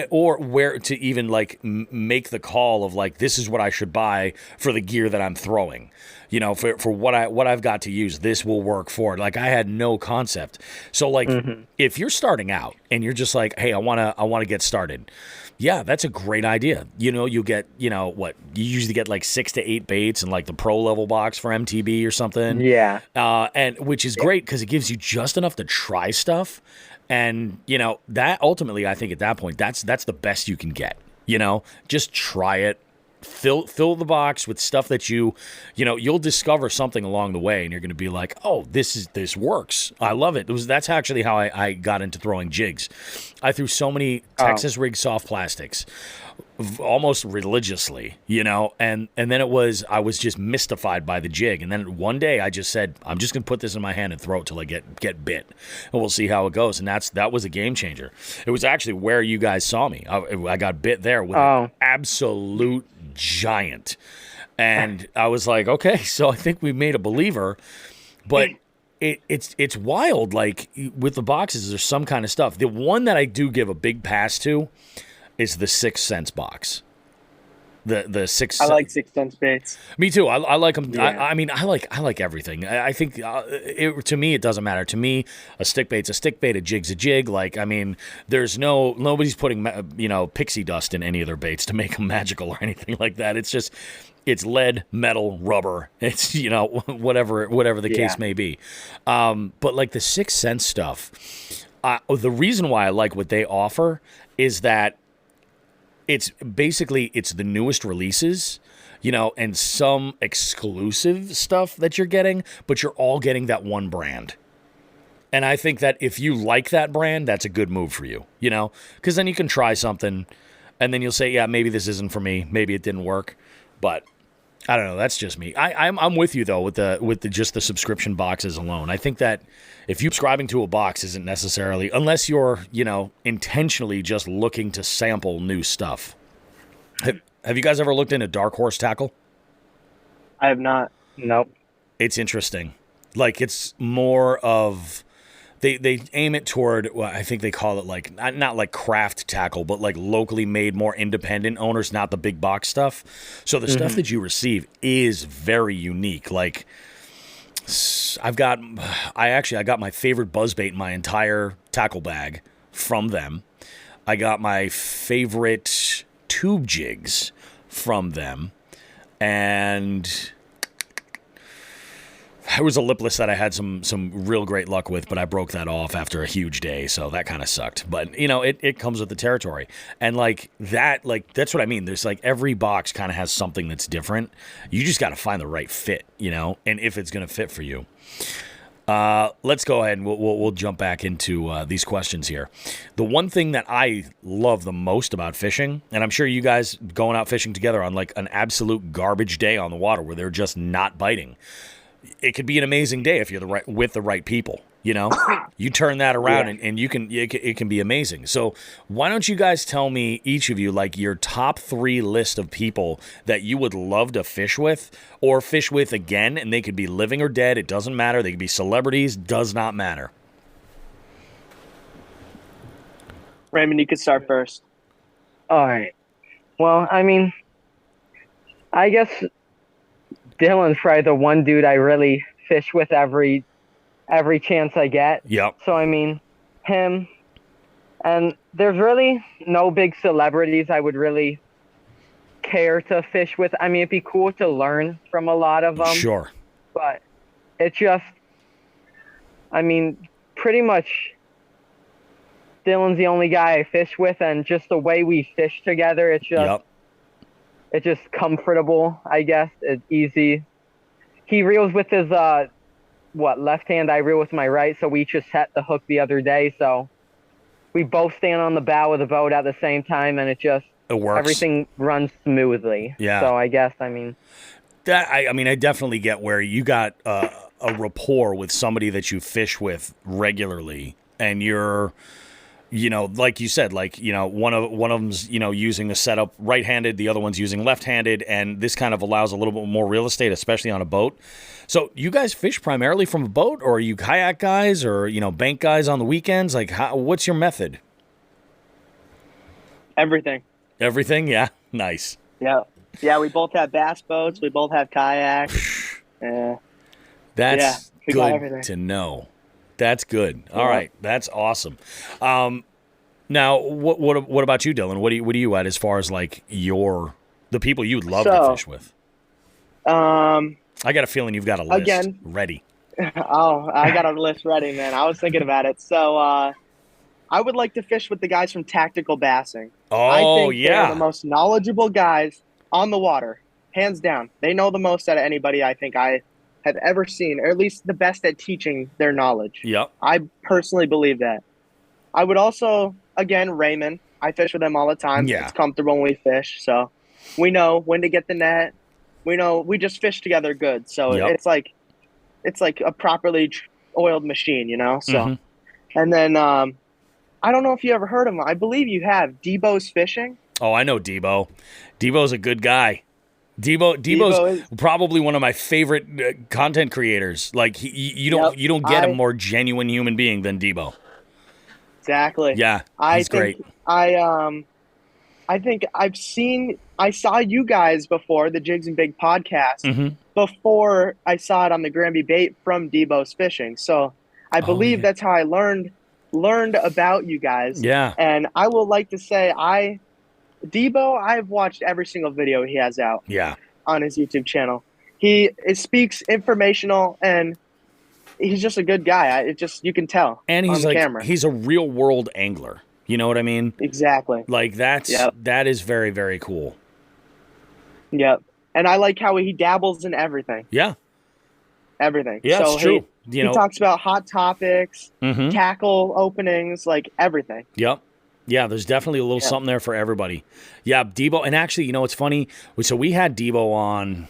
or where to even like make the call of like, this is what I should buy for the gear that I'm throwing. You know, for what I've got to use, this will work for it. Like I had no concept. So like if you're starting out and you're just like, hey, I wanna get started. Yeah, that's a great idea. You know, you get, you know, what you usually get like 6 to 8 baits in like the pro level box for MTB or something. Yeah. And which is great because it gives you just enough to try stuff. And, you know, that ultimately, I think at that point, that's the best you can get. You know, just try it. Fill the box with stuff that you know, you'll discover something along the way, and you're going to be like, oh, this works. I love it. That's actually how I got into throwing jigs. I threw so many Texas rig soft plastics, almost religiously, you know, and then I was just mystified by the jig. And then one day I just said, I'm just going to put this in my hand and throw it till I get bit, and we'll see how it goes. And that was a game changer. It was actually where you guys saw me. I got bit there with an absolute giant, and I was like, okay, so I think we made a believer. But it's wild. Like with the boxes, there's some kind of stuff. The one that I do give a big pass to is the 6 Sense box. The 6. I like 6 Sense baits. Me too. I like them. Yeah. I mean, I like everything. I think to me it doesn't matter. To me, a stick bait's a stick bait, a jig's a jig. Like, I mean, there's nobody's putting pixie dust in any of their baits to make them magical or anything like that. It's just it's lead, metal, rubber. It's, you know, whatever the case may be. But like the 6 Sense stuff, the reason why I like what they offer is that it's the newest releases, you know, and some exclusive stuff that you're getting, but you're all getting that one brand. And I think that if you like that brand, that's a good move for you, you know, because then you can try something and then you'll say, yeah, maybe this isn't for me. Maybe it didn't work. But I don't know. That's just me. I'm with you though with the just the subscription boxes alone. I think that if you're subscribing to a box isn't necessarily, unless you're, you know, intentionally just looking to sample new stuff. Have you guys ever looked into Dark Horse tackle? I have not. Nope. It's interesting. Like it's more of they aim it toward, well, I think they call it like not like craft tackle, but like locally made, more independent owners, not the big box stuff. So the stuff that you receive is very unique. Like I got my favorite buzzbait in my entire tackle bag from them. I got my favorite tube jigs from them, and there was a lipless that I had some real great luck with, but I broke that off after a huge day, so that kind of sucked. But, you know, it comes with the territory. And, that's what I mean. There's, every box kind of has something that's different. You just got to find the right fit, you know, and if it's going to fit for you. Let's go ahead and we'll jump back into these questions here. The one thing that I love the most about fishing, and I'm sure you guys going out fishing together on, an absolute garbage day on the water where they're just not biting, it could be an amazing day if you're with the right people. You know, you turn that around and it can be amazing. So why don't you guys tell me, each of you, your top 3 list of people that you would love to fish with or fish with again, and they could be living or dead. It doesn't matter. They could be celebrities. Does not matter. Raymond, you could start first. All right. Well, I mean, I guess Dylan's probably the one dude I really fish with every chance I get. Yep. So, I mean, him. And there's really no big celebrities I would really care to fish with. I mean, it'd be cool to learn from a lot of them. Sure. But it just, I mean, pretty much Dylan's the only guy I fish with, and just the way we fish together, it's just comfortable, I guess. It's easy. He reels with his left hand, I reel with my right, so we just set the hook the other day, so we both stand on the bow of the boat at the same time, and it works. Everything runs smoothly. Yeah. So I guess, I mean, I definitely get where you got a rapport with somebody that you fish with regularly, and you're, you know, like you said, one of them's, you know, using the setup right-handed, the other one's using left-handed, and this kind of allows a little bit more real estate, especially on a boat. So you guys fish primarily from a boat, or are you kayak guys, or, you know, bank guys on the weekends? What's your method? Everything. Everything? Yeah. Nice. Yeah. Yeah, we both have bass boats. We both have kayaks. Yeah. That's we got good everything. to know. That's good. All right, that's awesome. Now, what about you, Dylan? What are you at as far as like the people you'd love to fish with? I got a feeling you've got a list Again, ready. I got a list ready, man. I was thinking about it. So I would like to fish with the guys from Tactical Bassing. I Oh think they're the yeah, most knowledgeable guys on the water, hands down. They know the most out of anybody I think I have ever seen, or at least the best at teaching their knowledge. yep, I personally believe that. I would also, again, Raymond. I fish with him all the time. Yeah. It's comfortable when we fish, so we know when to get the net. We know we just fish together good. So Yep. it's like a properly oiled machine, you know. So Mhm. and then I don't know if you ever heard of him. I believe you have. Debo's Fishing. Oh, I know Debo. Debo's a good guy. Debo's Debo is- probably one of my favorite content creators. Like you don't get a more genuine human being than Debo. Exactly. Yeah, I he's think great. I think I saw you guys before the Jigs and Big podcast Mhm. before I saw it on the Granby Bait from Debo's Fishing. So I believe that's how I learned about you guys. Yeah. And I would like to say Debo, I've watched every single video he has out Yeah. on his YouTube channel. It speaks informational and he's just a good guy. You can tell And he's on like camera. he's a real world angler. You know what I mean? Exactly. Like that is very, very cool. Yep. And I like how he dabbles in everything. Yeah. Everything. Yeah, so it's true. He talks about hot topics, Mhm. tackle openings, like everything. Yep. Yeah, there's definitely a little something there for everybody. Yeah, Debo. And actually, you know, it's funny. So we had Debo on.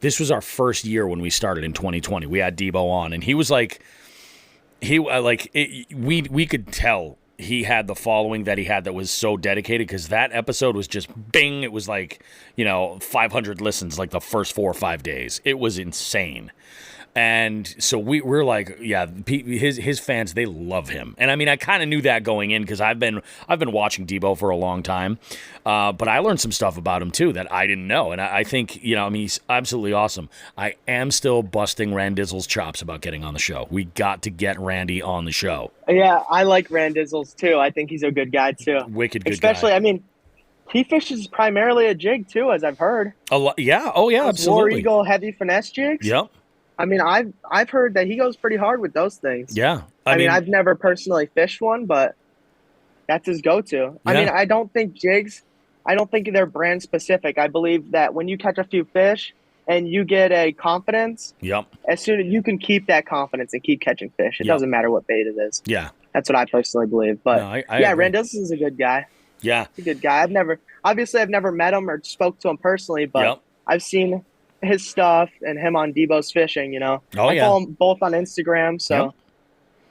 This was our first year when we started in 2020. We had Debo on, and he was like, we could tell he had the following that he had that was so dedicated because that episode was just bing. It was like, 500 listens like the first 4 or 5 days. It was insane. And so we're like, yeah, his fans, they love him. And I mean, I kind of knew that going in because I've been watching Debo for a long time. But I learned some stuff about him too that I didn't know. And I think, he's absolutely awesome. I am still busting Randizzle's chops about getting on the show. We got to get Randy on the show. Yeah, I like Randizzles too. I think he's a good guy too. Wicked good Especially, guy. I mean, he fishes primarily a jig too, as I've heard. A lot, yeah. Oh yeah, Those absolutely. War Eagle heavy finesse jigs. Yep. I mean, I've heard that he goes pretty hard with those things. Yeah. I mean, I've never personally fished one, but that's his go-to. I mean, I don't think they're brand specific. I believe that when you catch a few fish and you get a confidence, as soon as you can keep that confidence and keep catching fish. It doesn't matter what bait it is. Yeah. That's what I personally believe. But I agree. Randizzles is a good guy. Yeah. He's a good guy. I've never met him or spoke to him personally, but I've seen his stuff and him on Debo's Fishing, I follow him both on Instagram, so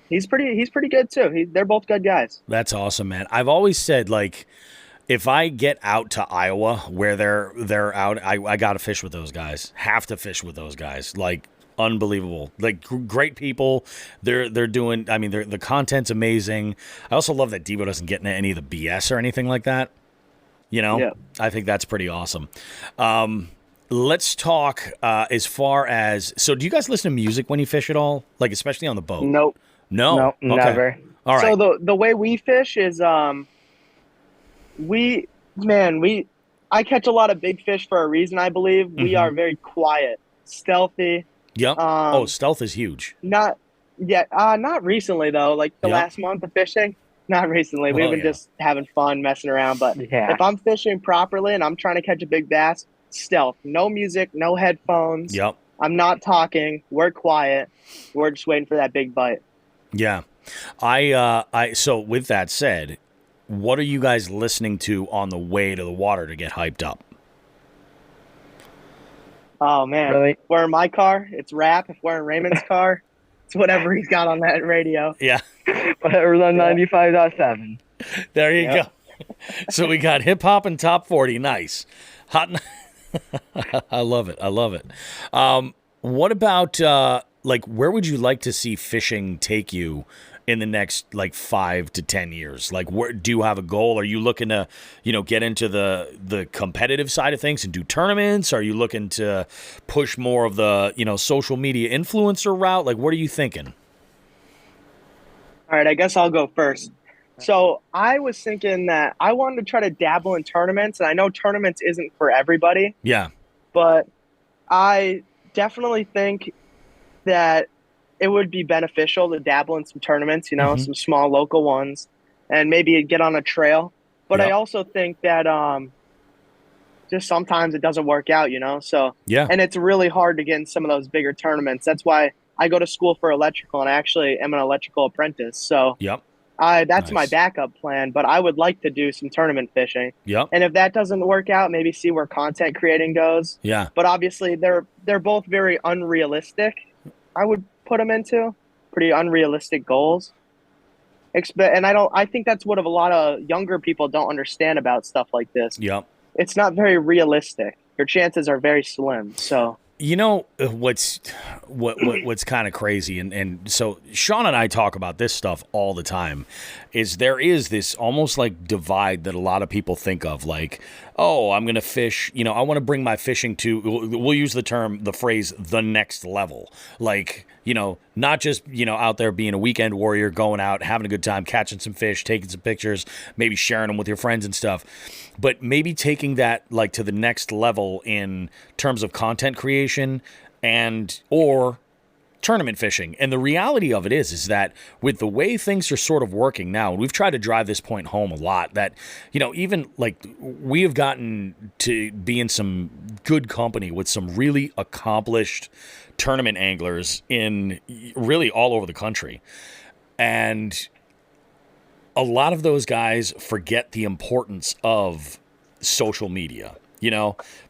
he's pretty good too. They're both good guys. That's awesome, man. I've always said, like, if I get out to Iowa where they're out, I gotta fish with those guys. Have to fish with those guys. Like, unbelievable. Like, great people. They're doing. I mean, the content's amazing. I also love that Debo doesn't get into any of the BS or anything like that. I think that's pretty awesome. Let's talk as far as, so do you guys listen to music when you fish at all? Like, especially on the boat? Nope. No? Okay. Never. All right. So the way we fish is I catch a lot of big fish for a reason, I believe. We are very quiet, stealthy. Yep. Stealth is huge. Not recently though, like the last month of fishing. Not recently. We've been just having fun messing around, but if I'm fishing properly and I'm trying to catch a big bass, stealth, no music, no headphones. Yep. I'm not talking. We're quiet. We're just waiting for that big bite. Yeah. So with that said, what are you guys listening to on the way to the water to get hyped up? Oh man. Really? If we're in my car, it's rap. If we're in Raymond's car, it's whatever he's got on that radio. Yeah. Whatever's on 95.7. There you go. So we got hip hop and top 40. Nice. Hot. I love it. What about, where would you like to see fishing take you in the next like 5 to 10 years? Like, where do you have a goal? Are you looking to, get into the competitive side of things and do tournaments? Are you looking to push more of the, social media influencer route? Like, what are you thinking? All right, I guess I'll go first. So I was thinking that I wanted to try to dabble in tournaments, and I know tournaments isn't for everybody, Yeah. but I definitely think that it would be beneficial to dabble in some tournaments, some small local ones, and maybe get on a trail. But I also think that just sometimes it doesn't work out, So Yeah. and it's really hard to get in some of those bigger tournaments. That's why I go to school for electrical, and I actually am an electrical apprentice. So Yep. that's my Nice. backup plan. But I would like to do some tournament fishing. Yep. And if that doesn't work out, maybe see where content creating goes. Yeah. But obviously, they're both very unrealistic. I would put them into pretty unrealistic goals. And I think that's what a lot of younger people don't understand about stuff like this. Yep. It's not very realistic. Your chances are very slim. So what's kind of crazy, and so Sean and I talk about this stuff all the time, is there is this almost like divide that a lot of people think of, like, oh, I'm gonna fish, I want to bring my fishing to, we'll use the phrase the next level, like, not just out there being a weekend warrior, going out having a good time, catching some fish, taking some pictures, maybe sharing them with your friends and stuff, but maybe taking that like to the next level in terms of content creation and or tournament fishing. And the reality of it is that with the way things are sort of working now, and we've tried to drive this point home a lot, that even like we have gotten to be in some good company with some really accomplished tournament anglers in really all over the country, and a lot of those guys forget the importance of social media,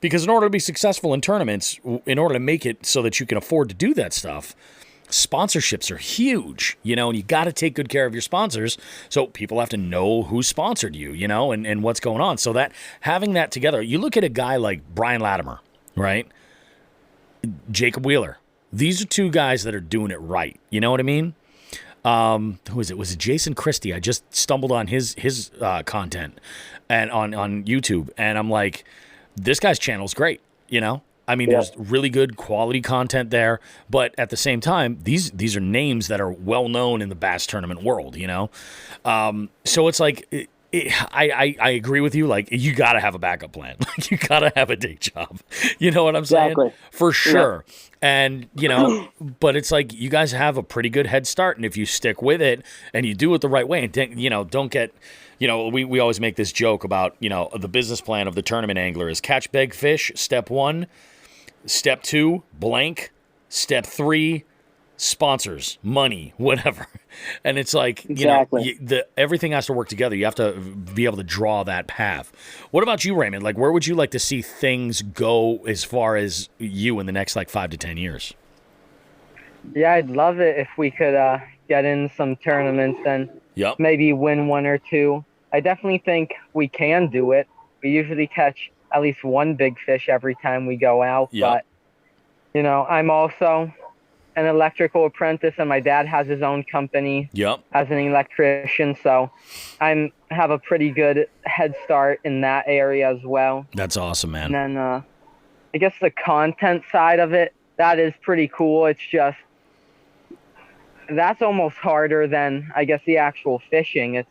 because in order to be successful in tournaments, in order to make it so that you can afford to do that stuff, sponsorships are huge, and you got to take good care of your sponsors. So people have to know who sponsored you, and what's going on. So that having that together, you look at a guy like Brian Latimer, right? Jacob Wheeler. These are two guys that are doing it right. You know what I mean? Who is it? Was it Jason Christie? I just stumbled on his content and on YouTube, and I'm like, this guy's channel is great. There's really good quality content there, but at the same time, these are names that are well known in the bass tournament world. So it's like. I agree with you. Like, you got to have a backup plan. Like, you got to have a day job. You know what I'm saying? Exactly. For sure. Yeah. And, but it's like you guys have a pretty good head start. And if you stick with it and you do it the right way and, don't get, we always make this joke about, the business plan of the tournament angler is catch big fish, step 1, step 2, blank, step 3, sponsors, money, whatever. And it's like, exactly. Everything has to work together. You have to be able to draw that path. What about you, Raymond? Like, where would you like to see things go as far as you in the next 5 to 10 years? Yeah, I'd love it if we could get in some tournaments and maybe win one or two. I definitely think we can do it. We usually catch at least one big fish every time we go out. But, I'm also an electrical apprentice, and my dad has his own company as an electrician, so I have a pretty good head start in that area as well. That's awesome, man. And then I guess the content side of it, that is pretty cool. It's just that's almost harder than, I guess, the actual fishing. It's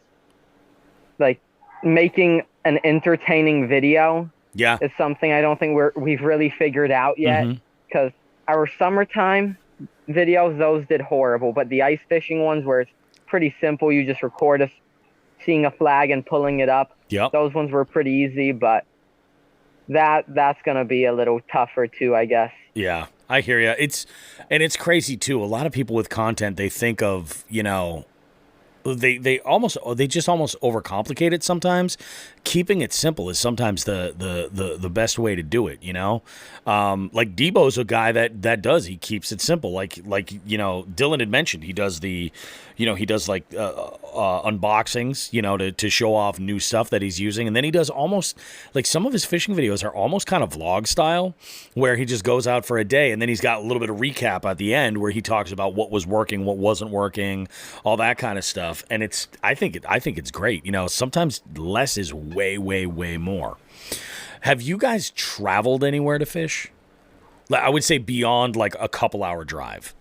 like making an entertaining video is something I don't think we've really figured out yet, because our summertime videos, those did horrible, but the ice fishing ones where it's pretty simple, you just record us seeing a flag and pulling it up, those ones were pretty easy, but that's gonna be a little tougher too, I guess. Yeah, I hear you. It's crazy too. A lot of people with content, they think of, they just almost overcomplicate it sometimes. Keeping it simple is sometimes the best way to do it, you know? Like Debo's a guy that does, he keeps it simple. Like you know, Dylan had mentioned he does like unboxings, you know, to show off new stuff that he's using. And then he does almost like some of his fishing videos are almost kind of vlog style, where he just goes out for a day and then he's got a little bit of recap at the end where he talks about what was working, what wasn't working, all that kind of stuff. And I think it's great. You know, sometimes less is way, way, way more. Have you guys traveled anywhere to fish? I would say beyond like a couple hour drive.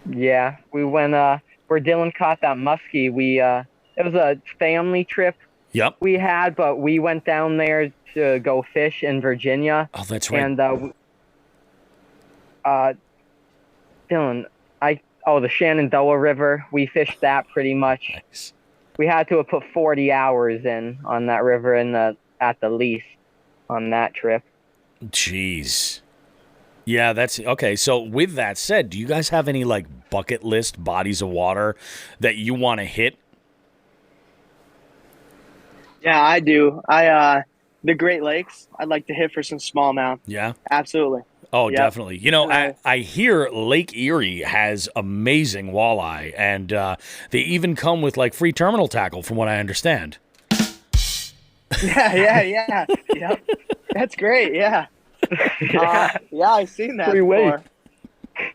Yeah, we went where Dylan caught that muskie. It was a family trip. Yep. We had, but we went down there to go fish in Virginia. Oh, that's right. And Dylan, the Shenandoah River. We fished that pretty much. Nice. We had to have put 40 hours in on that river at the least on that trip. Jeez. Yeah, that's okay. So with that said, do you guys have any like bucket list bodies of water that you want to hit? Yeah, I do. The Great Lakes, I'd like to hit for some smallmouth. Yeah. Absolutely. Oh, Yep. definitely. You know, I hear Lake Erie has amazing walleye, and they even come with like free terminal tackle, from what I understand. Yeah. Yep. That's great. Yeah. Yeah, I've seen that Free before. weight.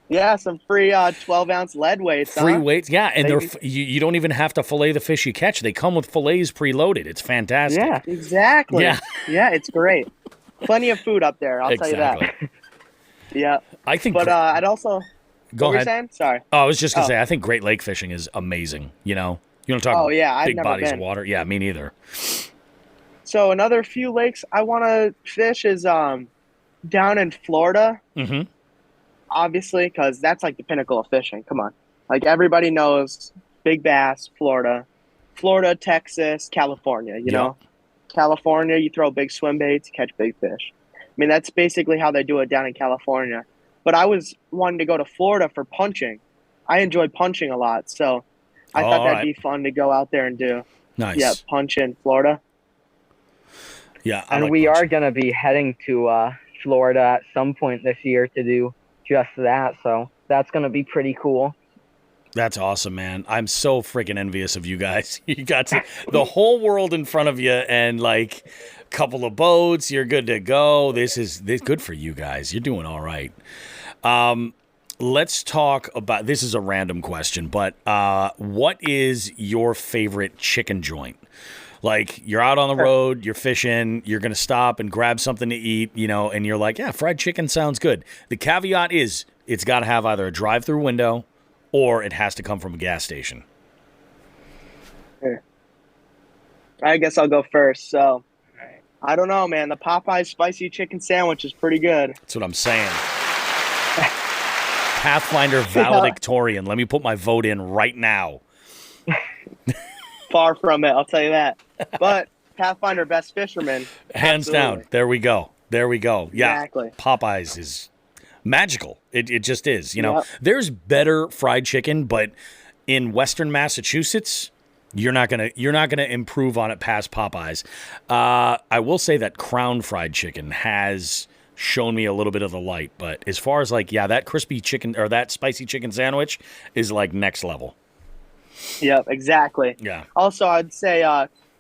Yeah, some free 12-ounce lead weights. Free huh? weights, yeah, and Maybe. you don't even have to fillet the fish you catch. They come with fillets preloaded. It's fantastic. Yeah. Exactly. Yeah. Yeah, it's great. Plenty of food up there, I'll tell you Exactly. that. Yeah. I think. But I'd also... Go what were you ahead. saying? Sorry. Oh, I was just gonna say, I think Great Lake fishing is amazing. You know, you don't talk Oh, yeah, I've big never bodies of been. water. Yeah, me neither. So another few lakes I want to fish is down in Florida, Mm-hmm. obviously, because that's like the pinnacle of fishing. Come on. Like everybody knows big bass, Florida, Texas, California, you know? California, you throw big swim baits, catch big fish. I mean, that's basically how they do it down in California. But I was wanting to go to Florida for punching. I enjoy punching a lot, so I thought that'd be fun to go out there and do. Nice. Yeah, punch in Florida. Yeah, And we are going to be heading to Florida at some point this year to do just that. So that's going to be pretty cool. That's awesome, man. I'm so freaking envious of you guys. You got the whole world in front of you and like a couple of boats. You're good to go. This is good for you guys. You're doing all right. Let's talk about, this is a random question, but what is your favorite chicken joint? Like you're out on the road, you're fishing, you're going to stop and grab something to eat, you know, and you're like, yeah, fried chicken sounds good. The caveat is it's got to have either a drive-through window or it has to come from a gas station. I guess I'll go first. So, I don't know, man. The Popeyes spicy chicken sandwich is pretty good. That's what I'm saying. Pathfinder valedictorian. Let me put my vote in right now. Far from it, I'll tell you that. But Pathfinder best fisherman. Hands absolutely. down. There we go. Yeah. Exactly. Popeyes is magical. It just is. You know, Yep. there's better fried chicken, but in Western Massachusetts, you're not gonna improve on it past Popeyes. I will say that Crown Fried Chicken has shown me a little bit of the light, but as far as like, that crispy chicken or that spicy chicken sandwich is like next level. Yep, exactly. Yeah. Also, I'd say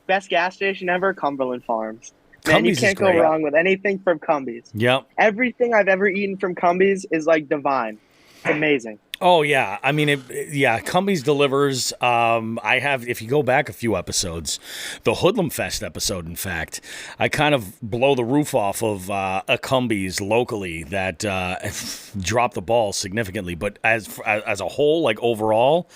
best gas station ever, Cumberland Farms. Man, Cumbies you is can't go great. wrong with anything from Cumbies. Yep. Everything I've ever eaten from Cumbies is like divine. It's amazing. Oh yeah, I mean, Cumbies delivers. I have, if you go back a few episodes, the Hoodlum Fest episode, in fact, I kind of blow the roof off of a Cumbies locally that dropped the ball significantly. But as a whole, like overall,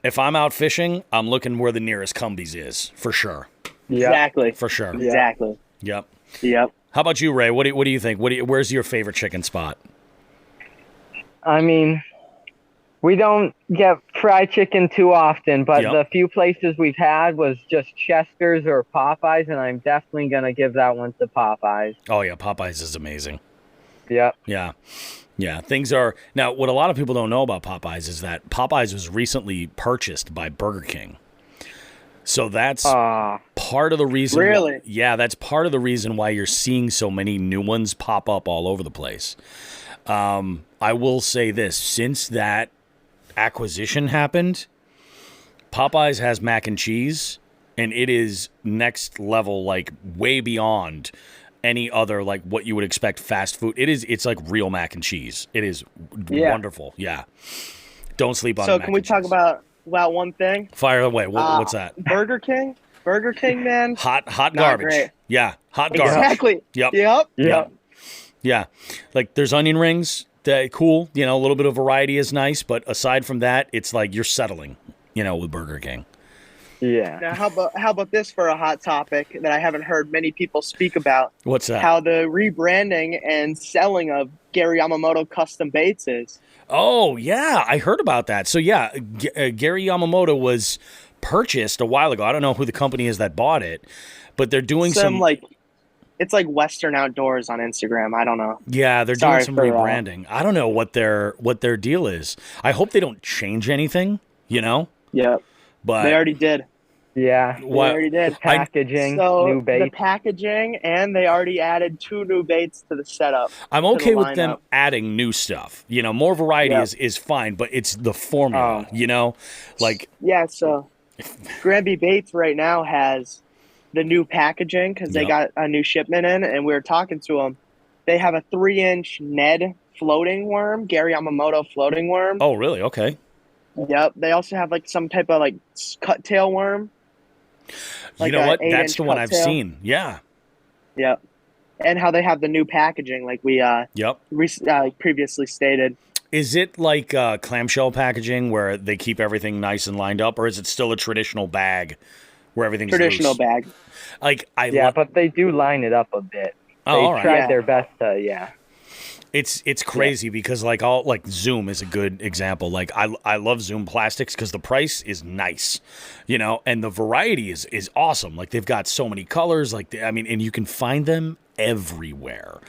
if I'm out fishing, I'm looking where the nearest Cumbies is for sure. Yeah. Exactly. For sure. Exactly. Yep. Yep. How about you, Ray? What do you think? Where's your favorite chicken spot? I mean, we don't get fried chicken too often, but Yep. the few places we've had was just Chester's or Popeyes, and I'm definitely going to give that one to Popeyes. Oh yeah, Popeyes is amazing. Yep. Yeah. Yeah, things are now. What a lot of people don't know about Popeyes is that Popeyes was recently purchased by Burger King. So that's part of the reason. Really? That's part of the reason why you're seeing so many new ones pop up all over the place. I will say this: since that acquisition happened, Popeyes has mac and cheese, and it is next level, like way beyond any other like what you would expect fast food. It's like real mac and cheese. It is wonderful. Yeah. Don't sleep on. So mac can we and talk cheese. about one thing? Fire away. What's that? Burger King, man. Hot Not garbage. great. Yeah, hot garbage. Exactly. Yep. Yep. Yeah. Like there's onion rings. Cool. You know, a little bit of variety is nice, but aside from that, it's like you're settling. You know, with Burger King. Yeah. Now, how about this for a hot topic that I haven't heard many people speak about? What's that? How the rebranding and selling of Gary Yamamoto custom baits is. Oh, yeah. I heard about that. So, yeah, Gary Yamamoto was purchased a while ago. I don't know who the company is that bought it, but they're doing some it's like Western Outdoors on Instagram. I don't know. Yeah, they're doing some rebranding. I don't know what their deal is. I hope they don't change anything, you know? Yeah. But they already did. Yeah. They already did. Packaging, So new baits. the packaging, and they already added 2 new baits to the setup. I'm okay with them adding new stuff. You know, more variety is fine, but it's the formula, you know? Like yeah, so Granby Baits right now has the new packaging because they got a new shipment in, and we were talking to them. They have a 3-inch Ned floating worm, Gary Yamamoto floating worm. Oh, really? Okay. Yep. They also have like some type of like cut tail worm. Like you know what? That's the one I've seen. Yeah. Yep. And how they have the new packaging, like we previously stated. Is it like clamshell packaging where they keep everything nice and lined up, or is it still a traditional bag where everything's traditional loose? bag? Like but they do line it up a bit. They all right. tried their best to It's crazy because like Zoom is a good example. Like I love Zoom plastics because the price is nice, you know, and the variety is awesome. Like they've got so many colors. Like and you can find them everywhere.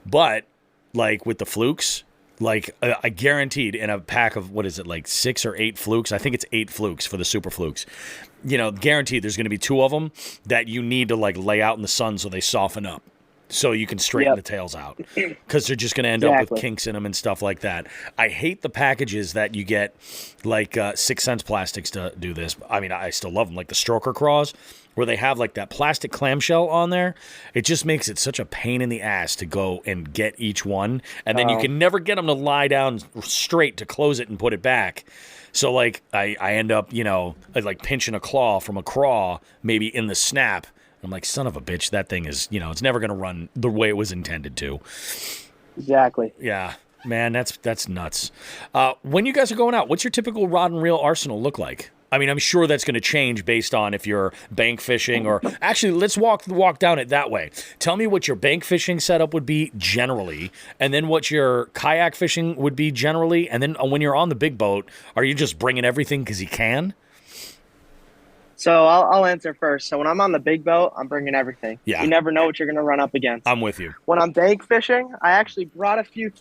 But like with the flukes, like I guaranteed in a pack of what is it, like 6 or 8 flukes? I think it's 8 flukes for the super flukes. You know, guaranteed there's going to be 2 of them that you need to like lay out in the sun so they soften up. So you can straighten the tails out because they're just going to end up with kinks in them and stuff like that. I hate the packages that you get, like 6 Sense Plastics to do this. I mean, I still love them, like the Stroker Craws, where they have like that plastic clamshell on there. It just makes it such a pain in the ass to go and get each one, and then you can never get them to lie down straight to close it and put it back. So like I end up, you know, like pinching a claw from a craw maybe in the snap. I'm like, son of a bitch, that thing is, you know, it's never going to run the way it was intended to. Exactly. Yeah, man, that's nuts. When you guys are going out, what's your typical rod and reel arsenal look like? I mean, I'm sure that's going to change based on if you're bank fishing or actually, let's walk down it that way. Tell me what your bank fishing setup would be generally, and then what your kayak fishing would be generally, and then when you're on the big boat, are you just bringing everything because you can? So I'll answer first. So when I'm on the big boat, I'm bringing everything. Yeah. You never know what you're going to run up against. I'm with you. When I'm bank fishing, I actually brought a few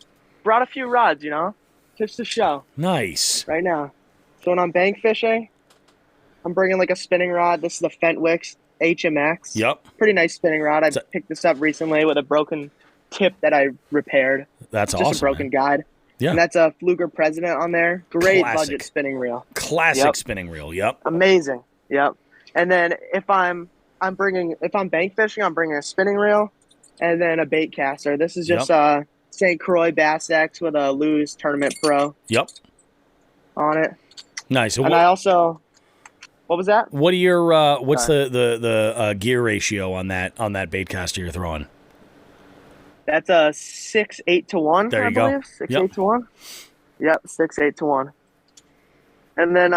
rods, you know, just to show. Nice. Right now. So when I'm bank fishing, I'm bringing like a spinning rod. This is the Fentwix HMX. Yep. Pretty nice spinning rod. I picked this up recently with a broken tip that I repaired. That's just awesome. Just a broken guide. Yeah. And that's a Fluger President on there. Great Classic. budget spinning reel. Classic spinning reel. Yep. Amazing. Yep. And then if I'm bank fishing, I'm bringing a spinning reel and then a bait caster. This is just St. Croix Bass X with a Lew's Tournament Pro. Yep. On it. Nice. And I also, what was that? What are your what's the gear ratio on that bait caster you're throwing? That's a 6-8 to 1. There you go. 6-8 to 1. Yep, 6-8 to 1. And then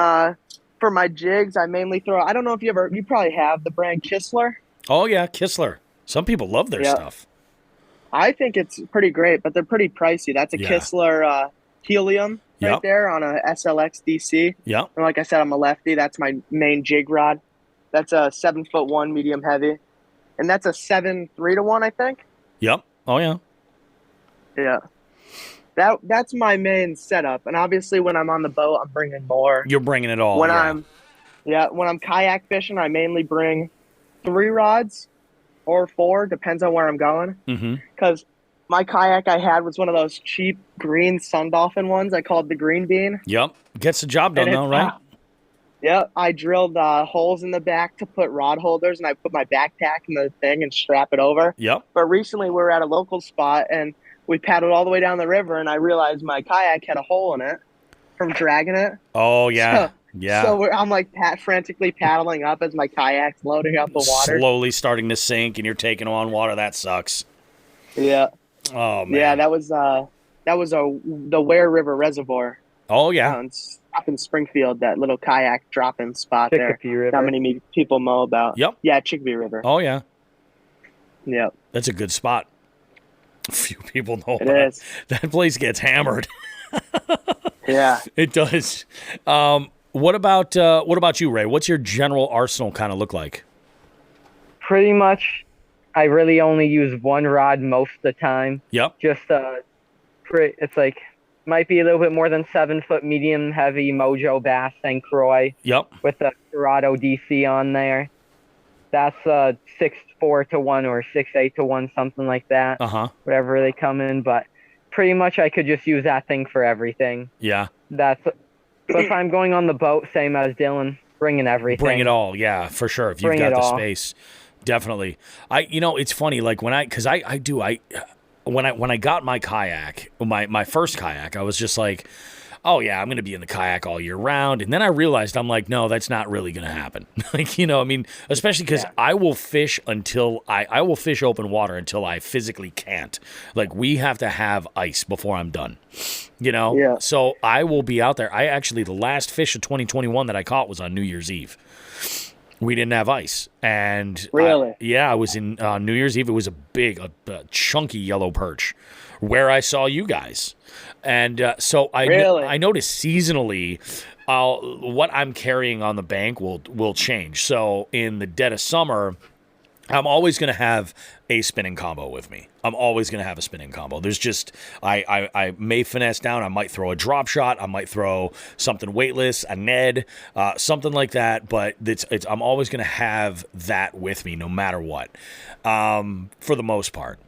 for my jigs, I mainly throw. I don't know if you probably have the brand Kistler. Oh yeah, Kistler. Some people love their stuff. I think it's pretty great, but they're pretty pricey. That's a Kistler Helium right there on a SLX DC. Yep. And like I said, I'm a lefty. That's my main jig rod. That's a 7'1" medium heavy, and that's a 7.3 to 1, I think. Yep. Oh yeah. Yeah. That's my main setup. And obviously, when I'm on the boat, I'm bringing more. You're bringing it all. When Yeah. when I'm kayak fishing, I mainly bring 3 rods or 4, depends on where I'm going. Mm-hmm. Because my kayak I had was one of those cheap green sun dolphin ones. I called the green bean. Yep. Gets the job done, And though, right? Yeah, I drilled holes in the back to put rod holders, and I put my backpack in the thing and strap it over. Yep. But recently, we were at a local spot, and we paddled all the way down the river, and I realized my kayak had a hole in it from dragging it. Oh, yeah. So I'm like frantically paddling up as my kayak's loading up the water. Slowly starting to sink, and you're taking on water. That sucks. Yeah. Oh, man. Yeah, that was the Ware River Reservoir. Oh, yeah. It's up in Springfield, that little kayak drop-in spot there. River. Not many people know about. Yep. Yeah, Chicopee River. Oh, yeah. Yep. That's a good spot. Few people know It about is. That place gets hammered. Yeah. It does. What about you, Ray? What's your general arsenal kind of look like? Pretty much, I really only use one rod most of the time. Yep. Just it's like might be a little bit more than 7 foot medium heavy Mojo Bass St. Croix. Yep. With the Dorado DC on there. That's 6.4 to 1 or 6.8 to 1, something like that. Whatever they come in, but pretty much I could just use that thing for everything. Yeah. But if I'm going on the boat, same as Dylan, bringing everything. Bring it all, yeah, for sure. If you've got the space, definitely. It's funny, like when I got my kayak, my first kayak, I was just like, oh yeah, I'm going to be in the kayak all year round. And then I realized, I'm like, no, that's not really going to happen. Especially because I will fish until I will fish open water until I physically can't. Like, we have to have ice before I'm done, Yeah. So I will be out there. The last fish of 2021 that I caught was on New Year's Eve. We didn't have ice. And really? I was in New Year's Eve. It was a big, chunky yellow perch where I saw you guys. And so I noticed seasonally what I'm carrying on the bank will change. So in the dead of summer, I'm always going to have a spinning combo with me. I'm always going to have a spinning combo. There's just, I may finesse down. I might throw a drop shot. I might throw something weightless, a Ned, something like that. But I'm always going to have that with me no matter what, for the most part.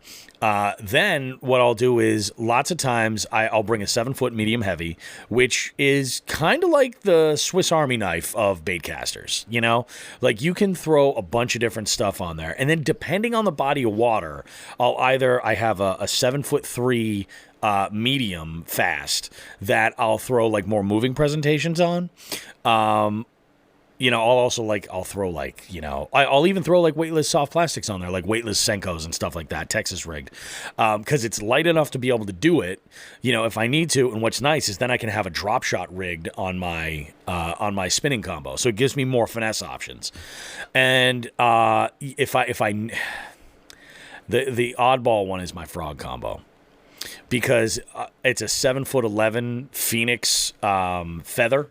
Then what I'll do is lots of times I'll bring a 7 foot medium heavy, which is kind of like the Swiss Army knife of bait casters, like you can throw a bunch of different stuff on there. And then depending on the body of water, I have a 7'3" medium fast that I'll throw like more moving presentations on. I'll even throw like weightless soft plastics on there, like weightless Senkos and stuff like that, Texas rigged, because it's light enough to be able to do it, if I need to. And what's nice is then I can have a drop shot rigged on my spinning combo, so it gives me more finesse options. And the oddball one is my frog combo, because it's a 7'11" Phoenix feather.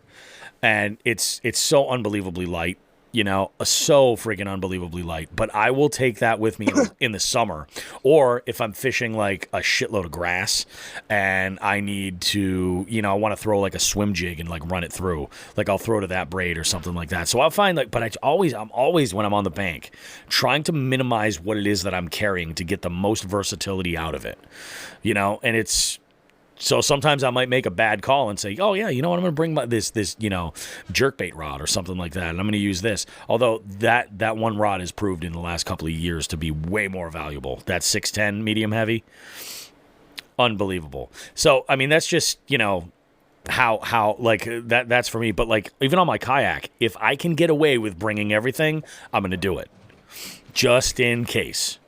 And it's so unbelievably light, so freaking unbelievably light. But I will take that with me in the summer. Or if I'm fishing like a shitload of grass and I need to, I want to throw like a swim jig and like run it through. Like I'll throw to that braid or something like that. So I'll find I'm always when I'm on the bank trying to minimize what it is that I'm carrying to get the most versatility out of it. And it's... So sometimes I might make a bad call and say, oh, yeah, you know what, I'm going to bring this jerkbait rod or something like that, and I'm going to use this. Although that one rod has proved in the last couple of years to be way more valuable. That 6'10" medium heavy, unbelievable. So, that's just, how like that's for me. But like even on my kayak, if I can get away with bringing everything, I'm going to do it. Just in case,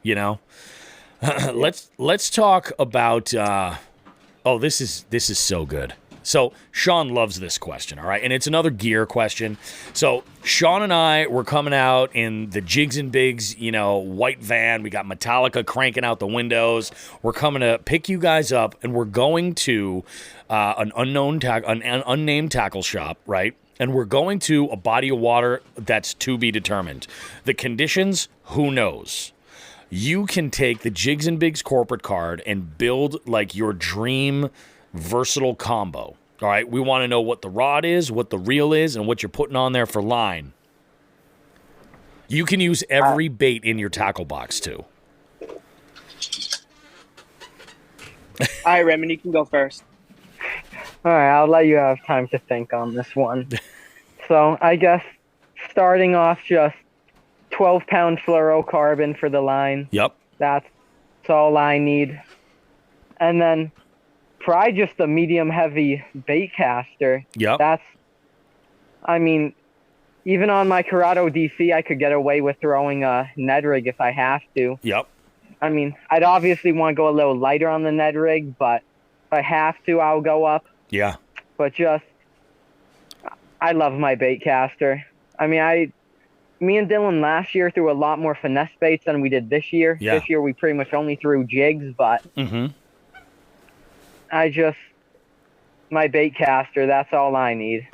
Let's talk about... Oh, this is so good. So Sean loves this question, all right? And it's another gear question. So Sean and I were coming out in the Jigs and Bigs, white van. We got Metallica cranking out the windows. We're coming to pick you guys up, and we're going to an unnamed tackle shop, right? And we're going to a body of water that's to be determined. The conditions, who knows? You can take the Jigs and Bigs corporate card and build like your dream versatile combo. All right, we want to know what the rod is, what the reel is, and what you're putting on there for line. You can use every bait in your tackle box, too. All right, Raymond, you can go first. All right, I'll let you have time to think on this one. So I guess starting off, just 12-pound fluorocarbon for the line. Yep. That's all I need. And then try just a medium-heavy bait caster. Yep. Even on my Corrado DC, I could get away with throwing a Ned rig if I have to. Yep. I'd obviously want to go a little lighter on the Ned rig, but if I have to, I'll go up. Yeah. But I love my bait caster. Me and Dylan last year threw a lot more finesse baits than we did this year. Yeah. This year we pretty much only threw jigs, but my bait caster, that's all I need.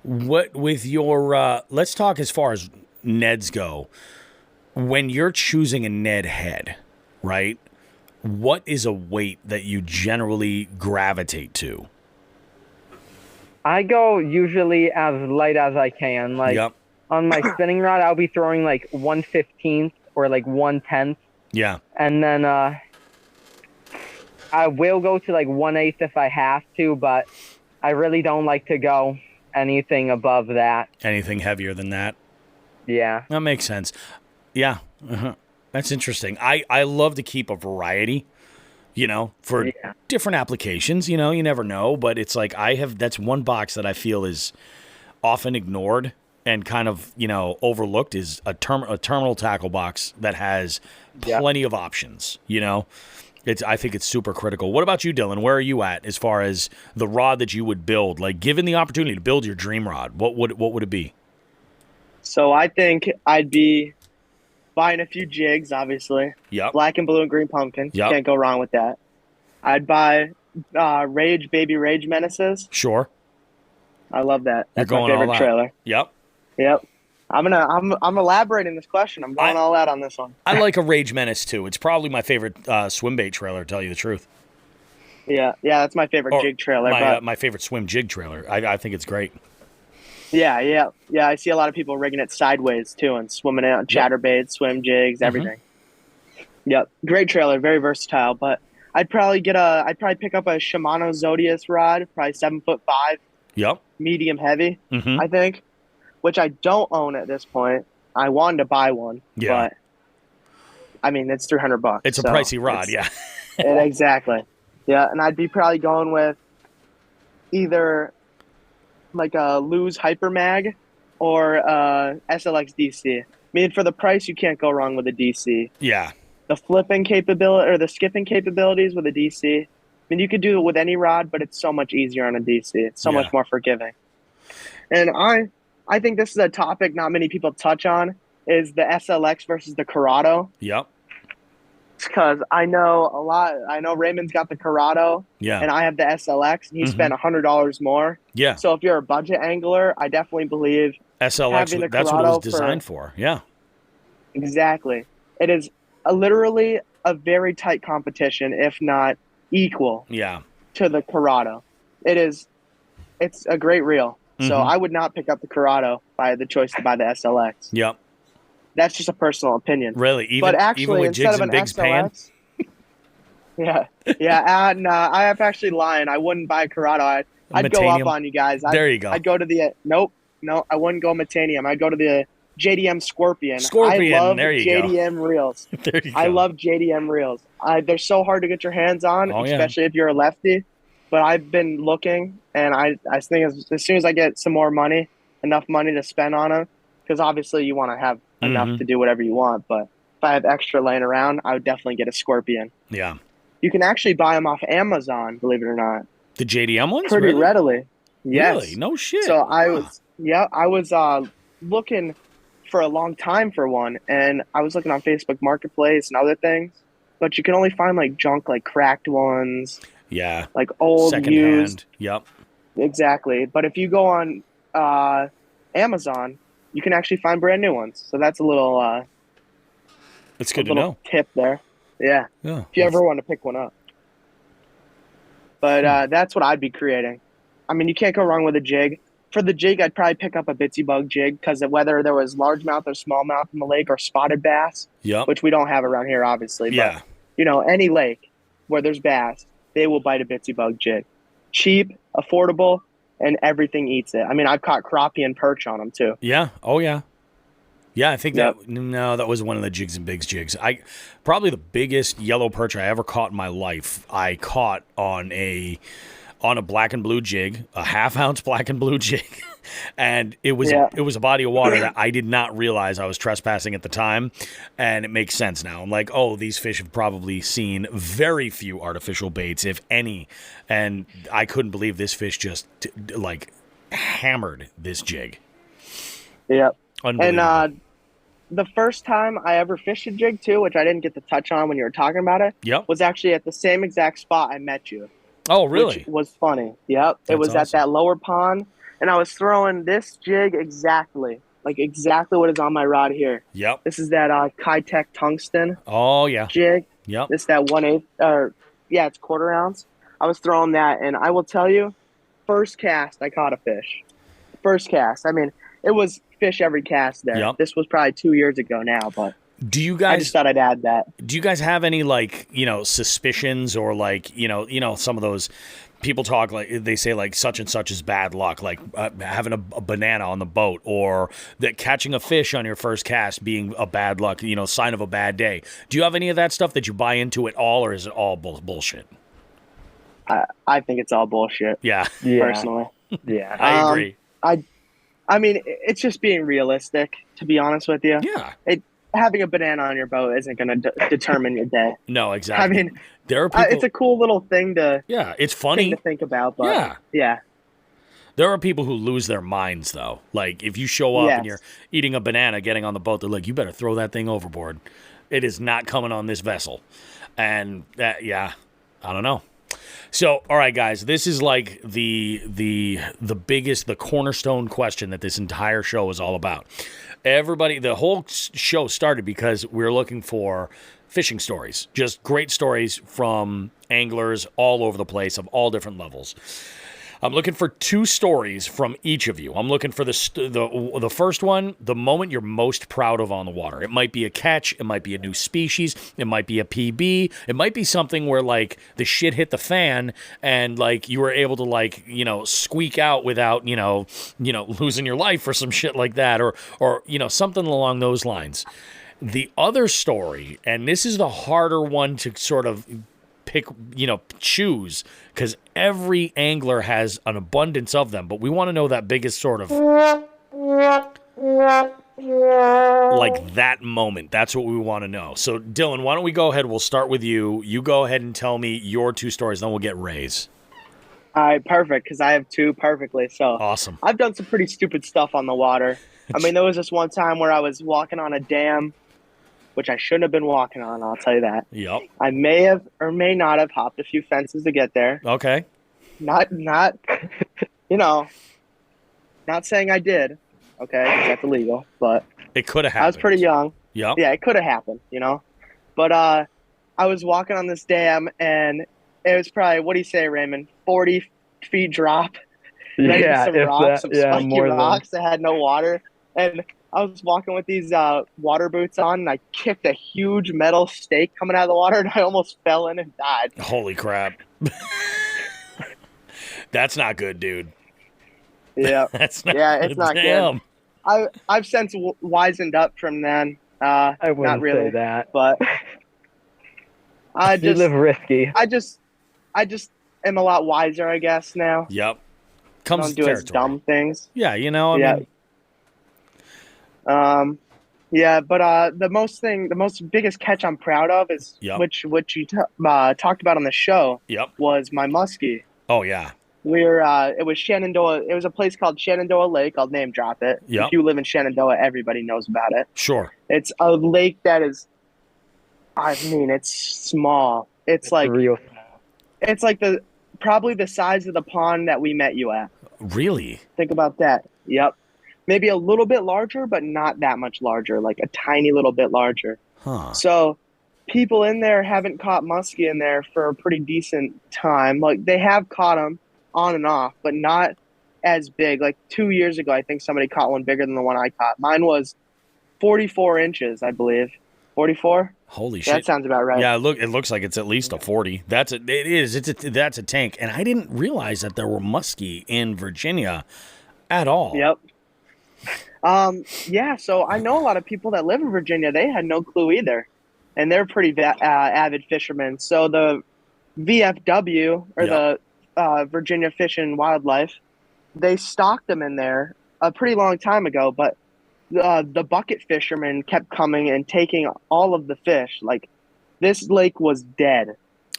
What with your let's talk as far as Neds go. When you're choosing a Ned head, right? What is a weight that you generally gravitate to? I go usually as light as I can. On my spinning rod, I'll be throwing 1/15 or 1/10. Yeah. And then I will go to 1/8 if I have to, but I really don't like to go anything above that. Anything heavier than that? Yeah. That makes sense. Yeah. That's interesting. I love to keep a variety, for different applications. You never know, but it's that's one box that I feel is often ignored and kind of, overlooked is a terminal tackle box that has plenty of options, I think it's super critical. What about you, Dylan? Where are you at as far as the rod that you would build? Given the opportunity to build your dream rod, what would it be? So I think I'd be buying a few jigs, obviously. Yep. Black and blue and green pumpkin. Yep. Can't go wrong with that. I'd buy Baby Rage Menaces. Sure. I love that. That's You're my going favorite all out. trailer. Yep. I'm elaborating this question. I'm going all out on this one. I like a Rage Menace too. It's probably my favorite swim bait trailer, to tell you the truth. Yeah, that's my favorite jig trailer. My favorite swim jig trailer. I think it's great. Yeah. I see a lot of people rigging it sideways too and swimming it on chatterbaits, swim jigs, everything. Yep, great trailer, very versatile. But I'd probably pick up a Shimano Zodius rod, probably 7'5". Yep. Medium heavy, I think, which I don't own at this point. I wanted to buy one, but it's $300. It's a pricey rod, yeah. Exactly. Yeah, and I'd be probably going with either a Lose Hyper Mag or SLX DC. For the price, you can't go wrong with a DC. Yeah. The flipping capability or the skipping capabilities with a DC. You could do it with any rod, but it's so much easier on a DC. It's so much more forgiving. And I think this is a topic not many people touch on, is the SLX versus the Corrado. Yep. Because I know Raymond's got the Corrado, and I have the SLX, and he spent $100 more. Yeah. So if you're a budget angler, I definitely believe SLX, that's what it was designed for. Yeah. Exactly. It is literally a very tight competition, if not equal to the Corrado. It's a great reel. So I would not pick up the Corrado by the choice to buy the SLX. Yep. That's just a personal opinion. Really? But actually, with instead jigs of and an bigs SLX, no, I am actually lying. I wouldn't buy a Corrado. I'd go up on you guys. There you go. I'd go to the no, I wouldn't go Metanium. I'd go to the JDM Scorpion. Scorpion. I love there you JDM go. reels. There you go. I love JDM reels. They're so hard to get your hands on, especially if you're a lefty. But I've been looking, and I think as soon as I get some more money, enough money to spend on them, because obviously you want to have enough to do whatever you want. But if I have extra laying around, I would definitely get a Scorpion. Yeah. You can actually buy them off Amazon, believe it or not. The JDM ones? Pretty really? readily. Yes. Really? No shit. So I was looking for a long time for one, and I was looking on Facebook Marketplace and other things, but you can only find junk, cracked ones. Yeah. Old, second used. hand. Yep. Exactly. But if you go on Amazon, you can actually find brand new ones. So that's a little it's good to know. Tip there. Yeah. If you ever want to pick one up. But that's what I'd be creating. I mean, you can't go wrong with a jig. For the jig, I'd probably pick up a bitsy bug jig because whether there was largemouth or smallmouth in the lake or spotted bass, Yep. which we don't have around here, obviously. Yeah. But, any lake where there's bass, they will bite a bitsy bug jig. Cheap, affordable, and everything eats it. I mean, I've caught crappie and perch on them too. Yeah. Oh, yeah. Yeah, I think Yep. that was one of the Jigs and Bigs jigs. Probably the biggest yellow perch I ever caught in my life. I caught on a black and blue jig, a half-ounce black and blue jig, and it was a body of water that I did not realize I was trespassing at the time, and it makes sense now. I'm like, oh, these fish have probably seen very few artificial baits, if any, and I couldn't believe this fish just hammered this jig. Yep. Unbelievable. And the first time I ever fished a jig too, which I didn't get to touch on when you were talking about it, was actually at the same exact spot I met you. Oh, really? Which was funny. Yep. It was awesome. at that lower pond, and I was throwing this jig exactly what is on my rod here. Yep. This is that Kitech tungsten. Oh, yeah. Jig. Yep. This that 1/8, it's 1/4 ounce. I was throwing that, and I will tell you, first cast I caught a fish. First cast. I mean, it was fish every cast there. Yep. This was probably 2 years ago now, but do you guys? I just thought I'd add that. Do you guys have any suspicions or some of those people talk they say such and such is bad luck, having a banana on the boat, or that catching a fish on your first cast being a bad luck, sign of a bad day. Do you have any of that stuff that you buy into at all, or is it all bullshit? I think it's all bullshit. Yeah. Personally. Yeah. I agree. I mean, it's just being realistic, to be honest with you. Yeah. Having a banana on your boat isn't going to determine your day. No, exactly. I mean, there are people, it's a cool little thing to it's funny to think about, but yeah. There are people who lose their minds, though. Like, if you show up and you're eating a banana, getting on the boat, they're like, you better throw that thing overboard. It is not coming on this vessel. And I don't know. So, all right, guys, this is like the biggest, the cornerstone question that this entire show is all about. Everybody, the whole show started because we were looking for fishing stories, just great stories from anglers all over the place of all different levels. I'm looking for 2 stories from each of you. I'm looking for the first one, the moment you're most proud of on the water. It might be a catch. It might be a new species. It might be a PB. It might be something where, the shit hit the fan and, you were able to, squeak out without, losing your life or some shit like that or something along those lines. The other story, and this is the harder one to sort of pick, choose, because every angler has an abundance of them, but we want to know that biggest sort of that moment. That's what we want to know. So Dylan, why don't we go ahead? We'll start with you. You go ahead and tell me your 2 stories, then we'll get Ray's. All right, perfect, because I have 2 perfectly. So awesome. I've done some pretty stupid stuff on the water. I mean, there was this one time where I was walking on a dam, which I shouldn't have been walking on, I'll tell you that. Yep. I may have or may not have hopped a few fences to get there. Okay. Not saying I did, okay? That's illegal, but it could have happened. I was pretty young. Yep. Yeah, it could have happened, But I was walking on this dam, and it was probably, what do you say, Raymond, 40 feet drop? Yeah, some rocks, some spiky rocks that had no water. And I was walking with these water boots on, and I kicked a huge metal stake coming out of the water, and I almost fell in and died. Holy crap. That's not good, dude. Yeah. That's not it's not damn. good. I've since wisened up from then. I wouldn't not really, say that. But you live risky. I just am a lot wiser, I guess, now. Yep. I don't do as dumb things. Yeah, I mean. But the biggest catch I'm proud of is which you talked about on the show. Yep. Was my muskie. Oh yeah. It was Shenandoah. It was a place called Shenandoah Lake. I'll name drop it. Yep. If you live in Shenandoah, everybody knows about it. Sure. It's a lake that is, it's small. It's like real small. It's like probably the size of the pond that we met you at. Really? Think about that. Yep. Maybe a little bit larger, but not that much larger, like a tiny little bit larger. Huh. So people in there haven't caught muskie in there for a pretty decent time. Like they have caught them on and off, but not as big. Like 2 years ago, I think somebody caught one bigger than the one I caught. Mine was 44 inches, I believe. 44? Holy shit. That sounds about right. Yeah, it looks like it's at least a 40. That's a tank. And I didn't realize that there were muskie in Virginia at all. Yep. Yeah, so I know a lot of people that live in Virginia. They had no clue either. And they're pretty avid fishermen. So the VFW, or the Virginia Fish and Wildlife, they stocked them in there a pretty long time ago, but the bucket fishermen kept coming and taking all of the fish. Like, this lake was dead.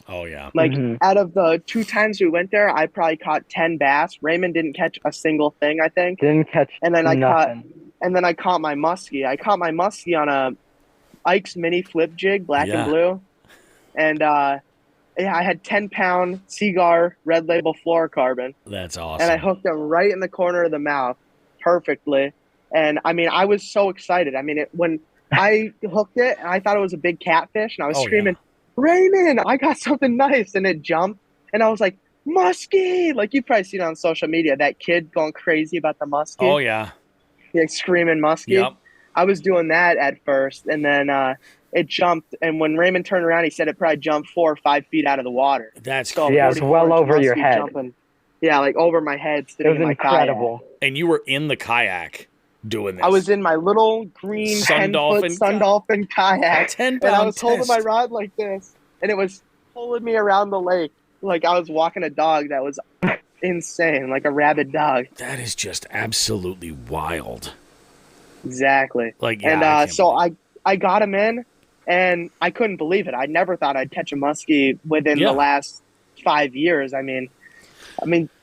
Oh, yeah. Like, out of the 2 times we went there, I probably caught 10 bass. Raymond didn't catch a single thing, I think. Didn't catch nothing. I caught my muskie. I caught my muskie on a Ike's mini flip jig, black and blue. And I had 10-pound Seagar red label fluorocarbon. That's awesome. And I hooked him right in the corner of the mouth perfectly. And I mean, I was so excited. I mean, when I hooked it, I thought it was a big catfish, and I was screaming, Raymond, I got something nice. And it jumped, and I was like, muskie! Like, you've probably seen it on social media, that kid going crazy about the muskie. Oh, yeah. Like, screaming muskie. Yep. I was doing that at first, and then it jumped. And when Raymond turned around, he said it probably jumped 4 or 5 feet out of the water. That's so yeah, it's well over your head. Jumping, yeah, like over my head. It was incredible. Kayak. And you were in the kayak doing this. I was in my little green 10-foot Sun Dolphin kayak, 10-pound and I was holding test. my rod like this, and it was pulling me around the lake like I was walking a dog that was insane, like a rabid dog. That is just absolutely wild. Exactly. Like, yeah, and so I got him in, and I couldn't believe it. I never thought I'd catch a muskie within the last 5 years. I mean,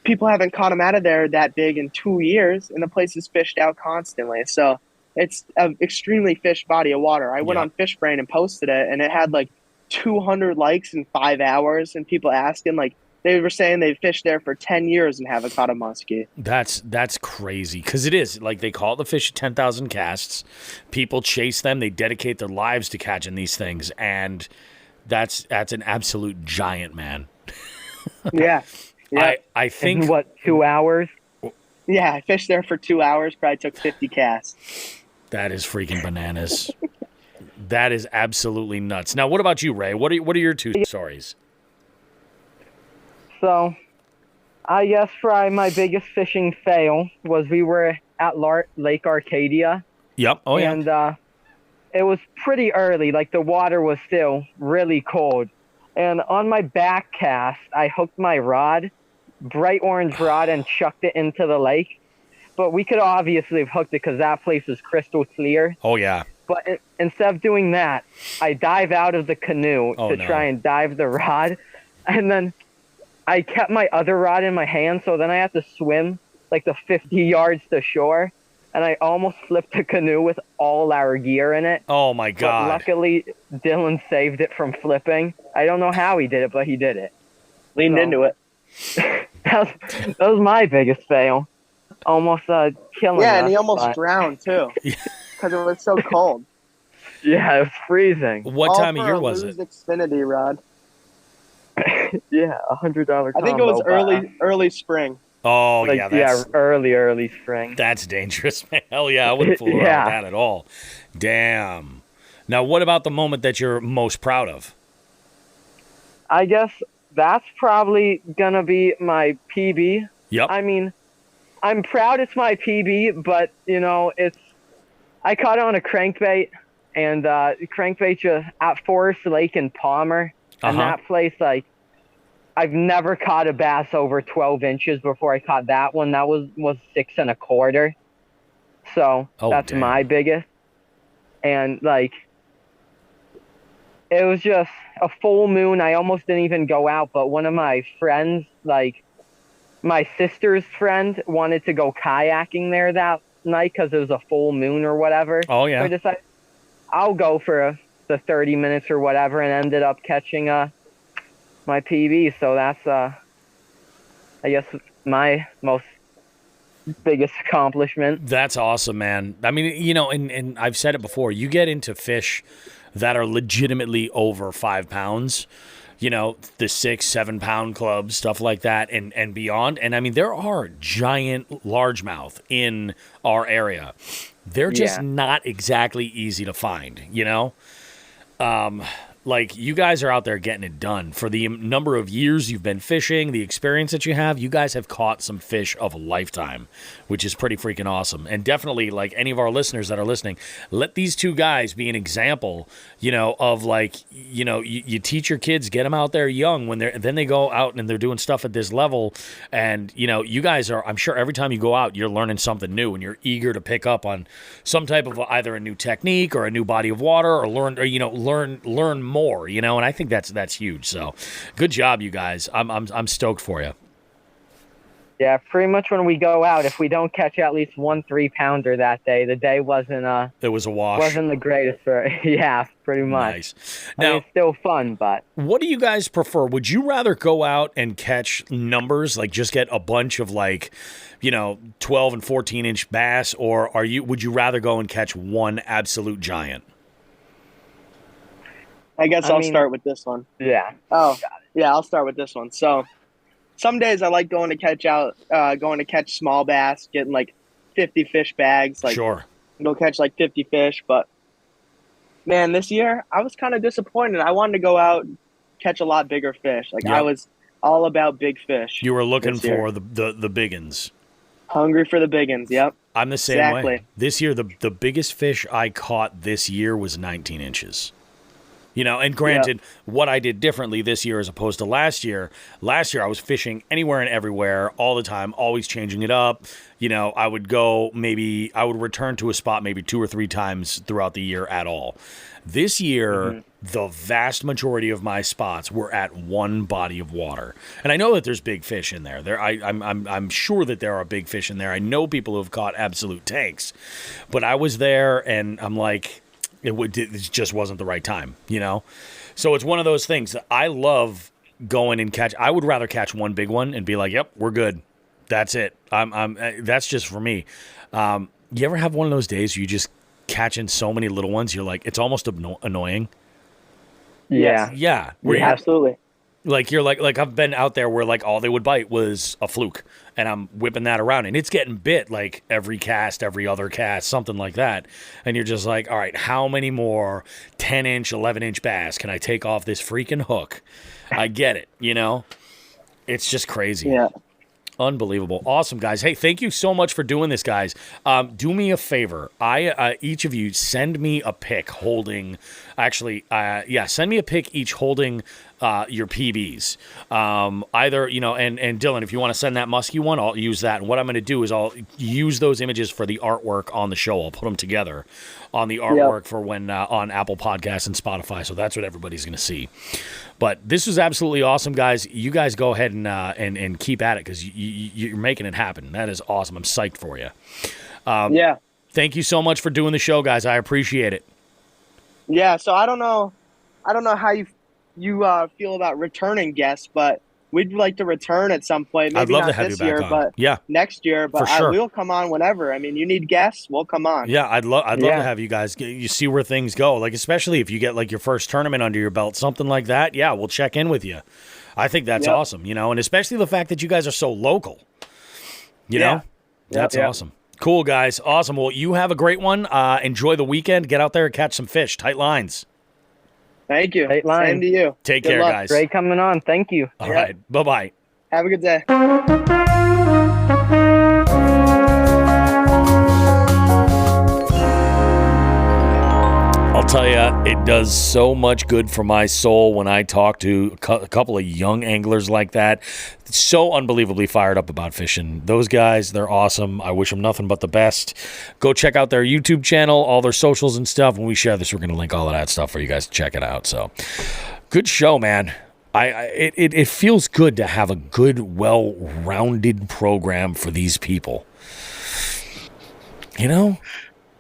people haven't caught them out of there that big in 2 years, and the place is fished out constantly. So it's an extremely fished body of water. I went on Fish Brain and posted it, and it had like 200 likes in 5 hours, and people asking, like, they were saying they fished there for 10 years and haven't caught a muskie. That's crazy, because it is. Like, they call it the fish of 10,000 casts. People chase them. They dedicate their lives to catching these things, and that's an absolute giant, man. Yeah. I think... In what, 2 hours? Yeah, I fished there for 2 hours, probably took 50 casts. That is freaking bananas. That is absolutely nuts. Now, what about you, Ray? What are your 2 stories? So, I guess probably my biggest fishing fail was we were at Lake Arcadia. Yep. Oh, yeah. And it was pretty early. Like, the water was still really cold. And on my back cast, I hooked my rod, bright orange rod, and chucked it into the lake. But we could obviously have hooked it because that place was crystal clear. Oh, yeah. But instead of doing that, I dive out of the canoe to try and dive the rod. And then I kept my other rod in my hand, so then I had to swim like the 50 yards to shore. And I almost flipped the canoe with all our gear in it. Oh, my God. But luckily, Dylan saved it from flipping. I don't know how he did it, but he did it. Leaned into it. that was my biggest fail. Almost killing us. Yeah, and he almost drowned, too. Because it was so cold. Yeah, it was freezing. What time of year was it? Xfinity rod. Yeah, $100 combo. I think it was early spring. Oh, like, yeah. Early spring. That's dangerous, man. Hell yeah, I wouldn't fool around with that at all. Damn. Now, what about the moment that you're most proud of? I guess that's probably going to be my PB. Yep. I mean, I'm proud it's my PB, but, you know, I caught it on a crankbait, and crankbait just at Forest Lake in Palmer. And that place, like, I've never caught a bass over 12 inches before I caught that one. That was 6 1/4. So that's my biggest. And, like, it was just a full moon. I almost didn't even go out, but one of my friends, like, my sister's friend wanted to go kayaking there that night because it was a full moon or whatever. Oh, yeah. So I decided I'll go for the 30 minutes or whatever, and ended up catching my PB. So that's, I guess, my most biggest accomplishment. That's awesome, man. I mean, you know, and I've said it before, you get into fish that are legitimately over 5 pounds. You know, the 6-7 pound clubs, stuff like that, and beyond. And I mean, there are giant largemouth in our area. They're just not exactly easy to find, you know? Like, you guys are out there getting it done. For the number of years you've been fishing, the experience that you have, you guys have caught some fish of a lifetime, which is pretty freaking awesome. And definitely, like, any of our listeners that are listening, let these two guys be an example, you know, of, like, you know, you teach your kids, get them out there young when then they go out and they're doing stuff at this level. And, you know, you guys are, I'm sure every time you go out, you're learning something new and you're eager to pick up on some type of either a new technique or a new body of water or learn more, you know, and I think that's huge. So good job, you guys. I'm stoked for you. Yeah, pretty much when we go out, if we don't catch at least 1 3-pounder that day, the day wasn't it was a wash. Wasn't the greatest for yeah, pretty much. Nice. I Now, mean, it's still fun, but what do you guys prefer? Would you rather go out and catch numbers, like just get a bunch of, like, you know, 12 and 14-inch bass, or would you rather go and catch one absolute giant? I guess I'll start with this one. Yeah. Oh, yeah, I'll start with this one. So some days I like going to catch small bass, getting like 50 fish bags. Like, sure. Go catch like 50 fish. But, man, this year I was kind of disappointed. I wanted to go out and catch a lot bigger fish. Like, I was all about big fish. You were looking for the big uns. Hungry for the big uns, yep. I'm the same way. This year, the biggest fish I caught this year was 19 inches. You know, and granted, what I did differently this year as opposed to last year I was fishing anywhere and everywhere all the time, always changing it up. You know, I would return to a spot maybe 2 or 3 times throughout the year at all. This year, the vast majority of my spots were at one body of water. And I know that there's big fish in there. I'm sure that there are big fish in there. I know people who have caught absolute tanks. But I was there and I'm like, it just wasn't the right time, you know? So it's one of those things that I love going and catch. I would rather catch one big one and be like, yep, we're good. That's it. That's just for me. You ever have one of those days where you just catching so many little ones, you're like, it's almost annoying? Yeah. Yeah. Absolutely. Like, you're like I've been out there where, like, all they would bite was a fluke, and I'm whipping that around, and it's getting bit, like, every cast, every other cast, something like that. And you're just like, all right, how many more 10-inch, 11-inch bass can I take off this freaking hook? I get it, you know? It's just crazy. Yeah. Unbelievable. Awesome, guys. Hey, thank you so much for doing this, guys. Do me a favor. Each of you send me a pic holding, send me a pic each holding your PBs. Either, you know, and Dylan, if you want to send that musky one, I'll use that. And what I'm going to do is I'll use those images for the artwork on the show. I'll put them together on the artwork for when on Apple Podcasts and Spotify. So that's what everybody's going to see. But this was absolutely awesome, guys. You guys go ahead and keep at it because you're making it happen. That is awesome. I'm psyched for you. Thank you so much for doing the show, guys. I appreciate it. Yeah. So I don't know how you feel about returning guests, but we'd like to return at some point. Maybe I'd love not to have this you back year, on. but next year. But for sure. we'll come on whenever. I mean, you need guests, we'll come on. Yeah, I'd love to have you guys. You see where things go. Like, especially if you get like your first tournament under your belt, something like that. Yeah, we'll check in with you. I think that's awesome. You know, and especially the fact that you guys are so local. You know, that's awesome. Cool, guys. Awesome. Well, you have a great one. Enjoy the weekend. Get out there and catch some fish. Tight lines. Thank you. Same to you. Take care, guys. Great coming on. Thank you. All right. Bye-bye. Have a good day. I'll tell you, it does so much good for my soul when I talk to a couple of young anglers like that. So unbelievably fired up about fishing. Those guys, they're awesome. I wish them nothing but the best. Go check out their YouTube channel, all their socials and stuff. When we share this, we're going to link all of that stuff for you guys to check it out. So, good show, man. It feels good to have a good, well-rounded program for these people. You know?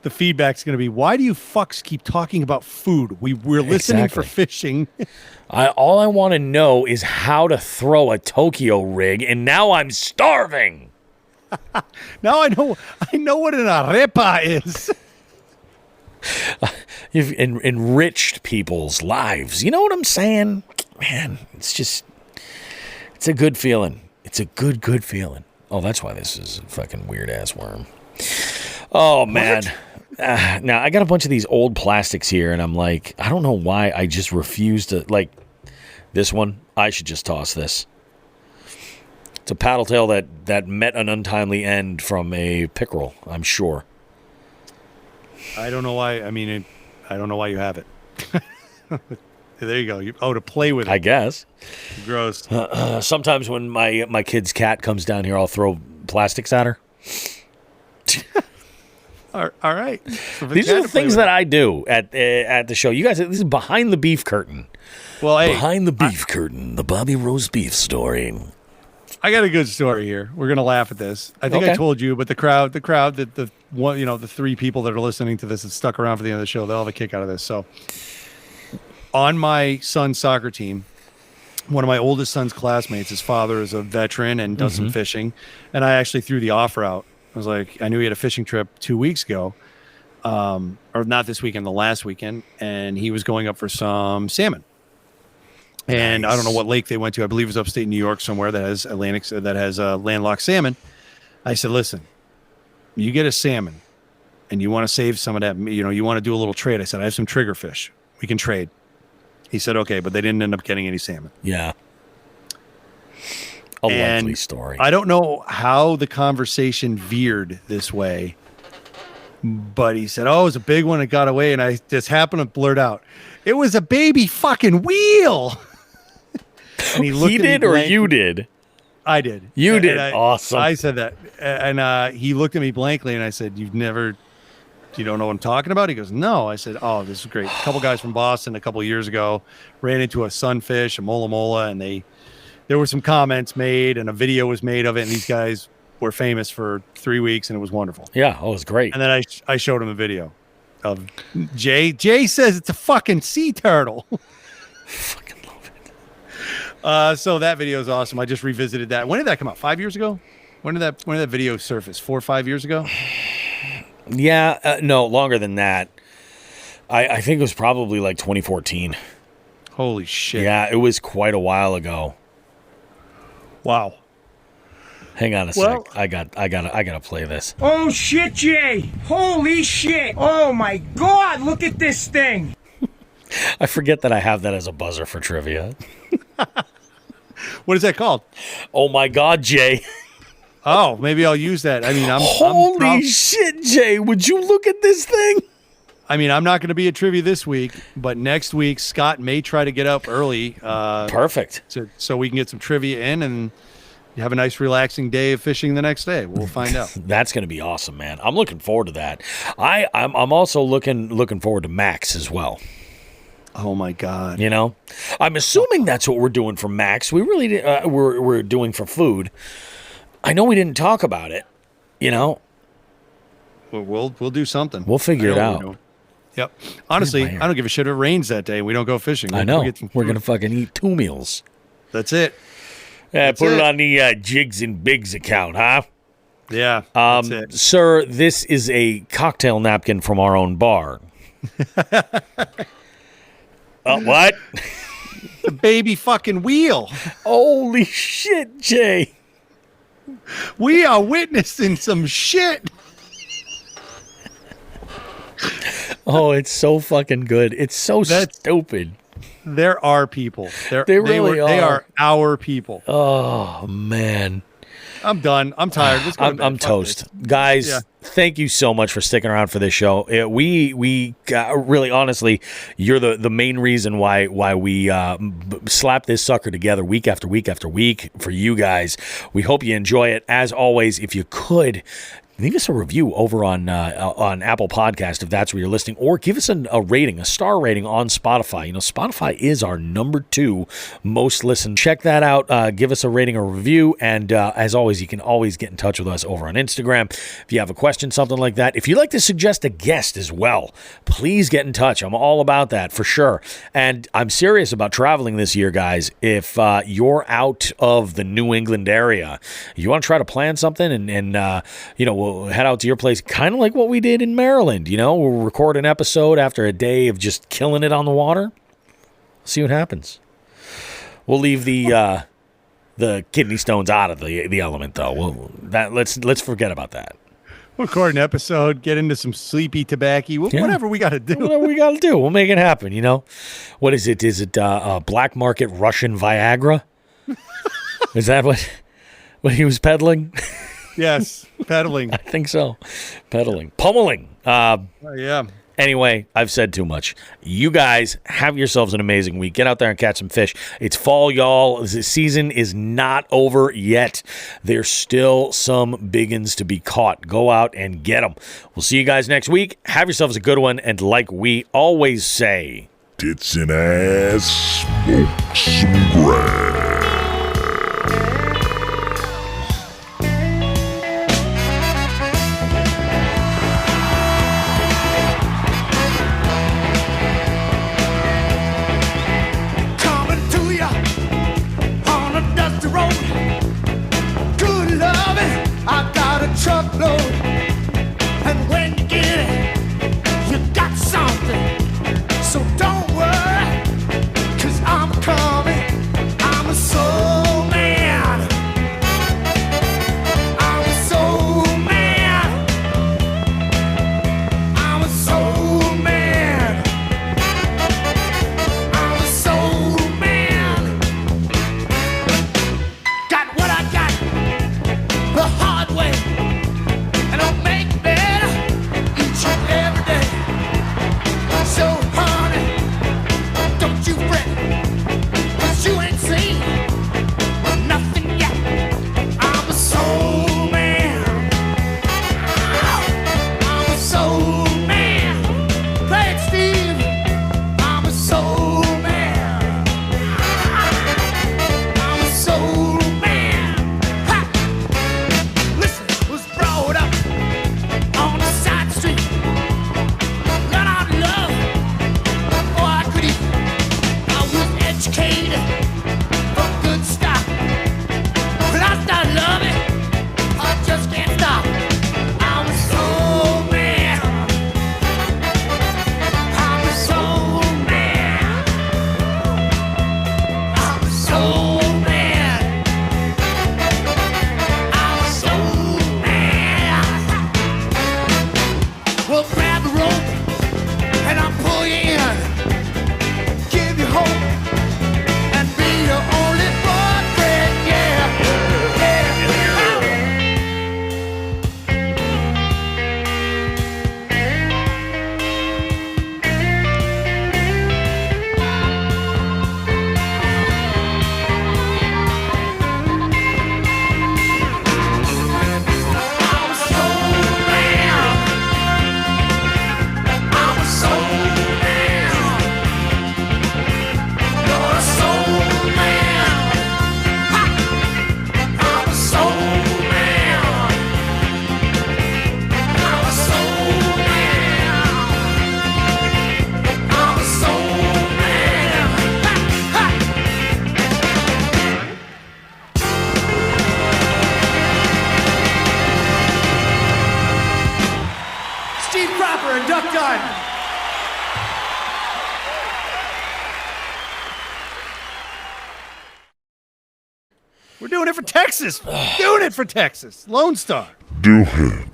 The feedback's going to be, why do you fucks keep talking about food? We're listening for fishing. All I want to know is how to throw a Tokyo rig, and now I'm starving. Now I know what an arepa is. You've enriched people's lives. You know what I'm saying? Man, it's a good feeling. It's a good feeling. Oh, that's why this is a fucking weird-ass worm. Oh, man. Now, I got a bunch of these old plastics here, and I'm like, I don't know why I just refuse to, like, this one, I should just toss this. It's a paddle tail that met an untimely end from a pickerel, I'm sure. I don't know why. I mean, I don't know why you have it. There you go. To play with it. I guess. Gross. Sometimes when my kid's cat comes down here, I'll throw plastics at her. All right. These are the things that I do at the show. You guys, this is behind the beef curtain. Well, hey, behind the beef curtain, the Bobby Roast beef story. I got a good story here. We're gonna laugh at this. I think I told you, but the crowd, the one, the three people that are listening to this that stuck around for the end of the show, they'll have a kick out of this. So, on my son's soccer team, one of my oldest son's classmates, his father is a veteran and does some fishing, and I actually threw the offer out. I was like, I knew he had a fishing trip 2 weeks ago, or not this weekend, the last weekend, and he was going up for some salmon. And I don't know what lake they went to. I believe it was upstate New York somewhere that has landlocked salmon. I said, listen, you get a salmon and you want to save some of that, you want to do a little trade. I said, I have some triggerfish. We can trade. He said, okay, but they didn't end up getting any salmon. Yeah. A lovely story. I don't know how the conversation veered this way, but he said, oh, it was a big one that got away. And I just happened to blurt out, it was a baby fucking wheel. And he looked at me or you did? I did. You did. Awesome. I said that. And he looked at me blankly and I said, you don't know what I'm talking about? He goes, no. I said, oh, this is great. A couple guys from Boston a couple of years ago ran into a sunfish, a mola mola, and there were some comments made and a video was made of it. And these guys were famous for 3 weeks and it was wonderful. Yeah. Oh, it was great. And then I showed him a video of Jay. Jay says it's a fucking sea turtle. Fucking love it. So that video is awesome. I just revisited that. When did that come out? 5 years ago? When did that video surface? 4 or 5 years ago? Yeah, no, longer than that. I think it was probably like 2014. Holy shit. Yeah, it was quite a while ago. Wow. Hang on a sec. I gotta play this. Oh shit, Jay! Holy shit! Oh my god, look at this thing! I forget that I have that as a buzzer for trivia. What is that called? Oh my god, Jay. Oh, maybe I'll use that. I mean, Holy shit, Jay! Would you look at this thing? I mean, I'm not going to be at trivia this week, but next week Scott may try to get up early. Perfect. So we can get some trivia in and have a nice relaxing day of fishing the next day. We'll find out. That's going to be awesome, man. I'm looking forward to that. I'm also looking forward to Max as well. Oh my God! I'm assuming that's what we're doing for Max. We really we're doing for food. I know we didn't talk about it. Well, we'll do something. We'll figure it out. Yep. Honestly, I don't give a shit if it rains that day. We don't go fishing. I know. We're gonna fucking eat 2 meals. That's it. Yeah, put it on the Jigs and Bigs account, huh? Yeah. That's it. Sir, this is a cocktail napkin from our own bar. What? The baby fucking wheel. Holy shit, Jay. We are witnessing some shit. Oh, it's so fucking good. It's so stupid. There are people. They really are. They are our people. Oh, man. I'm done. I'm tired. Let's go to bed. I'm toast. Guys, thank you so much for sticking around for this show. We really, honestly, you're the main reason why we slap this sucker together week after week after week for you guys. We hope you enjoy it. As always, if you could, leave us a review over on Apple Podcast if that's where you're listening, or give us a rating, a star rating on Spotify. Spotify is our #2 most listened. Check that out. Give us a rating or review, and as always, you can always get in touch with us over on Instagram if you have a question, something like that. If you'd like to suggest a guest as well, please get in touch. I'm all about that for sure, and I'm serious about traveling this year, guys. If you're out of the New England area, you want to try to plan something, and we'll we'll head out to your place, kind of like what we did in Maryland. We'll record an episode after a day of just killing it on the water. See what happens. We'll leave the kidney stones out of the element, though. Let's forget about that. We'll record an episode, get into some sleepy tobacco, whatever we got to do. Whatever we got to do, we'll make it happen. What is it? Is it black market Russian Viagra? Is that what he was peddling? Yes, peddling. I think so. Peddling, pummeling. Yeah. Anyway, I've said too much. You guys have yourselves an amazing week. Get out there and catch some fish. It's fall, y'all. The season is not over yet. There's still some biggins to be caught. Go out and get them. We'll see you guys next week. Have yourselves a good one. And like we always say, tits and ass, smoke some grass. Truckload, and when you get it, you got something. So don't worry, 'cause I'm coming. I'm a soul man. I'm a soul man. I'm a soul man. I'm a soul man. Got what I got the hard way. So honey, don't you fret, 'cause you ain't seen nothing yet. I'm a soul man. I'm a soul man. Play it, Steve. I'm a soul man. I'm a soul man. Ha! Listen, was brought up on the side street. Learn out love. Educated from good stuff. When I start loving, I just can't stop. I'm a soul man. I'm a soul man. I'm a soul man. I'm a soul man. Well, grab the rope and I'll pull you in. Give you hope. We're doing it for Texas. Doing it for Texas. Lone Star. Do it.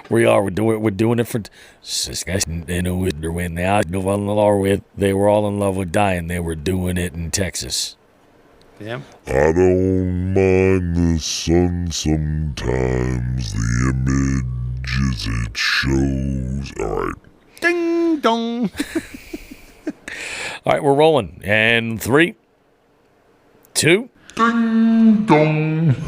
We are. We're doing it for this guys. They know when they fell in love with. They were all in love with dying. They were doing it in Texas. Yeah. I don't mind the sun sometimes. The images it shows. All right. Ding dong. All right, we're rolling. And 3, 2. Ding dong.